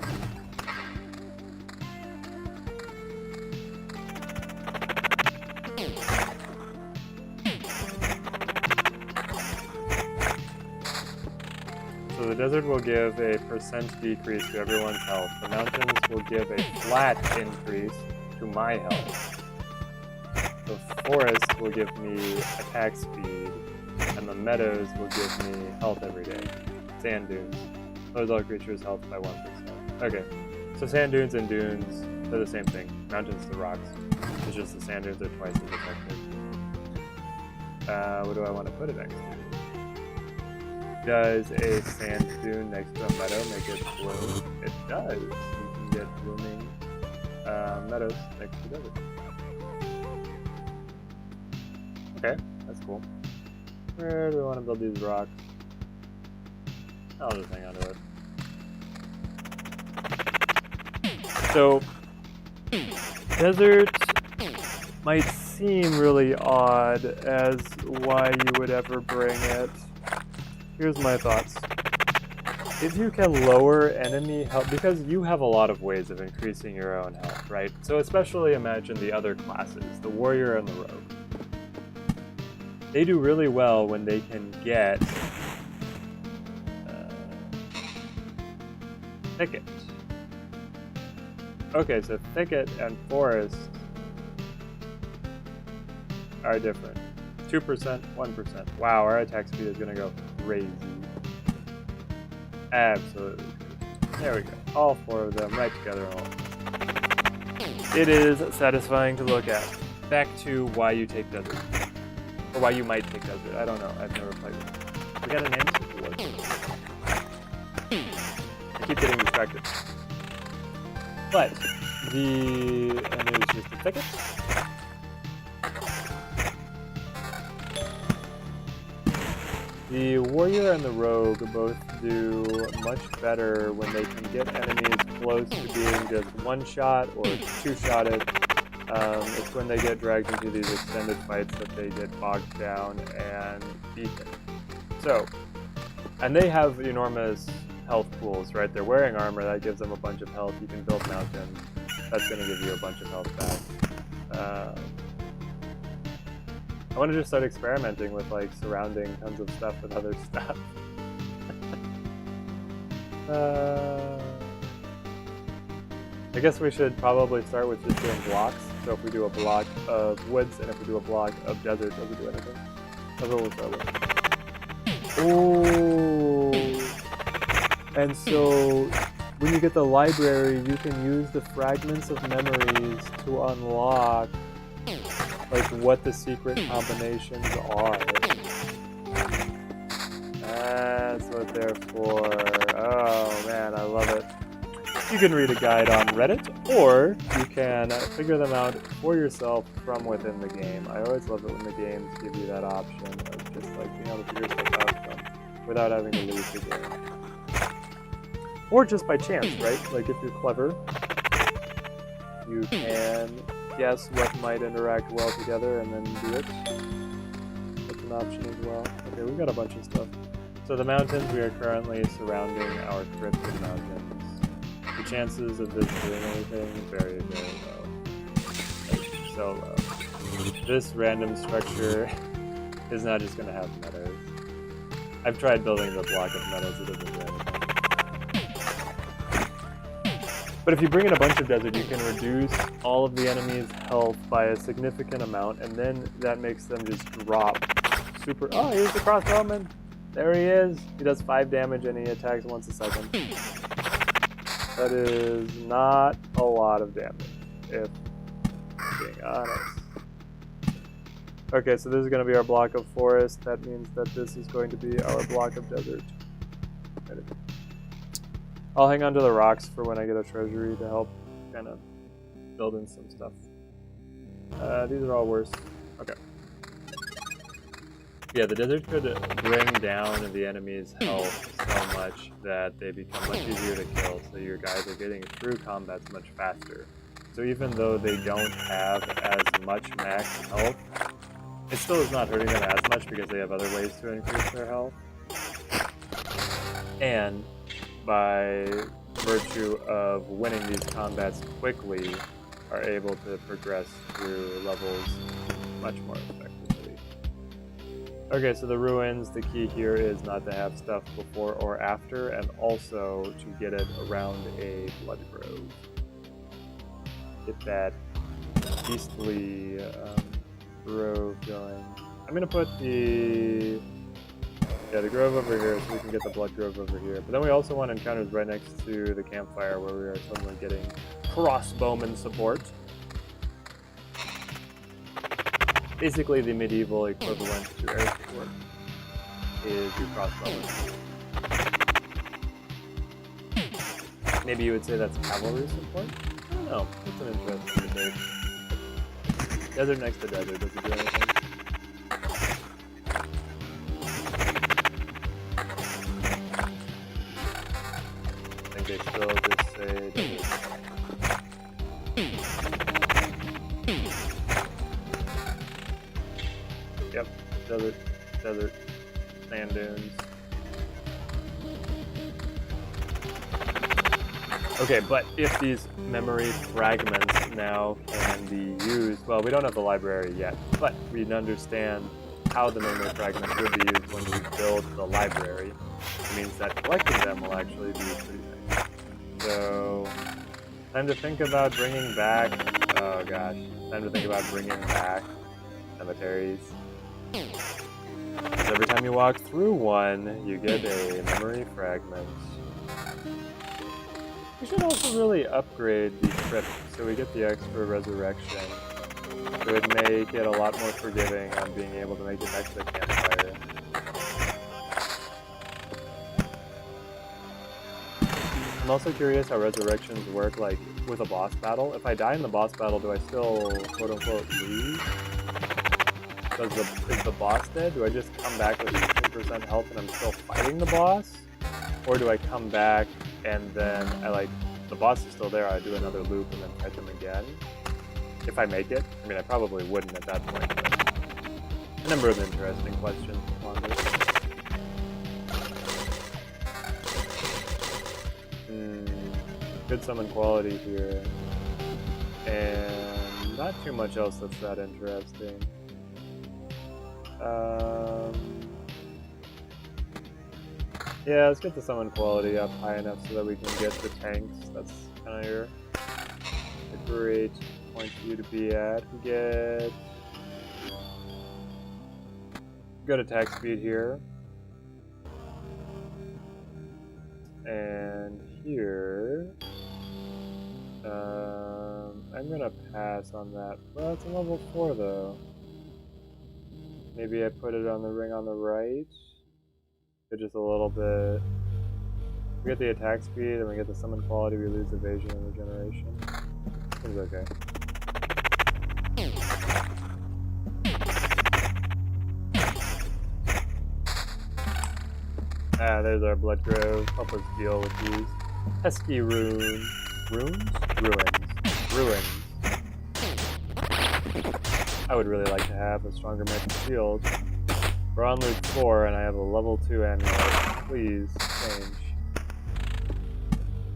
So the desert will give a % decrease to everyone's health. The mountains will give a flat increase to my health. The forest will give me attack speed, and the meadows will give me health every day. Sand dunes. Lowers all creatures' health by 1%. Okay, so sand dunes and dunes, they're the same thing. Mountains to rocks. It's just the sand dunes are twice as effective. What do I want to put it next to? Does a sand dune next to a meadow make it bloom? It does. You can get blooming meadows next to desert. Okay, that's cool. Where do we want to build these rocks? I'll just hang on to it. So, desert might seem really odd as why you would ever bring it. Here's my thoughts. If you can lower enemy health, because you have a lot of ways of increasing your own health, right? So especially imagine the other classes, the warrior and the rogue. They do really well when they can get thicket. Okay, so thicket and forest are different. 2%, 1%. Wow, our attack speed is gonna go crazy. Absolutely. There we go. All four of them right together. It is satisfying to look at. Back to why you take desert. Or why you might take desert. I don't know. I've never played it. We got a name? I keep getting distracted. But and it was just the thicket. The warrior and the rogue both do much better when they can get enemies close to being just one-shot or two-shotted. It's when they get dragged into these extended fights that they get bogged down and beaten. So, and they have enormous health pools, right? They're wearing armor, that gives them a bunch of health. You can build mountains, that's going to give you a bunch of health back. I want to just start experimenting with like surrounding tons of stuff with other stuff. I guess we should probably start with just doing blocks. So if we do a block of woods and if we do a block of desert, does it do anything? That's what we'll start with. Ooh. And so when you get the library, you can use the fragments of memories to unlock like what the secret combinations are. That's what they're for. Oh man, I love it. You can read a guide on Reddit, or you can figure them out for yourself from within the game. I always love it when the games give you that option of just like being able to figure stuff out without having to leave the game. Or just by chance, right? Like if you're clever, you can guess what might interact well together and then do it. That's an option as well. Okay, we've got a bunch of stuff. So the mountains, we are currently surrounding our cryptid mountains. The chances of this doing anything, very, very low. Like, so low. This random structure is not just going to have meadows. I've tried building the block of meadows, it doesn't do anything. But if you bring in a bunch of desert, you can reduce all of the enemy's health by a significant amount, and then that makes them just drop super... Oh, here's the crossbowman! There he is! He does 5 damage and he attacks once a second. That is not a lot of damage, if I'm being honest. Okay, so this is going to be our block of forest. That means that this is going to be our block of desert. I'll hang on to the rocks for when I get a treasury to help kind of build in some stuff. These are all worse. Okay. Yeah, the desert could bring down the enemy's health so much that they become much easier to kill, so your guys are getting through combats much faster. So even though they don't have as much max health, it still is not hurting them as much because they have other ways to increase their health. And by virtue of winning these combats quickly, are able to progress through levels much more effectively. Okay, so the ruins, the key here is not to have stuff before or after, and also to get it around a blood grove. Get that beastly grove going. I'm gonna put the grove over here so we can get the blood grove over here. But then we also want encounters right next to the campfire where we are suddenly getting crossbowman support. Basically the medieval equivalent to air support is your crossbowman. Maybe you would say that's cavalry support? I don't know. It's an interesting debate. Desert next to desert, does it do anything? I think they still just say desert. Yep, desert, sand dunes. Okay, but if these memory fragments now can be used, well, we don't have the library yet, but we understand how the memory fragments would be used when we build the library. It means that collecting them will actually be pretty nice. So, time to think about bringing back, oh gosh, time to think about bringing back cemeteries. Because every time you walk through one, you get a memory fragment. We should also really upgrade the crypt so we get the extra resurrection. It would make it a lot more forgiving on being able to make it next to the campfire. I'm also curious how resurrections work, like, with a boss battle. If I die in the boss battle, do I still, quote-unquote, leave? Is the boss dead? Do I just come back with 15% health and I'm still fighting the boss? Or do I come back and then the boss is still there, I do another loop and then fight them again? If I make it. I mean, I probably wouldn't at that point, but a number of interesting questions to ponder. Good summon quality here. And not too much else that's that interesting. Yeah, let's get the summon quality up high enough so that we can get the tanks. That's kind of a great point for you to be at. We get good attack speed here. And here, I'm gonna pass on that. Well, it's a level 4 though. Maybe I put it on the ring on the right. Just a little bit. We get the attack speed and we get the summon quality, we lose evasion and regeneration. Seems okay. Ah, there's our blood grove. Help us deal with these pesky ruins. I would really like to have a stronger magic shield. We're on loop 4 and I have a level 2 amulet. Please change.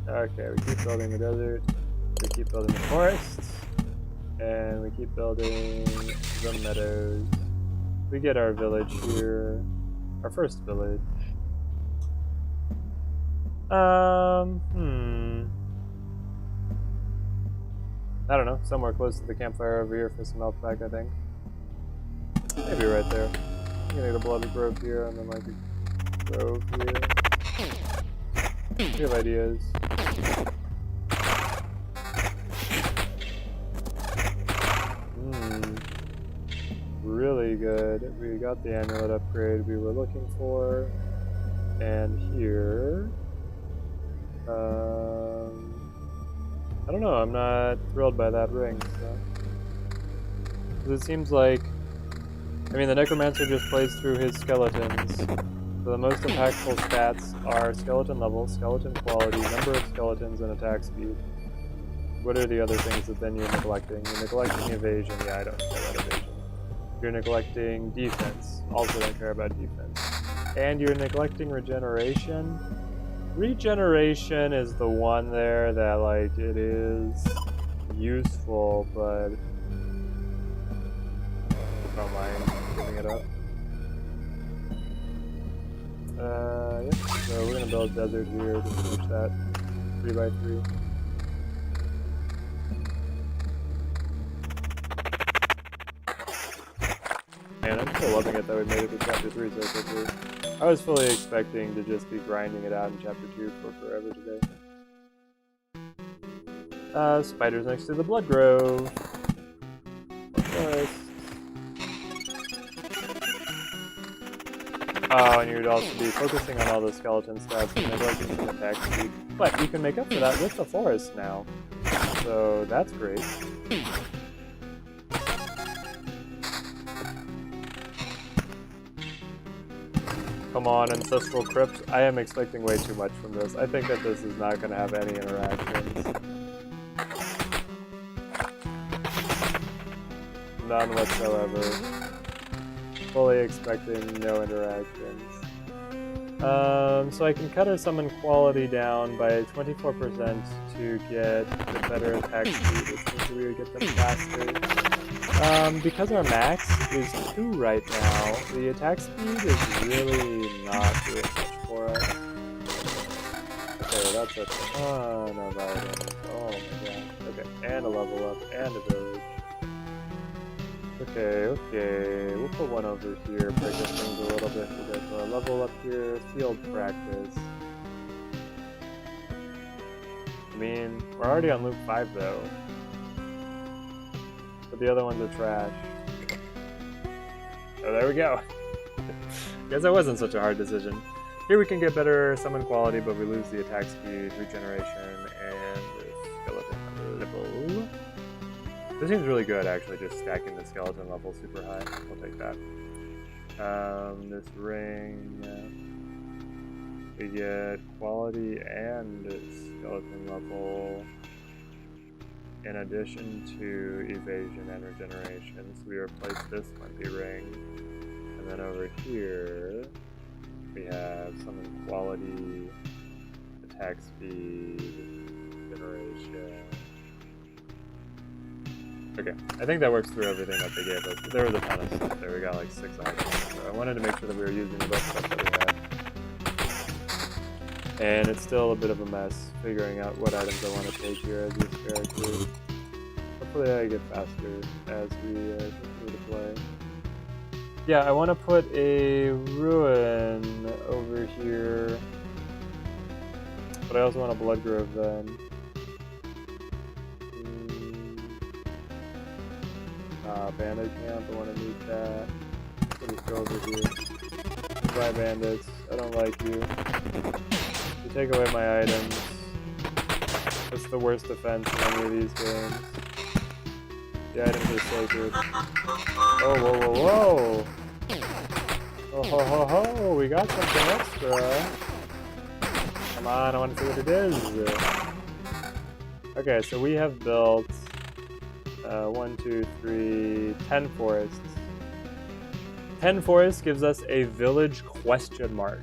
Okay, we keep building the desert. We keep building the forests. And we keep building the meadows. We get our village here. Our first village. I don't know, somewhere close to the campfire over here for some health back, I think. Maybe right there. I'm gonna get a blood grove here and then like a grove here. We have ideas. Really good. We got the amulet upgrade we were looking for. And here... I don't know, I'm not thrilled by that ring, so... 'Cause it seems like I mean, the Necromancer just plays through his skeletons. So the most impactful stats are skeleton level, skeleton quality, number of skeletons, and attack speed. What are the other things that then you're neglecting? You're neglecting evasion. Yeah, I don't care about evasion. You're neglecting defense. Also don't care about defense. And you're neglecting regeneration. Regeneration is the one there that, like, it is useful, but I don't mind giving it up. Yeah, so we're gonna build a desert here to finish that 3x3. Man, I'm still loving it that we made it to chapter 3 so quickly. I was fully expecting to just be grinding it out in chapter 2 for forever today. Spiders next to the Blood Grove. Nice. Oh, and you'd also be focusing on all the skeleton stats and neglecting some attack speed. But you can make up for that with the forest now. So that's great. Come on, Ancestral Crypt. I am expecting way too much from this. I think that this is not going to have any interactions. None whatsoever. Fully expecting no interactions. So I can cut our summon quality down by 24% to get the better attack speed, which means we would get them faster. Because our max is 2 right now, the attack speed is really not doing much for us. Okay, that's a ton of items. Oh my god. Okay, and a level up, and a village. Okay, we'll put one over here, break up things a little bit. We'll get a level up here, field practice. I mean, we're already on loop 5 though. But the other ones are trash. So there we go. Guess that wasn't such a hard decision. Here we can get better summon quality, but we lose the attack speed, regeneration, and skeleton level. This seems really good, actually, just stacking the skeleton level super high. We'll take that. This ring, we get quality and skeleton level in addition to evasion and regeneration. So we replace this wimpy ring. And then over here, we have summon quality, attack speed, generation. Okay, I think that works through everything that they gave us. There was a ton of stuff there. We got like 6 items. So I wanted to make sure that we were using the best stuff that we had. And it's still a bit of a mess figuring out what items I want to take here as these characters. Hopefully I get faster as we continue to play. Yeah, I want to put a ruin over here. But I also want a blood grove then. Bandit camp, I want to meet that. We'll just go over here. Goodbye, bandits. I don't like you. You take away my items. That's the worst defense in any of these games. The items are sacred. Oh, whoa, whoa, whoa! Oh, ho, ho, ho! We got something extra. Come on, I want to see what it is. Okay, so we have built 1, 2, 3, 10 forests. 10 forests gives us a village question mark.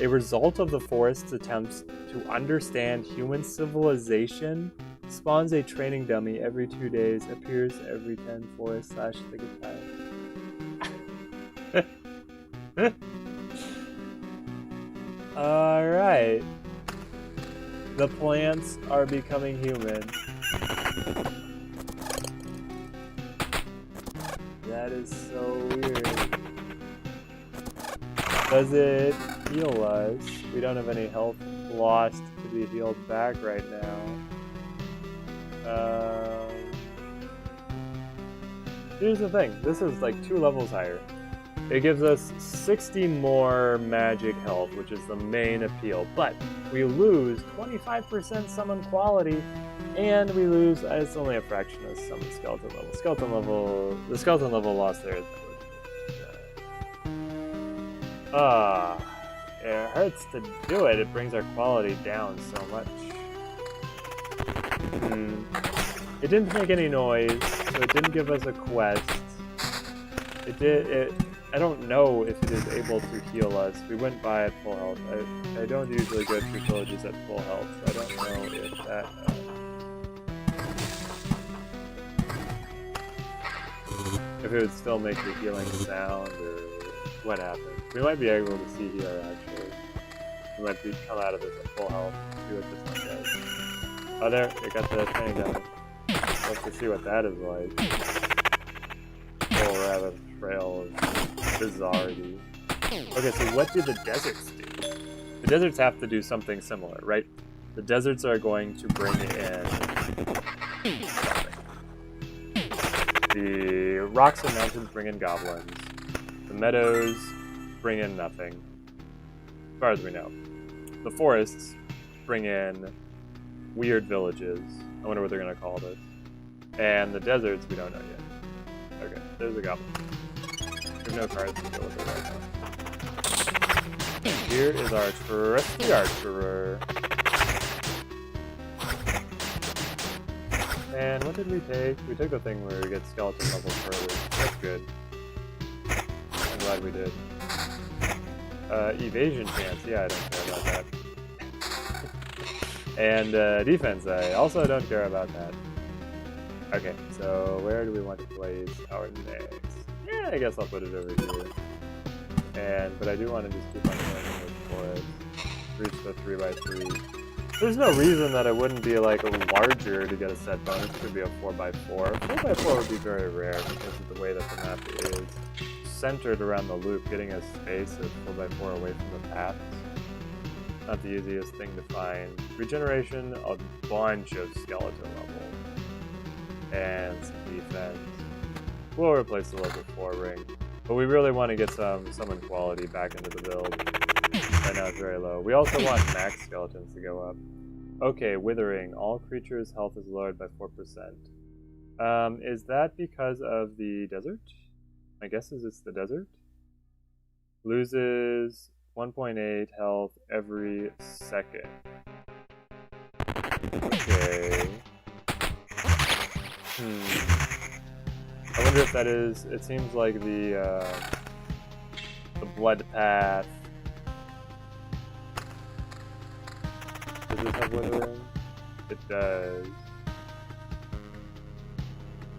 A result of the forest's attempts to understand human civilization spawns a training dummy every 2 days, appears every 10 forest/thicket tiles. Alright. The plants are becoming human. That is so weird. Does it heal us? We don't have any health lost to be healed back right now. Here's the thing. This is like 2 levels higher. It gives us 60 more magic health, which is the main appeal. But we lose 25% summon quality, and we lose, it's only a fraction of summon skeleton level. The skeleton level loss there is It hurts to do it. It brings our quality down so much. It didn't make any noise, so it didn't give us a quest. I don't know if it is able to heal us. We went by at full health. I don't usually go through villages at full health, so I don't know if that... if it would still make the healing sound, or what happened. We might be able to see here, actually. We might come out of this at full health, see what this one does. Oh, there, it got the thing down. Let's see what that is like. Whole rabbit trail of bizarrety. Okay, so what do the deserts do? The deserts have to do something similar, right? The deserts are going to bring in something. The rocks and mountains bring in goblins. The meadows bring in nothing, as far as we know. The forests bring in weird villages. I wonder what they're going to call this. And the deserts, we don't know yet. Okay, there's a goblin. There's no cards to deal with it right now. Here is our trusty archerer. And what did we take? We took the thing where we get skeleton level further. That's good. I'm glad we did. Evasion chance. Yeah, I don't care about that. And defense, I also don't care about that. Okay, so where do we want to place our next? Yeah, I guess I'll put it over here. But I do want to just keep on going for it. Reach the 3x3. There's no reason that it wouldn't be like larger to get a set bonus. It could be a 4x4. 4x4 would be very rare because of the way that the map is centered around the loop. Getting a space of 4x4 away from the paths. Not the easiest thing to find. Regeneration, a bunch of skeleton level. And some defense. We'll replace the level 4 ring. But we really want to get some summon quality back into the build. Right now it's very low. We also want max skeletons to go up. Okay, withering. All creatures' health is lowered by 4%. Is that because of the desert? My guess is it's the desert. Loses 1.8 health every second. Okay. I wonder if that is... It seems like the blood path... Does this have withering? It does.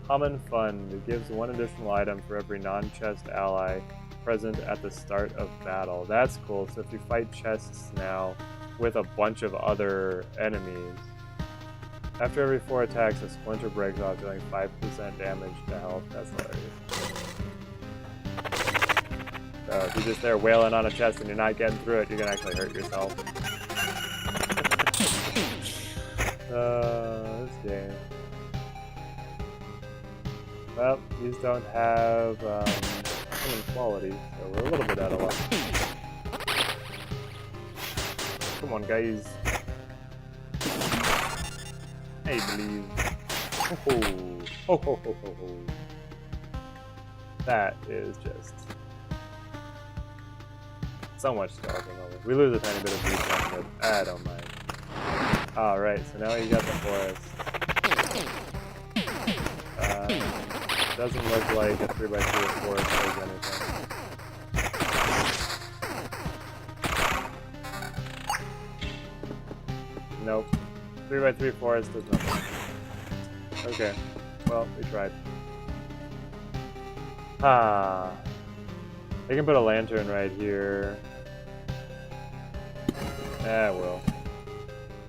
Common Fund. It gives one additional item for every non-chest ally present at the start of battle. That's cool. So if you fight chests now with a bunch of other enemies, after every 4 attacks, a splinter breaks off, dealing 5% damage to health. That's hilarious. So if you're just there wailing on a chest and you're not getting through it, you can actually hurt yourself. This game. Well, these don't have summon quality, so we're a little bit out of luck. Come on, guys. I believe. Ho ho ho ho ho. That is just so much skeleton level. We lose a tiny bit of defense, but I don't mind. Alright, so now you got the forest. Doesn't look like a 3x3 forest does anything. Nope. 3x3 forest does nothing. Okay. Well, we tried. I can put a lantern right here.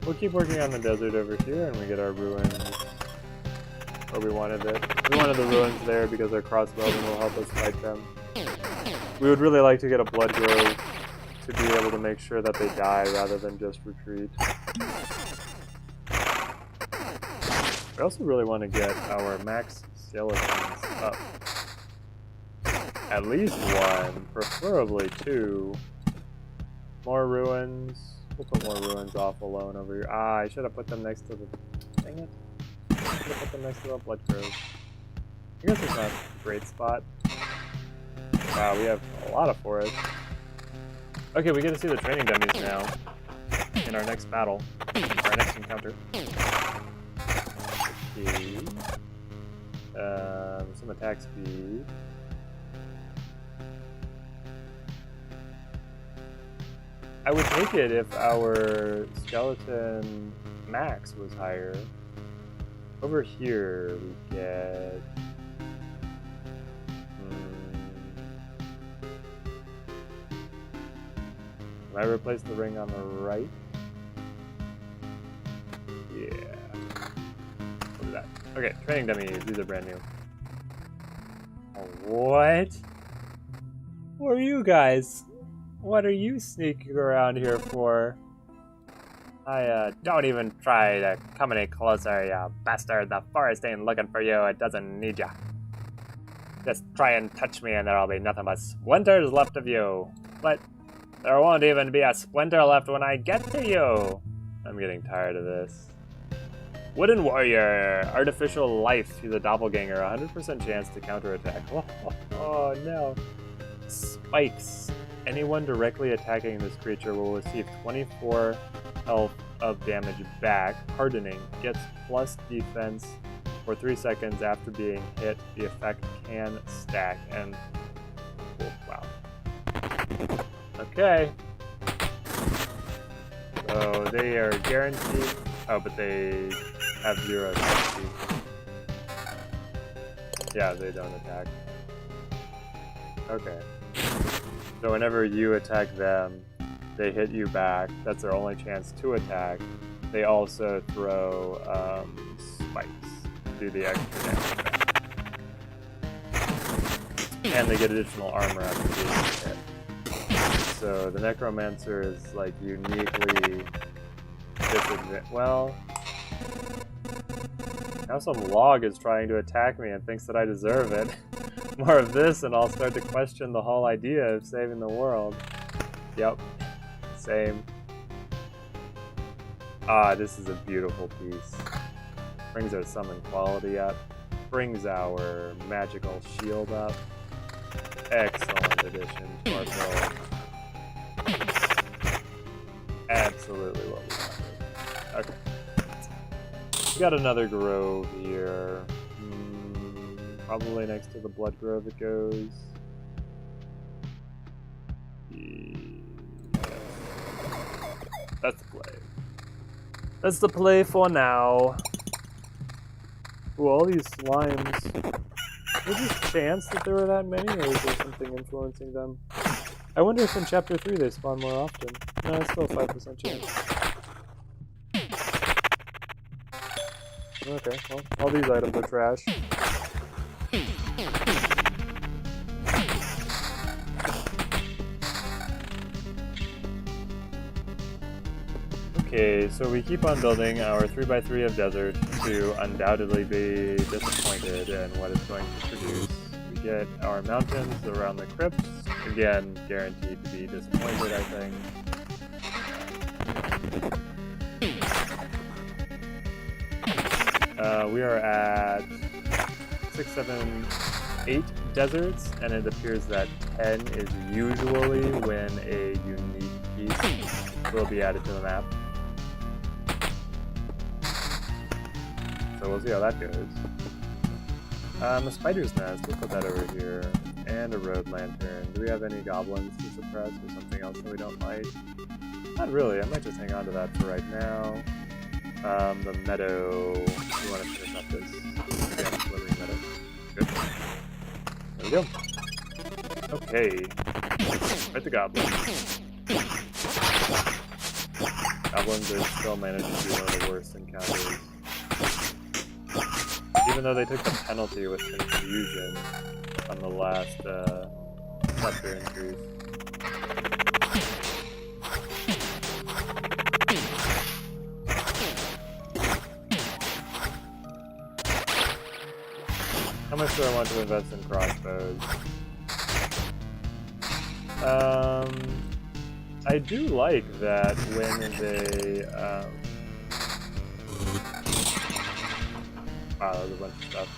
We'll keep working on the desert over here, and we get our ruins where we wanted it. We wanted the ruins there because our crossbowmen will help us fight them. We would really like to get a blood grove to be able to make sure that they die rather than just retreat. We also really want to get our max skeletons up. At least 1, preferably 2. More ruins. We'll put more ruins off alone over here. I should have put them next to the... Dang it. I should have put them next to the blood grove. I guess it's not a great spot. Wow, we have a lot of forest. Okay, we get to see the training dummies now in our next battle, our next encounter. Speed. Some attack speed. I would take it if our skeleton max was higher. Over here we get... Can I replace the ring on the right? Yeah. What is that? Okay, training dummies. These are brand new. Oh, what? Who are you guys? What are you sneaking around here for? Don't even try to come any closer, you bastard. The forest ain't looking for you. It doesn't need ya. Just try and touch me and there'll be nothing but splinters left of you. But there won't even be a splinter left when I get to you. I'm getting tired of this. Wooden Warrior. Artificial life. He's a doppelganger. 100% chance to counterattack. Oh no. Spikes. Anyone directly attacking this creature will receive 24 health of damage back. Hardening. Gets plus defense for 3 seconds after being hit. The effect can stack. And... oh, wow. Okay. So they are guaranteed. Oh, but they have 0 attack speed. Yeah, they don't attack. Okay. So whenever you attack them, they hit you back. That's their only chance to attack. They also throw spikes to do the extra damage back. And they get additional armor after being hit. So the Necromancer is like uniquely disadvantaged. Well, now some log is trying to attack me and thinks that I deserve it. More of this and I'll start to question the whole idea of saving the world. Yep, same. Ah, this is a beautiful piece. Brings our summon quality up. Brings our magical shield up. Excellent addition to our build. Absolutely what we wanted. Okay. We got another grove here. Probably next to the blood grove it goes. Yeah. That's the play. That's the play for now. Ooh, all these slimes. Was it chance that there were that many, or is there something influencing them? I wonder if in Chapter 3 they spawn more often. No, it's still a 5% chance. Okay, well, all these items are trash. Okay, so we keep on building our 3x3 of desert to undoubtedly be disappointed in what it's going to produce. We get our mountains around the crypts, again, guaranteed to be disappointed, I think. We are at 6, 7, 8 deserts, and it appears that 10 is usually when a unique piece will be added to the map. So we'll see how that goes. A spider's nest, we'll put that over here. And a road lantern. Do we have any goblins to suppress or something else that we don't like? Not really, I might just hang on to that for right now. The meadow, we want to finish up this again, swimming meadow. Good. There we go. Okay. Fight the goblins. Goblins are still managing to be one of the worst encounters. Even though they took the penalty with confusion on the last chapter increase. How much do I want to invest in crossbows? I do like that when they wow, there's a bunch of stuff.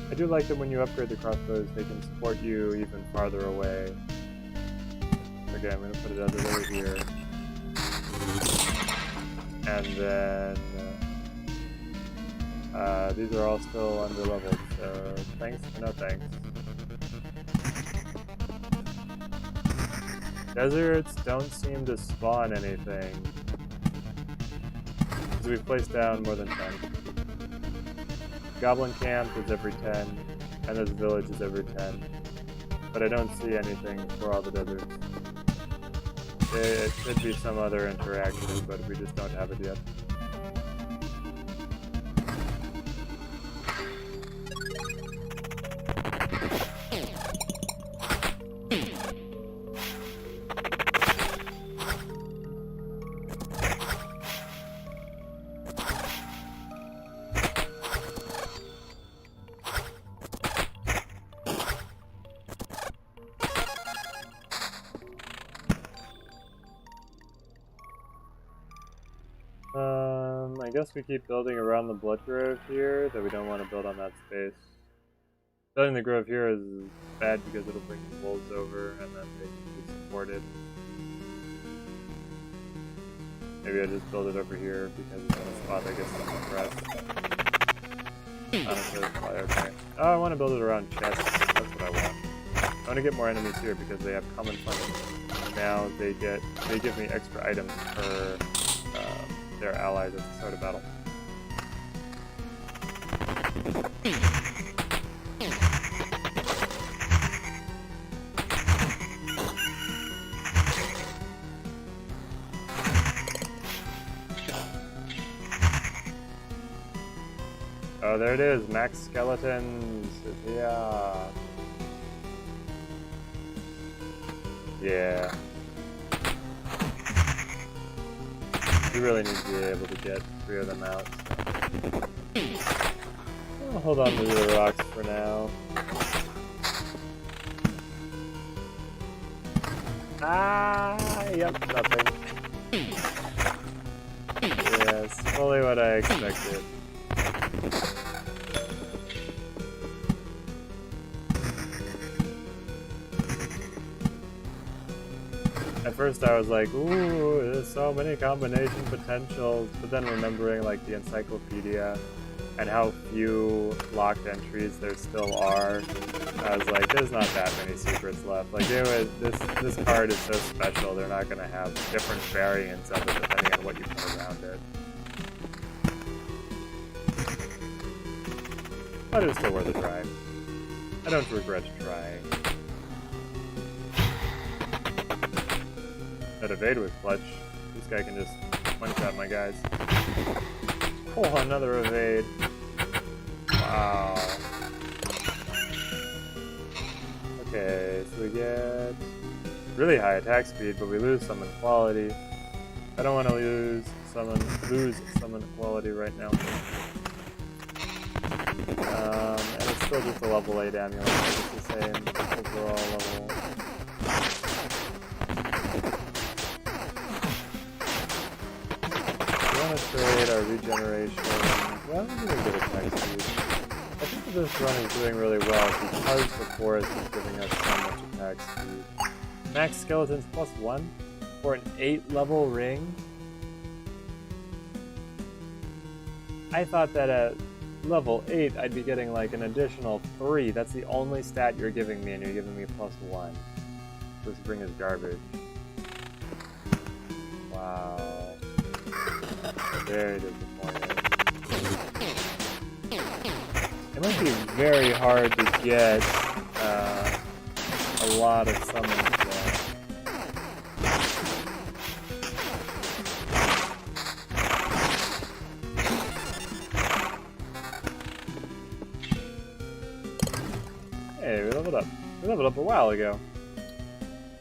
I do like that when you upgrade the crossbows, they can support you even farther away. They're Okay, I'm gonna put a desert over here. And then these are all still underleveled, so thanks but no thanks. Deserts don't seem to spawn anything. So we've placed down more than 10. Goblin camp is every 10, and this village is every 10. But I don't see anything for all the deserts. It could be some other interaction, but we just don't have it yet. I guess we keep building around the blood grove here, though we don't want to build on that space. Building the grove here is bad because it'll bring the wolves over and then they can be supported. Maybe I just build it over here because it's in a spot that gets them impressed. Honestly, that's probably okay. Oh, I want to build it around chests. That's what I want. I want to get more enemies here because they have common funding. Now they give me extra items for their allies at the start of battle. Oh, there it is, max skeletons. Yeah. Yeah. You really need to be able to get 3 of them out. I'll hold on to the rocks for now. Ah, yep, nothing. Yes, fully what I expected. At first I was like, ooh, there's so many combination potentials, but then remembering like the encyclopedia and how few locked entries there still are, I was like, there's not that many secrets left. Like, this card is so special, they're not going to have different variants of it depending on what you put around it. But it was still worth a try. I don't regret trying. That evade was clutch. This guy can just one-shot my guys. Oh, another evade. Wow. Okay, so we get really high attack speed, but we lose summon quality. I don't want to lose summon quality right now. And it's still just a level 8 amulet. It's the same overall level. Trade our regeneration. Well, we're doing good attack speed. I think that this run is doing really well because the forest is giving us so much attack speed. Max skeletons +1 for an 8 level ring. I thought that at level 8 I'd be getting like an additional 3. That's the only stat you're giving me, and you're giving me +1. This ring is garbage. Wow. Very disappointing. It must be very hard to get a lot of summons there. Hey, we leveled up. We leveled up a while ago.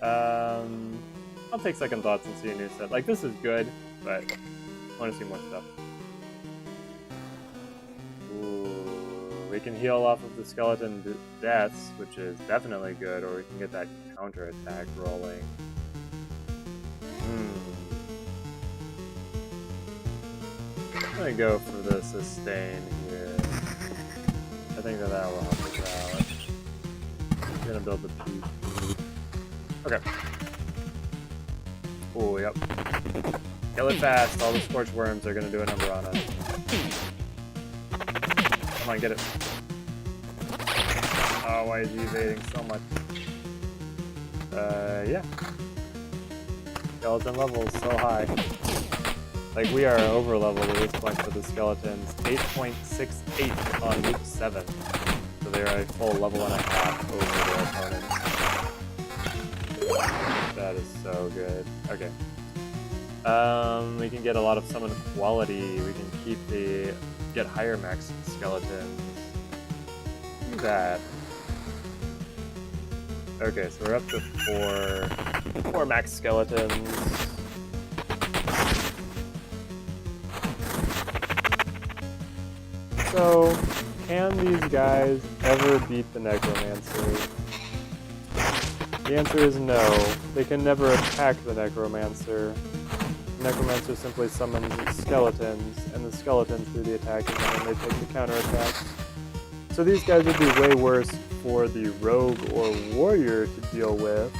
I'll take second thoughts and see a new set. Like, this is good, but I want to see more stuff. Ooh, we can heal off of the skeleton deaths, which is definitely good, or we can get that counter attack rolling. I'm gonna go for the sustain here. I think that will help us out. I'm gonna build the peak. Okay. Oh, yep. Kill it fast. All the scorched worms are gonna do a number on us. Come on, get it. Oh, why is he evading so much? Yeah. Skeleton level is so high. Like, we are over leveled at this point for the skeletons. 8.68 on week 7. So they're a full level and a half over their opponents. That is so good. Okay. We can get a lot of summon quality. We can get higher max skeletons. Do that. Okay, so we're up to 4 max skeletons. So, can these guys ever beat the Necromancer? The answer is no. They can never attack the Necromancer. The Necromancer simply summons skeletons, and the skeletons do the attacking, and then they take the counterattacks. So these guys would be way worse for the rogue or warrior to deal with.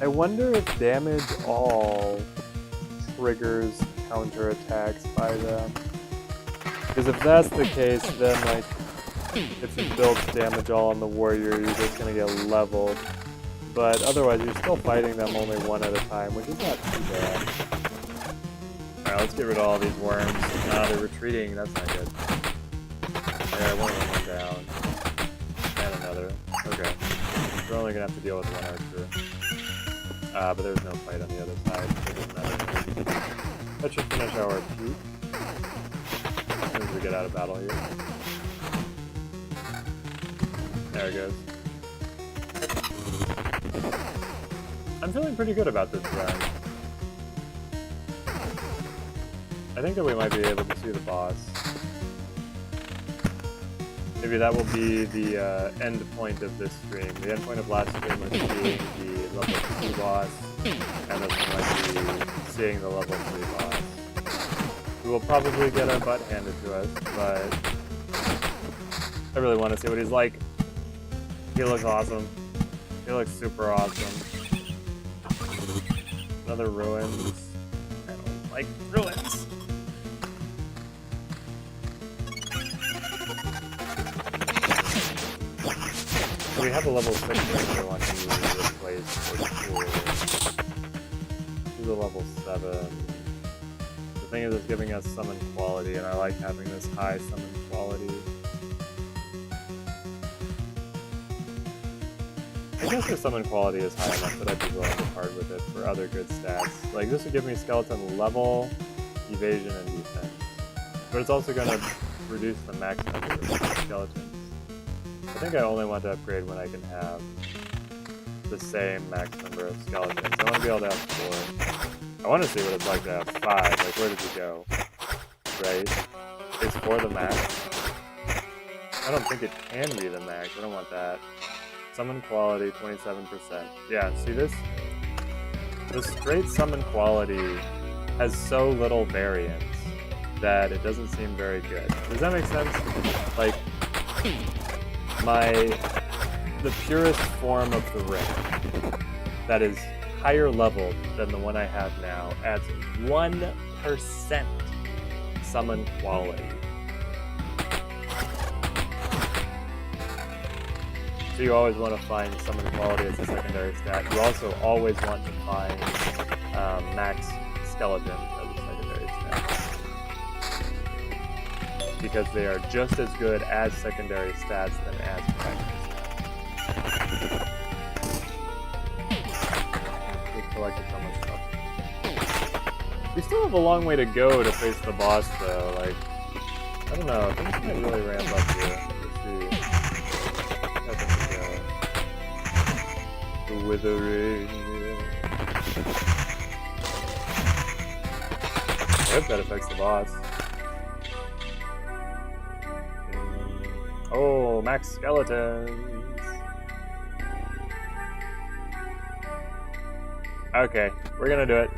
I wonder if damage all triggers counterattacks by them. Because if that's the case, then like, if you build damage all on the warrior, you're just gonna get leveled. But otherwise, you're still fighting them only one at a time, which is not too bad. Alright, let's get rid of all these worms. Nah, they're retreating, that's not good. Yeah, one of them went down. And another. Okay. We're only gonna have to deal with one archer. But there's no fight on the other side, so it doesn't matter. That should finish our peak. As soon as we get out of battle here. There it goes. I'm feeling pretty good about this run. I think that we might be able to see the boss. Maybe that will be the end point of this stream. The end point of last stream was seeing the level 2 boss, and this might be seeing the level 3 boss. We will probably get our butt handed to us, but I really want to see what he's like. He looks awesome. He looks super awesome. Another ruins. I don't like ruins. So we have a level 6 ranger want to replace for sure. This is a level 7. The thing is, it's giving us summon quality, and I like having this high summon quality. I guess the summon quality is high enough that I'd be willing to part with it for other good stats. Like, this would give me skeleton level, evasion, and defense. But it's also going to reduce the max number of skeletons. I think I only want to upgrade when I can have the same max number of skeletons. I want to be able to have 4. I want to see what it's like to have 5. Like, where did you go? Right? Is 4 the max? I don't think it can be the max. I don't want that. Summon quality, 27%. Yeah, see this? The straight summon quality has so little variance that it doesn't seem very good. Does that make sense? Like, the purest form of the ring that is higher leveled than the one I have now adds 1% summon quality. So you always want to find summon quality as a secondary stat. You also always want to find max skeleton as a secondary stat. Because they are just as good as secondary stats than as primary stats. We've collected so much stuff. We still have a long way to go to face the boss though. Like, I don't know, things might really ramp up here. Let's see. The withering. I hope that affects the boss. Oh, max skeletons. Okay, we're gonna do it.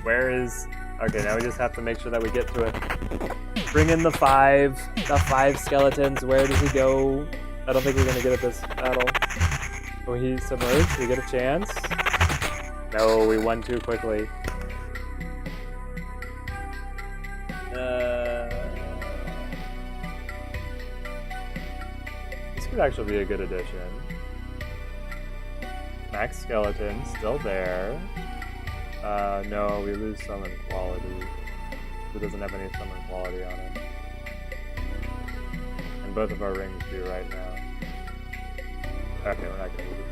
Where is... Okay, now we just have to make sure that we get to it. Bring in the 5 skeletons. Where does he go? I don't think we're gonna get at this battle. Oh, he submerged. We get a chance. No, we won too quickly. This could actually be a good addition. Max skeleton, still there. No, we lose summon quality. It doesn't have any summon quality on it. And both of our rings do right now. Okay, we're not gonna move it.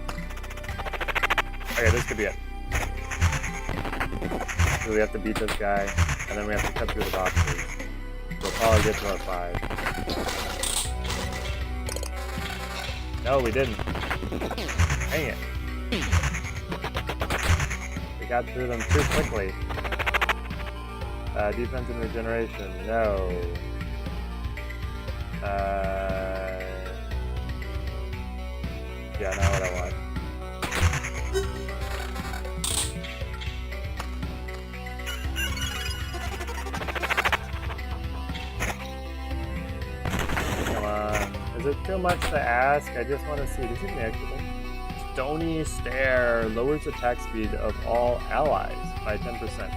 Okay, this could be it. So we have to beat this guy, and then we have to cut through the boxes. We'll probably get to our 5. No, we didn't. Dang it. We got through them too quickly. Defense and regeneration, no. Yeah, not what I want. Come on. Is it too much to ask? I just want to see. Does it actually? Stony Stare lowers attack speed of all allies by 10%.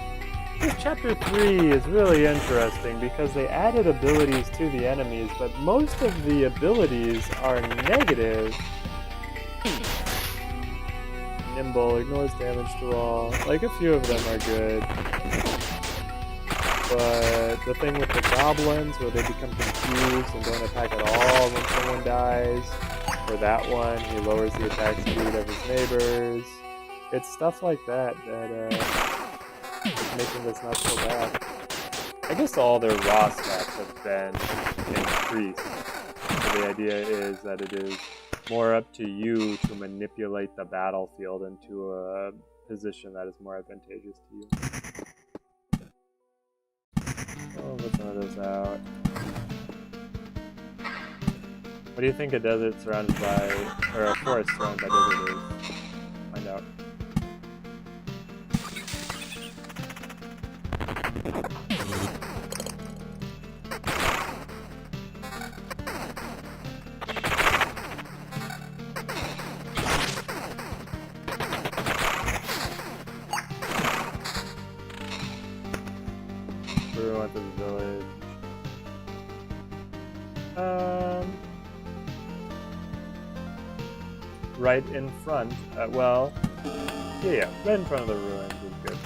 This chapter 3 is really interesting because they added abilities to the enemies, but most of the abilities are negative. Nimble ignores damage to all. Like, a few of them are good. But the thing with the goblins, where they become confused and don't attack at all when someone dies, for that one, he lowers the attack speed of his neighbors. It's stuff like that that is making this not so bad. I guess all their raw stats have been increased. So the idea is that it is more up to you to manipulate the battlefield into a position that is more advantageous to you. Oh, let some of this out. What do you think a desert surrounded by, or a forest surrounded by desert is? Find out. We went to the village. Right in front. Well, yeah, right in front of the ruins is good.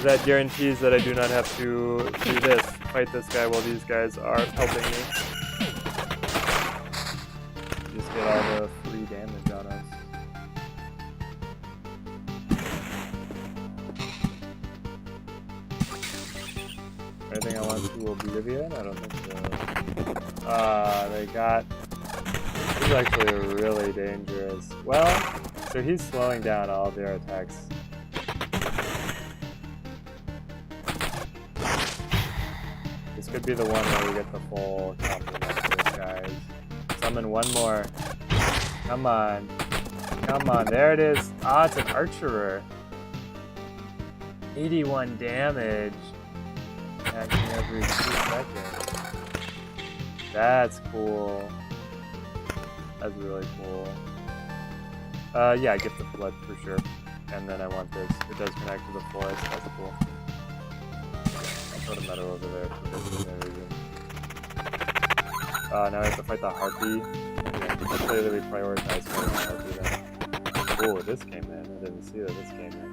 That guarantees that I do not have to do this, fight this guy while these guys are helping me. Just get all the free damage on us. Anything I want to Oblivion? I don't think so. They got... This is actually really dangerous. Well, so he's slowing down all their attacks. This could be the one where we get the full complement of these guys. Summon one more. Come on. Come on, there it is. Ah, it's an archerer. 81 damage. Attacking every 2 seconds. That's cool. That's really cool. Yeah, Gift of Blood for sure. And then I want this. It does connect to the forest. That's cool. I'll put a meadow over there for this reason. Now we have to fight the harpy. Okay, let's say that we prioritize fighting the harpy then. Oh, this came in. I didn't see that this came in.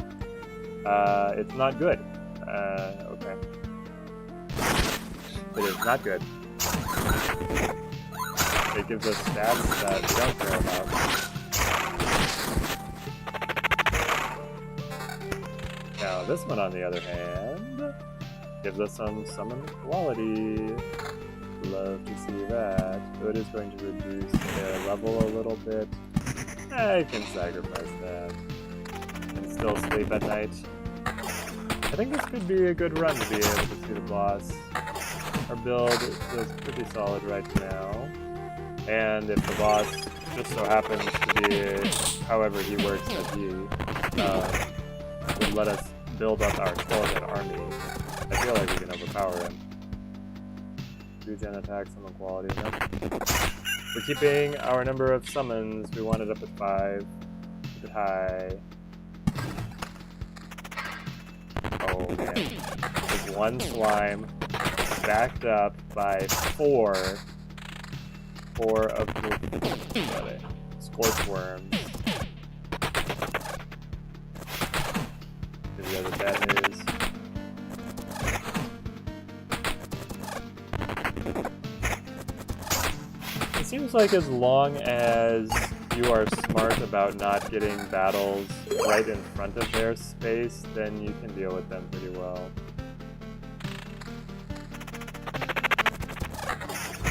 It's not good. Okay. It is not good. It gives us stats that we don't care about. Now this one, on the other hand, gives us some summon quality. Love to see that. So it is going to reduce their level a little bit. I can sacrifice that. And still sleep at night. I think this could be a good run to be able to see the boss. Our build feels pretty solid right now. And if the boss just so happens to be however he works that he would let us build up our skeleton army, I feel like we can overpower him. Regen attack, summon quality. No? We're keeping our number of summons. We want it up at 5. Keep it high. Oh man. There's one slime backed up by 4 of the scorch worms. Here's the other bad news. It seems like as long as you are smart about not getting battles right in front of their space, then you can deal with them pretty well.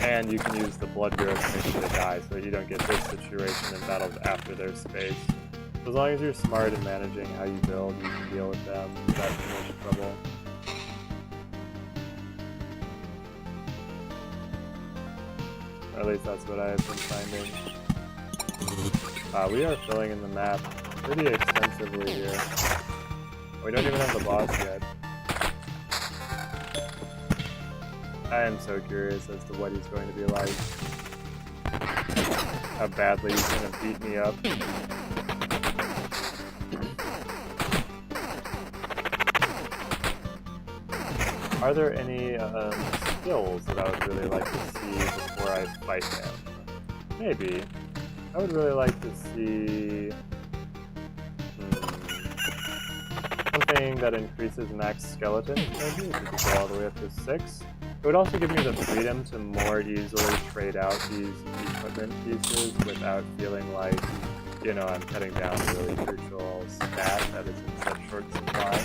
And you can use the blood growth to make sure they die so that you don't get this situation in battles after their space. So as long as you're smart in managing how you build, you can deal with them without too much trouble. Or at least that's what I have been finding. We are filling in the map pretty extensively here. We don't even have the boss yet. I am so curious as to what he's going to be like. How badly he's going to beat me up. Are there any skills that I would really like to see before I fight him? Maybe. I would really like to see something that increases max skeleton, maybe, if we could go all the way up to 6. It would also give me the freedom to more easily trade out these equipment pieces without feeling like, you know, I'm cutting down a really crucial stat that is in such short supply.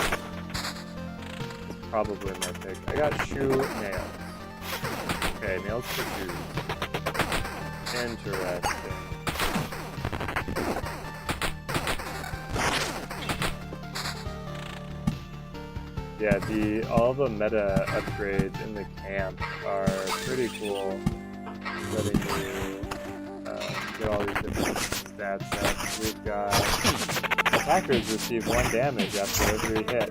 It's probably my pick. I got shoe nails. Okay, nails for shoes. Interesting. Yeah, all the meta upgrades in the camp are pretty cool. Letting you get all these different stats up. We've got attackers receive 1 damage after every hit.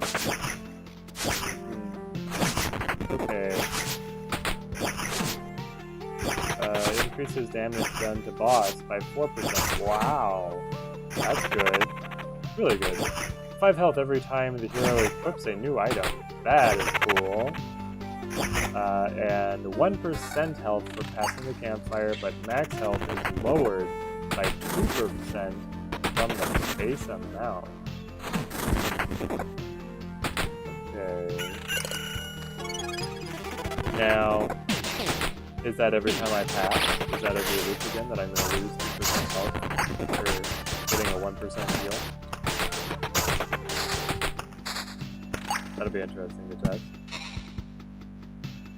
Okay. Increases damage done to boss by 4%. Wow, that's good. Really good. 5 health every time the hero equips a new item. That is cool. And 1% health for passing the campfire, but max health is lowered by 2% from the base amount. Okay. Now, is that every time I pass? Is that every loop again that I'm going to lose 2% health for getting a 1% heal? That'll be interesting to test.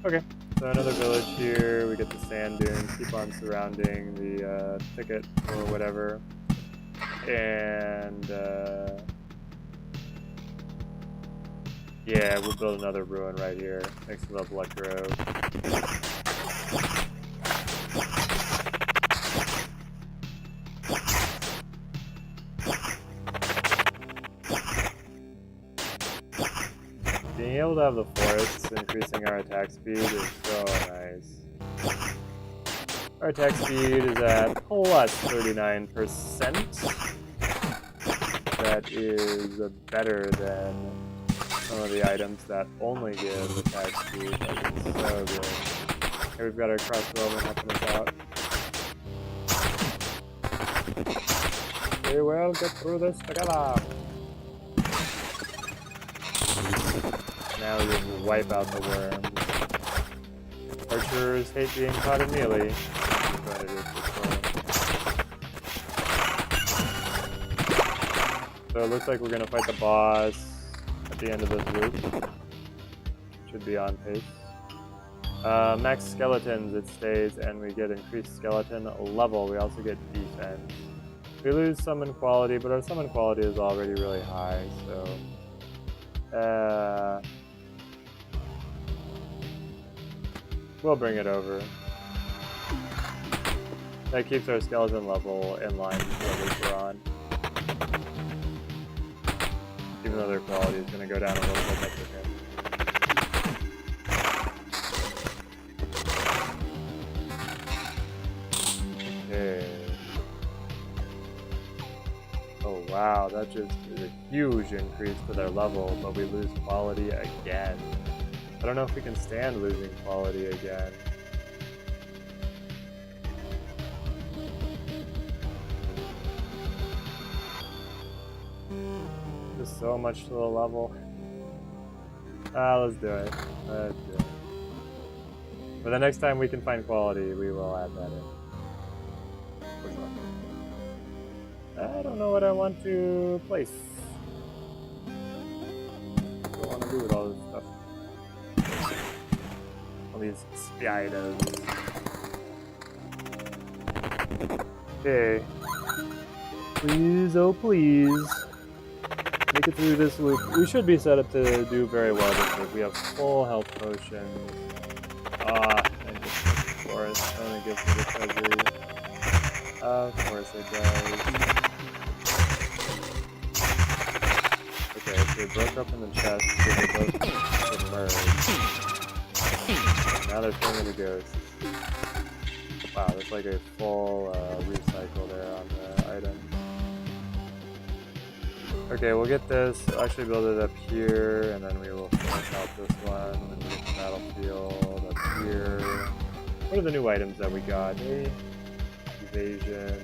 Okay, so another village here. We get the sand dunes, keep on surrounding the thicket or whatever. And yeah, we'll build another ruin right here next to the blood grove. Being able to have the forests increasing our attack speed is so nice. Our attack speed is at plus 39%. That is better than some of the items that only give attack speed. That is so good. Here we've got our crossbowman helping us out. We will get through this together. Now we just wipe out the worms. Archers hate being caught in melee. So it looks like we're going to fight the boss at the end of this loop. Should be on pace. Max skeletons it stays, and we get increased skeleton level. We also get defense. We lose summon quality, but our summon quality is already really high, so... we'll bring it over. That keeps our skeleton level in line with what we're on. Even though their quality is going to go down a little bit, that's okay. Okay. Oh wow, that just is a huge increase to their level, but we lose quality again. I don't know if we can stand losing quality again. Just so much to the level. Let's do it. Let's do it. But the next time we can find quality, we will add that in. For sure. I don't know what I want to place. What do I want to do with all this stuff? All these spiders. Okay. Please, oh please. Make it through this loop. We should be set up to do very well this loop. We have full health potions. And just the forest only gives me the treasury. Of course it does. Okay, so we broke up in the chest, so they both submerged. Now they're turning into ghosts. Wow, that's like a full recycle there on the item. Okay, we'll get this, we'll actually build it up here, and then we will finish out this one, and then we get the battlefield up here. What are the new items that we got? Evasion.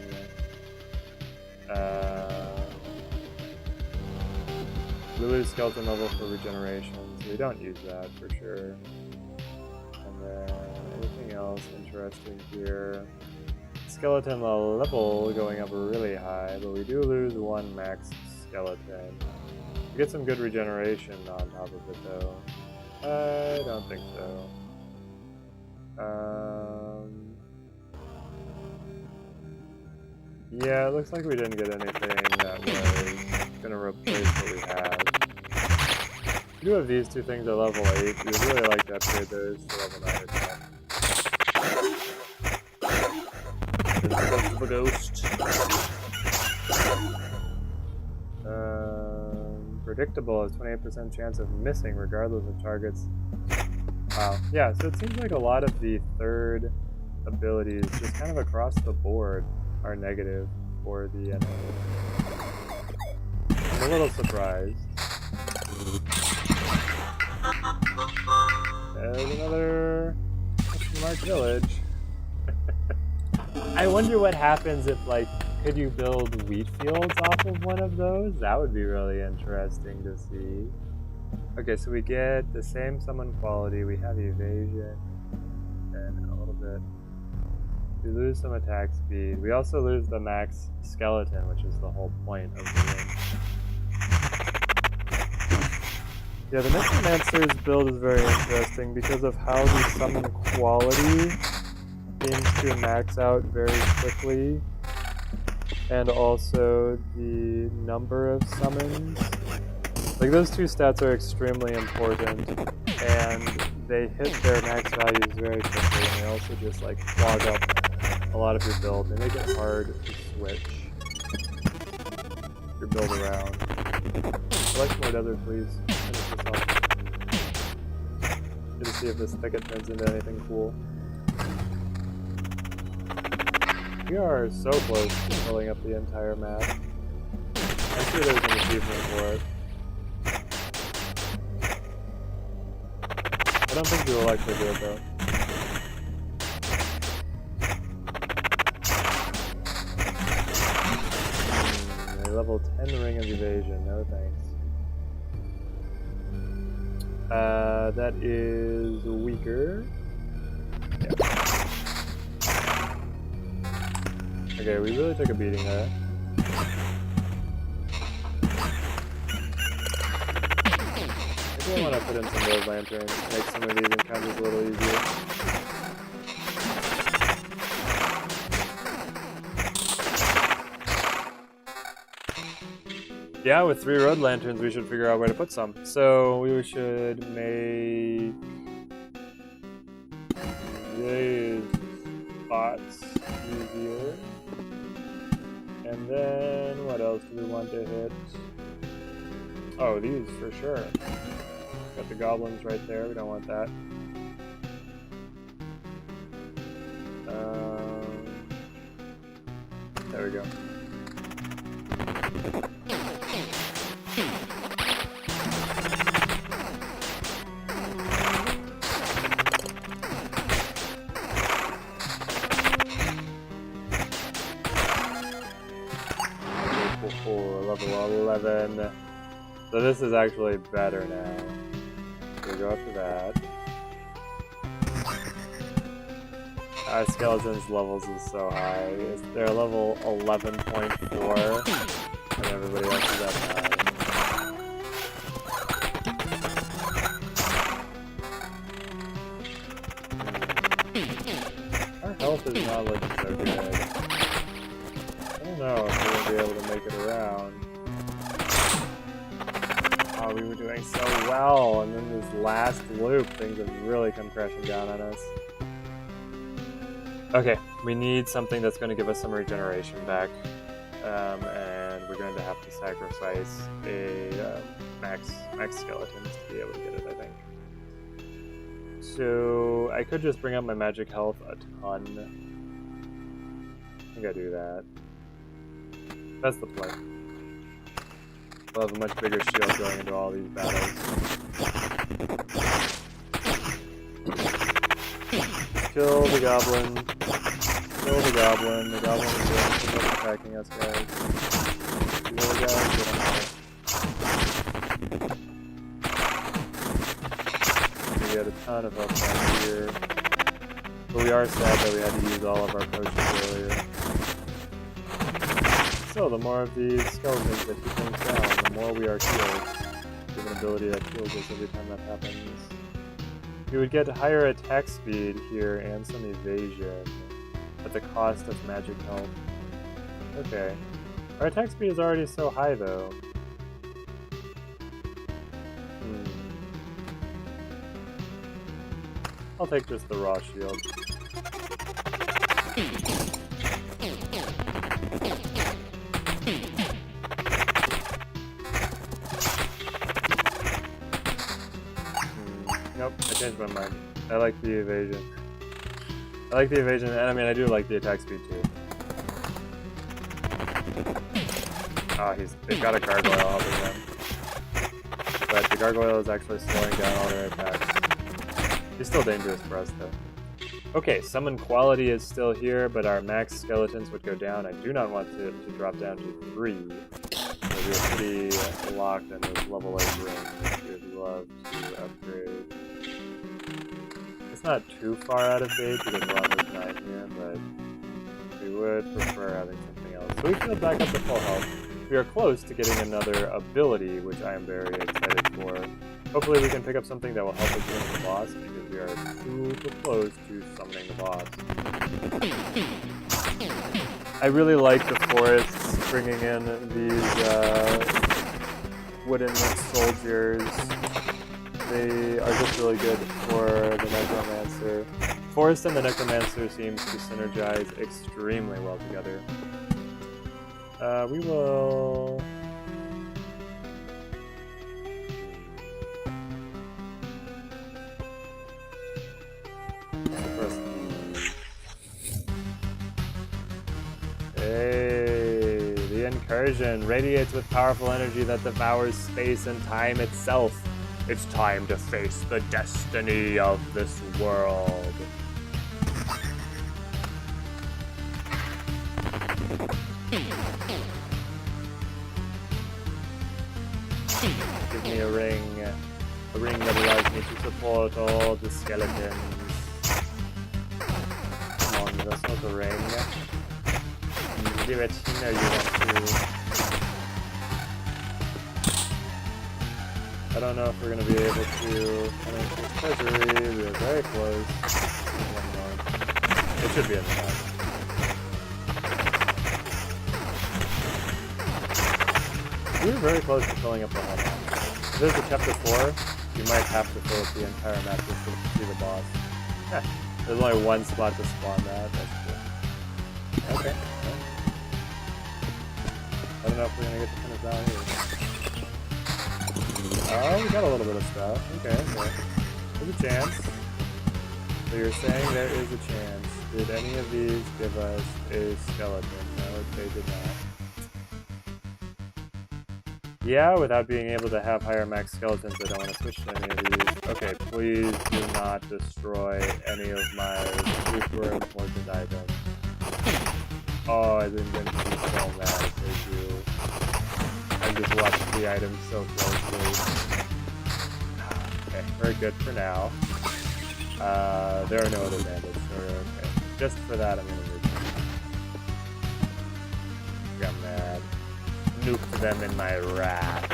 We lose skeleton level for regeneration, so we don't use that for sure. And then anything else interesting here? Skeleton level going up really high, but we do lose one max skeleton. We get some good regeneration on top of it though. I don't think so. Yeah, it looks like we didn't get anything that was gonna replace what we have. We do have these two things at level 8. We would really like to upgrade those to level 9 or 10. This is the ghost. Predictable has 28% chance of missing regardless of targets. Wow. Yeah, so it seems like a lot of the third abilities, just kind of across the board, are negative for the enemy. I'm a little surprised. There's another question mark village. I wonder what happens if, like, could you build wheat fields off of one of those? That would be really interesting to see. Okay, so we get the same summon quality, we have evasion, and a little bit. We lose some attack speed. We also lose the max skeleton, which is the whole point of the link. Yeah, the Necromancer's build is very interesting because of how the summon quality seems to max out very quickly, and also the number of summons. Like, those two stats are extremely important, and they hit their max values very quickly, and they also just like clog up a lot of your build. They make it hard to switch your build around. Select more desert, please. Finish this off. Good to see if this thicket turns into anything cool. We are so close to filling up the entire map. I'm sure there's an achievement for it. I don't think we will actually do it though. A level 10 ring of evasion, no thanks. That is weaker. Yeah. Okay, we really took a beating there. Maybe I want to put in some road lanterns, make some of these encounters a little easier. Yeah, with 3 road lanterns we should figure out where to put some. So we should make these spots easier. And then what else do we want to hit? Oh, these for sure. Got the goblins right there, we don't want that. There we go. Level 11. So this is actually better now. We go up to that. Our skeleton's levels is so high. They're level 11.4, and everybody else is at 9. Our health is not looking so good. I don't know if we're going to be able to make it around. Oh, we were doing so well, and then this last loop, things have really come crashing down on us. Okay, we need something that's going to give us some regeneration back, and we're going to have to sacrifice a max skeleton to be able to get it, I think. So I could just bring up my magic health a ton. I think I do that. That's the play. We'll have a much bigger shield going into all these battles. Kill the goblin. Kill the goblin. The goblin is attacking us, guys. Kill the guys, get on there. We had a ton of health back here. But we are sad that we had to use all of our potions earlier. So the more of these skeletons that keep things down, the more we are healed. We have an ability that heals us every time that happens. You would get higher attack speed here and some evasion at the cost of magic health. Okay. Our attack speed is already so high though. I'll take just the raw shield. Nope, I changed my mind. I like the evasion. I like the evasion, and I mean, I do like the attack speed too. Oh, they've got a gargoyle helping them. But the gargoyle is actually slowing down all their attacks. He's still dangerous for us though. Okay, summon quality is still here, but our max skeletons would go down. I do not want to drop down to 3. So we're pretty locked in this level 8 ring, which we would love to upgrade. It's not too far out of date because we're almost 9 here, but we would prefer having something else. So we feel back up to full health. We are close to getting another ability, which I am very excited for. Hopefully we can pick up something that will help us win the boss, because we are super close to summoning the boss. I really like the forests bringing in these wooden soldiers. They are just really good for the Necromancer. Forest and the Necromancer seems to synergize extremely well together. We will... Hey, the incursion radiates with powerful energy that devours space and time itself. It's time to face the destiny of this world. Give me a ring that allows me to support all the skeletons. Come on, that's not a ring. Give it, you know you want to. I don't know if we're going to be able to finish this treasury. We are very close. One more. It should be enough. We were very close to filling up the whole map. If there's a chapter 4, you might have to fill up the entire map just to see the boss. There's only one spot to spawn that. That's cool. Okay. I don't know if we're gonna get to finish down here. Oh, we got a little bit of stuff. Okay. There's a chance. So you're saying there is a chance. Did any of these give us a skeleton? No, it they did not. Yeah, without being able to have higher max skeletons, I don't want to switch to any of these. Okay, please do not destroy any of my super important items. Oh, I didn't get to be so mad if they do. I'm just watching the items so closely. Okay, very good for now. There are no other bandits, so we're okay. Just for that, I'm gonna move them. Got mad. Nuked them in my wrath.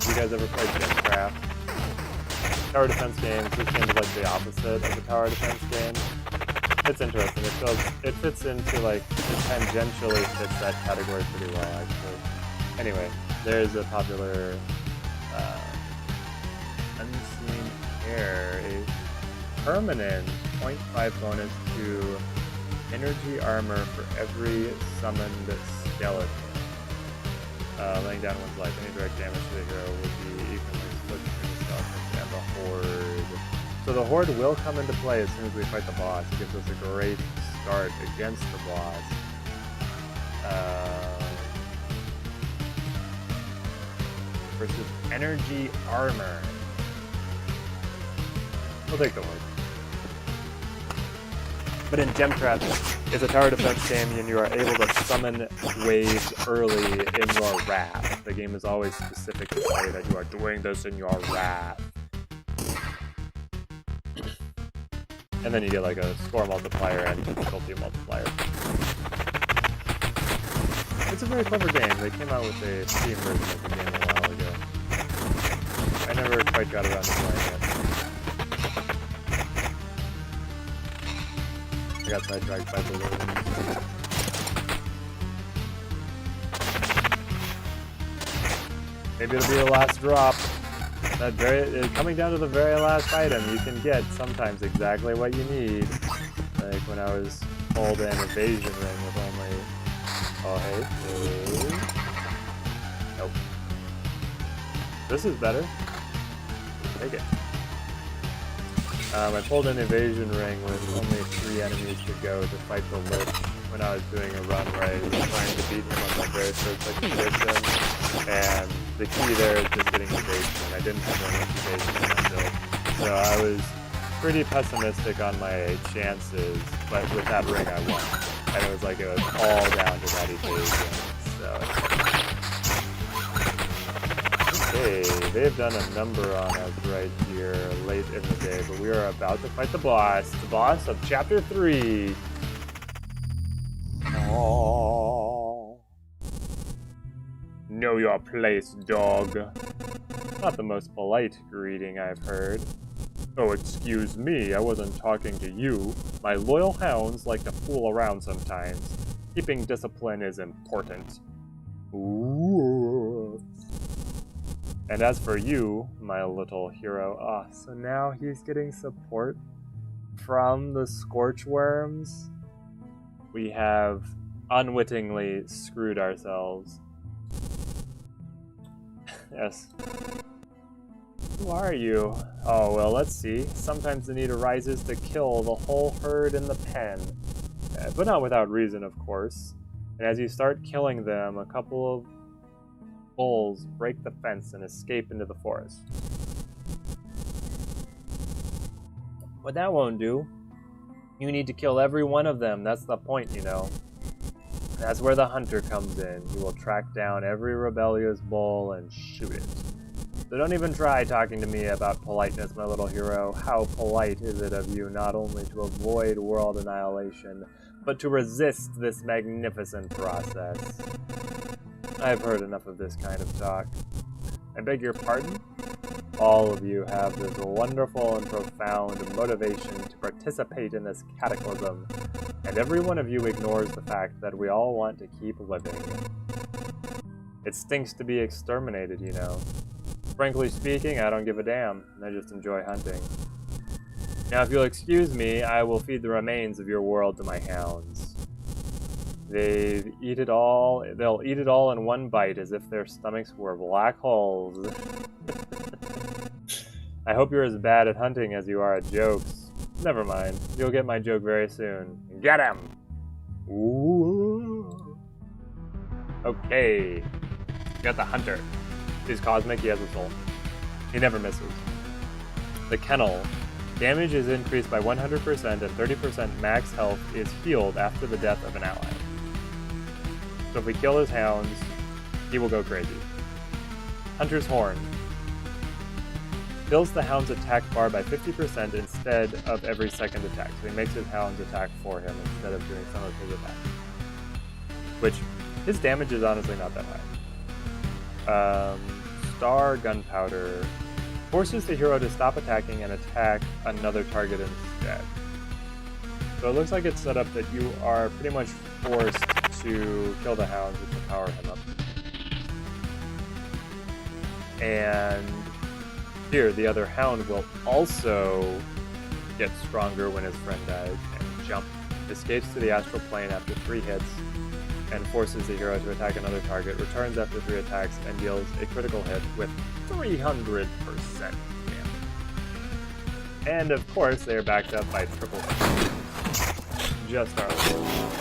You guys ever played Gemcraft? Tower defense games. This game is like the opposite of the tower defense game. It's interesting. It fits into like, it tangentially fits that category pretty well, actually. Anyway, there's a popular unseen air, a permanent 0.5 bonus to energy armor for every summoned skeleton. Laying down one's life, any direct damage to the hero would be equally split between the skeletons and the horde. So the horde will come into play as soon as we fight the boss. It gives us a great start against the boss. Versus energy armor. We'll take the horde. But in Gemcraft, it's a tower defense game and you are able to summon waves early in your wrath. The game is always specific to say that you are doing this in your wrath. And then you get like a score multiplier and difficulty multiplier. It's a very clever game. They came out with a Steam version of the game a while ago. I never quite got around to playing it. I got sidetracked by balloons. Maybe it'll be the last drop. Coming down to the very last item, you can get sometimes exactly what you need. Like when I was pulled an evasion ring with only... Oh, hey. Nope. This is better. Take it. I pulled an evasion ring with only 3 enemies to go to fight the Lich when I was doing a run where I was trying to beat him on my very first expedition. And the key there is just getting evasion. I didn't have very much evasion in my build. So I was pretty pessimistic on my chances, but with that ring I won. And it was like it was all down to that evasion. So... Okay, they've done a number on us right here late in the day, but we are about to fight the boss of Chapter 3. Aww. Know your place, dog. Not the most polite greeting I've heard. Oh, excuse me, I wasn't talking to you. My loyal hounds like to fool around sometimes. Keeping discipline is important. Ooh. And as for you, my little hero, so now he's getting support from the Scorchworms. We have unwittingly screwed ourselves. Yes. Who are you? Oh, well, let's see. Sometimes the need arises to kill the whole herd in the pen. But not without reason, of course. And as you start killing them, a couple of bulls break the fence and escape into the forest. But that won't do. You need to kill every one of them. That's the point, you know. That's where the hunter comes in. He will track down every rebellious bull and shoot it. So don't even try talking to me about politeness, my little hero. How polite is it of you not only to avoid world annihilation, but to resist this magnificent process? I've heard enough of this kind of talk. I beg your pardon? All of you have this wonderful and profound motivation to participate in this cataclysm, and every one of you ignores the fact that we all want to keep living. It stinks to be exterminated, you know. Frankly speaking, I don't give a damn. I just enjoy hunting. Now, if you'll excuse me, I will feed the remains of your world to my hounds. They'll eat it all in one bite as if their stomachs were black holes. I hope you're as bad at hunting as you are at jokes. Never mind. You'll get my joke very soon. Get him! Ooh. Okay. You got the Hunter. He's cosmic, he has a soul. He never misses. The Kennel. Damage is increased by 100% and 30% max health is healed after the death of an ally. So if we kill his hounds, he will go crazy. Hunter's Horn. Fills the hound's attack bar by 50% instead of every second attack. So he makes his hounds attack for him instead of doing some of his attacks. Which, his damage is honestly not that high. Star Gunpowder. Forces the hero to stop attacking and attack another target instead. So it looks like it's set up that you are pretty much forced to kill the hounds to power him up. And here, the other hound will also get stronger when his friend dies and jump. Escapes to the astral plane after 3 hits and forces the hero to attack another target, returns after 3 attacks, and deals a critical hit with 300% damage. And of course, they are backed up by triple hits. Just our Lord.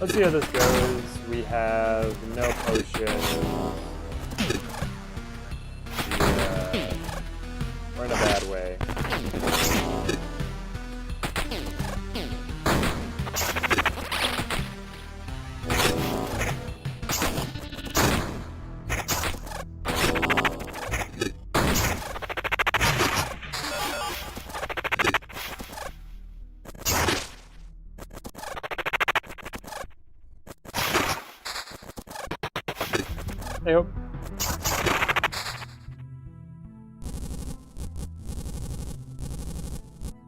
Let's see how this goes. We have no potion. Yeah. We're in a bad way. Hey ho.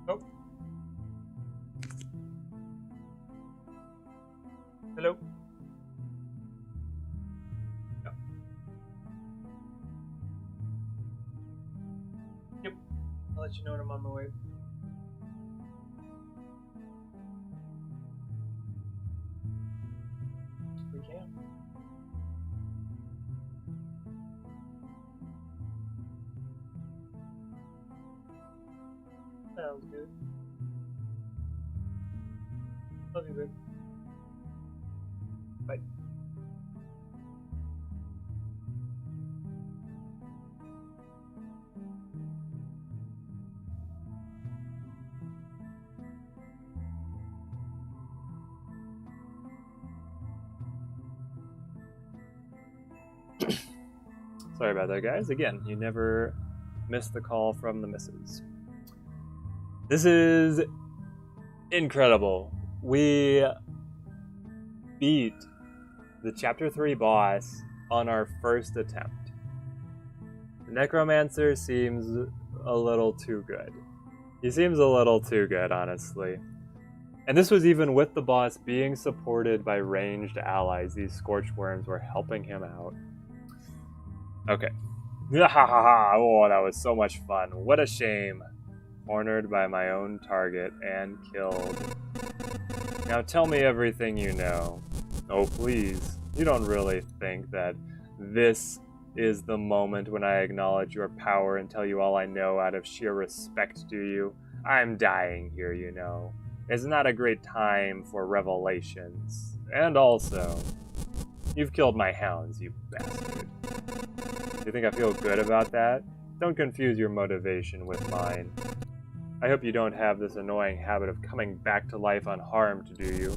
Oh. Hello. No. Yep. I'll let you know when I'm on my way. We can. Sounds good. Love you, babe. Bye. Sorry about that, guys. Again, you never miss the call from the missus. This is incredible. We beat the Chapter 3 boss on our first attempt. The Necromancer seems a little too good. He seems a little too good, honestly. And this was even with the boss being supported by ranged allies. These Scorched Worms were helping him out. Okay. Oh, that was so much fun. What a shame. Cornered by my own target and killed. Now tell me everything you know. Oh, please. You don't really think that this is the moment when I acknowledge your power and tell you all I know out of sheer respect, do you? I'm dying here, you know. It's not a great time for revelations. And also, you've killed my hounds, you bastard. You think I feel good about that? Don't confuse your motivation with mine. I hope you don't have this annoying habit of coming back to life unharmed, do you?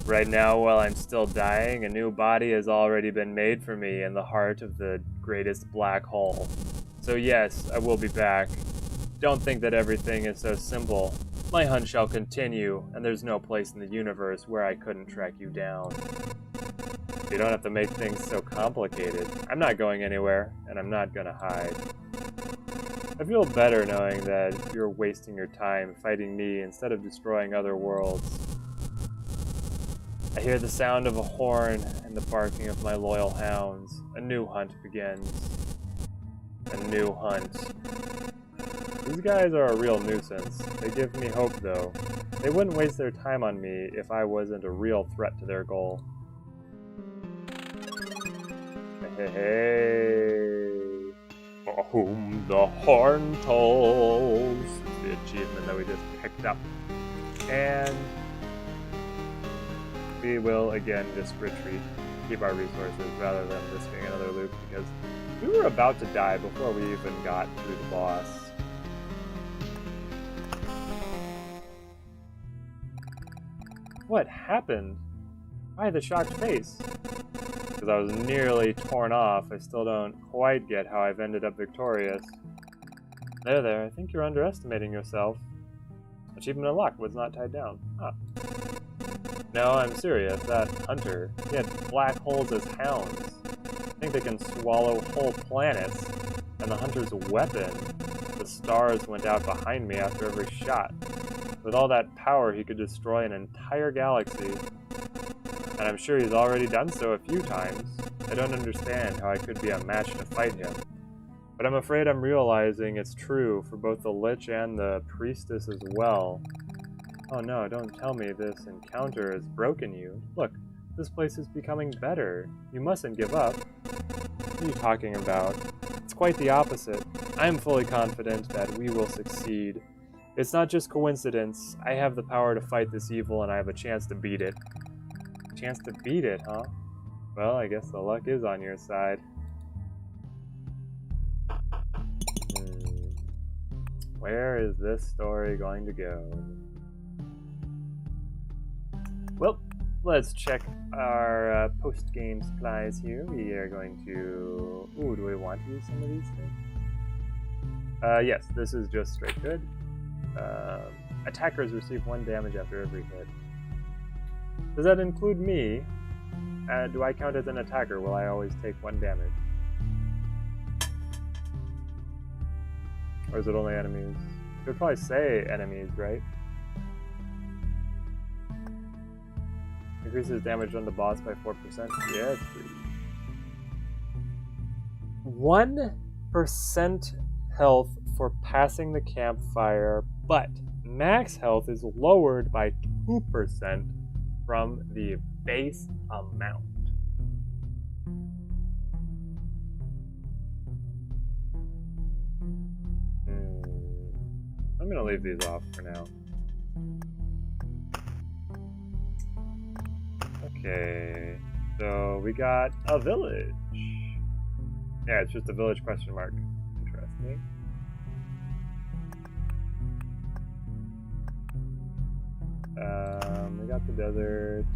Right now, while I'm still dying, a new body has already been made for me in the heart of the greatest black hole. So yes, I will be back. Don't think that everything is so simple. My hunt shall continue, and there's no place in the universe where I couldn't track you down. You don't have to make things so complicated. I'm not going anywhere, and I'm not gonna hide. I feel better knowing that you're wasting your time fighting me instead of destroying other worlds. I hear the sound of a horn and the barking of my loyal hounds. A new hunt begins. A new hunt. These guys are a real nuisance. They give me hope, though. They wouldn't waste their time on me if I wasn't a real threat to their goal. Hey. For whom the horn tolls. The achievement that we just picked up. And we we will again just retreat, keep our resources rather than risking another loop, because we were about to die before we even got through the boss. What happened? Why the shocked face? Because I was nearly torn off. I still don't quite get how I've ended up victorious. There, I think you're underestimating yourself. Achievement unlocked was not tied down. Huh. No, I'm serious. That hunter, he had black holes as hounds. I think they can swallow whole planets. And the hunter's weapon, the stars went out behind me after every shot. With all that power, he could destroy an entire galaxy. And I'm sure he's already done so a few times. I don't understand how I could be a match to fight him. But I'm afraid I'm realizing it's true for both the Lich and the Priestess as well. Oh no, don't tell me this encounter has broken you. Look, this place is becoming better. You mustn't give up. What are you talking about? It's quite the opposite. I am fully confident that we will succeed. It's not just coincidence. I have the power to fight this evil and I have a chance to beat it. Chance to beat it, huh? Well, I guess the luck is on your side. Where is this story going to go? Well, let's check our post-game supplies here. We are going to... Ooh, do we want to use some of these things? Yes, this is just straight good. Attackers receive 1 damage after every hit. Does that include me? Do I count as an attacker? Will I always take 1 damage? Or is it only enemies? It would probably say enemies, right? Increases damage on the boss by 4%. Yes, please. 1% health for passing the campfire, but max health is lowered by 2% from the base amount. I'm gonna leave these off for now. Okay, so we got a village. Yeah, it's just a village question mark. Interesting. We got the desert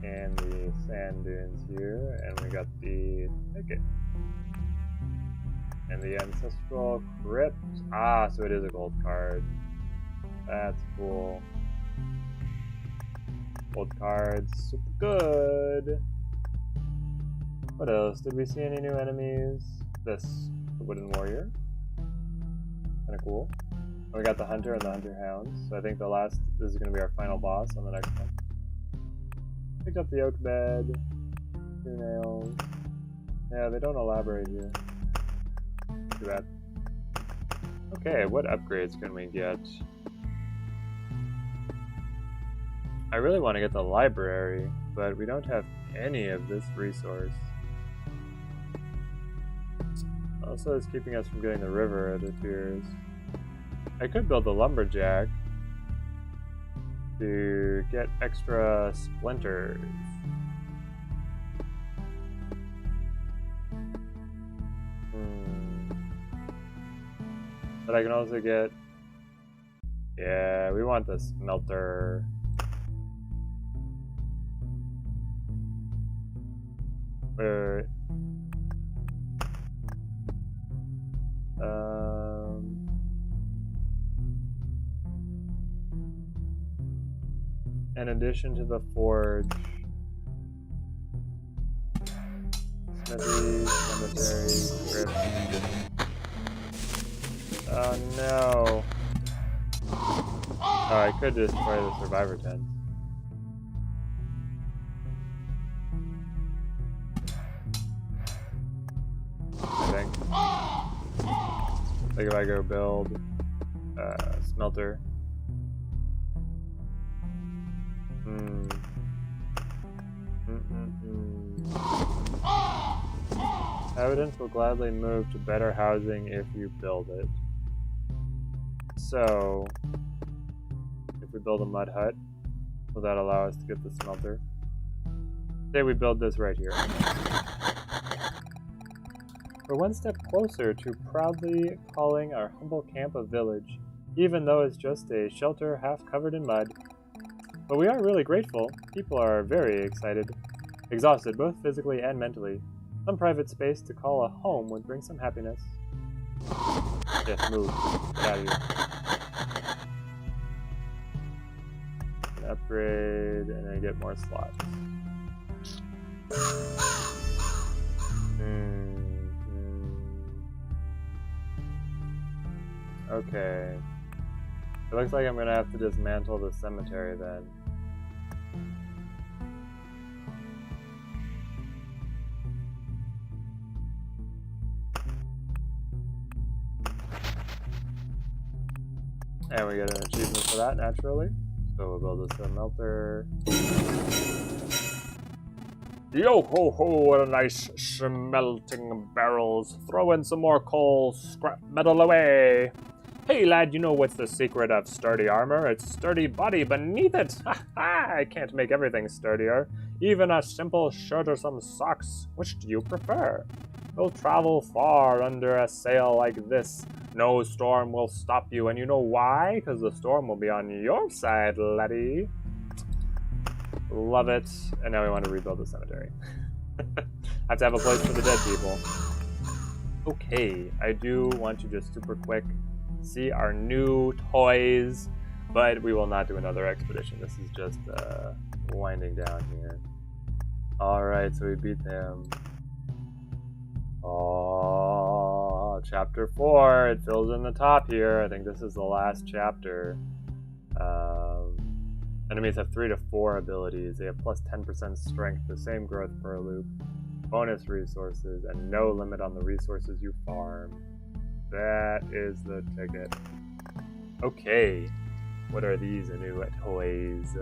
and the sand dunes here, and we got the thicket. And the ancestral crypt. Ah, so it is a gold card. That's cool. Gold cards, super good. What else? Did we see any new enemies? This, the wooden warrior. Kinda cool. And we got the hunter and the hunter hounds. So I think this is gonna be our final boss on the next one. Picked up the oak bed. 2 nails. Yeah, they don't elaborate here. Too bad. Okay, what upgrades can we get? I really want to get the library, but we don't have any of this resource. Also, it's keeping us from getting the river, it appears. I could build the lumberjack to get extra splinters. But I can also get... Yeah, we want the smelter. Wait. In addition to the forge, smithy, cemetery, crypt. Oh no. Oh, I could destroy the survivor tent. I think. Like if I go build smelter. Inhabitants will gladly move to better housing if you build it. So, if we build a mud hut, Will that allow us to get the smelter? Say we build this right here. We're one step closer to proudly calling our humble camp a village, even though it's just a shelter half covered in mud. But we are really grateful. People are very excited. Exhausted, both physically and mentally. Some private space to call a home would bring some happiness. Yes, move. Get out of here. Upgrade, and then get more slots. Okay. It looks like I'm gonna have to dismantle the cemetery then. And we get an achievement for that, naturally. So we'll build us a melter. Yo ho ho, what a nice smelting barrels. Throw in some more coal, scrap metal away. Hey lad, you know what's the secret of sturdy armor? It's sturdy body beneath it. Ha ha, I can't make everything sturdier. Even a simple shirt or some socks. Which do you prefer? We'll travel far under a sail like this. No storm will stop you, and you know why? Because the storm will be on your side, laddie. Love it. And now we want to rebuild the cemetery. Have to have a place for the dead people. Okay, I do want to just super quick see our new toys, but we will not do another expedition. This is just winding down here. Alright, so we beat them. Oh, chapter 4. It fills in the top here. I think this is the last chapter. Enemies have 3 to 4 abilities. They have plus 10% strength, the same growth per loop, bonus resources, and no limit on the resources you farm. That is the ticket. Okay, what are these new toys?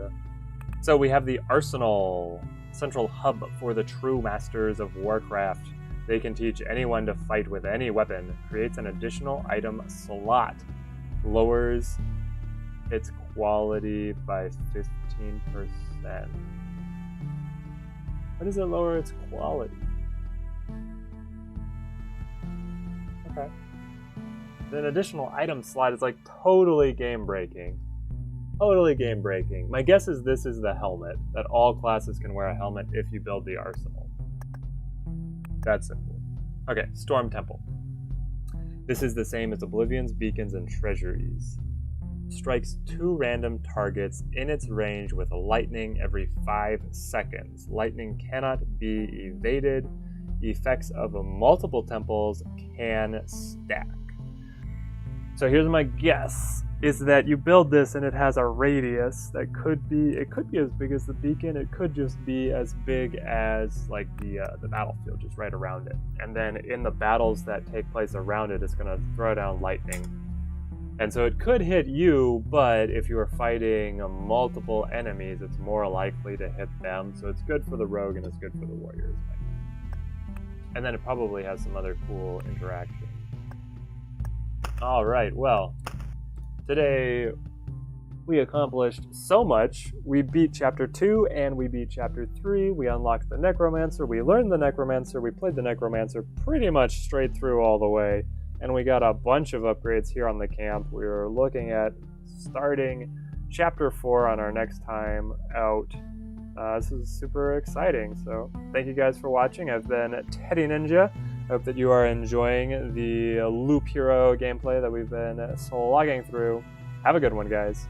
So we have the Arsenal, central hub for the true masters of Warcraft. They can teach anyone to fight with any weapon, creates an additional item slot, lowers its quality by 15%. How does it lower its quality? Okay. An additional item slot is like totally game breaking. Totally game breaking. My guess is this is the helmet, that all classes can wear a helmet if you build the arsenal. That's simple. Okay, Storm Temple. This is the same as Oblivion's beacons and treasuries. Strikes 2 random targets in its range with lightning every 5 seconds. Lightning cannot be evaded. Effects of multiple temples can stack. So here's my guess, is that you build this and it has a radius that could be as big as the beacon, it could just be as big as like the battlefield, just right around it. And then in the battles that take place around it, it's gonna throw down lightning. And so it could hit you, but if you are fighting multiple enemies, it's more likely to hit them. So it's good for the rogue and it's good for the warriors. And then it probably has some other cool interaction. Alright, well, today we accomplished so much. We beat Chapter 2 and we beat Chapter 3. We unlocked the Necromancer, we learned the Necromancer, we played the Necromancer pretty much straight through all the way, and we got a bunch of upgrades here on the camp. We were looking at starting Chapter 4 on our next time out. This is super exciting, so thank you guys for watching. I've been Teddy Ninja. I hope that you are enjoying the Loop Hero gameplay that we've been slogging through. Have a good one, guys.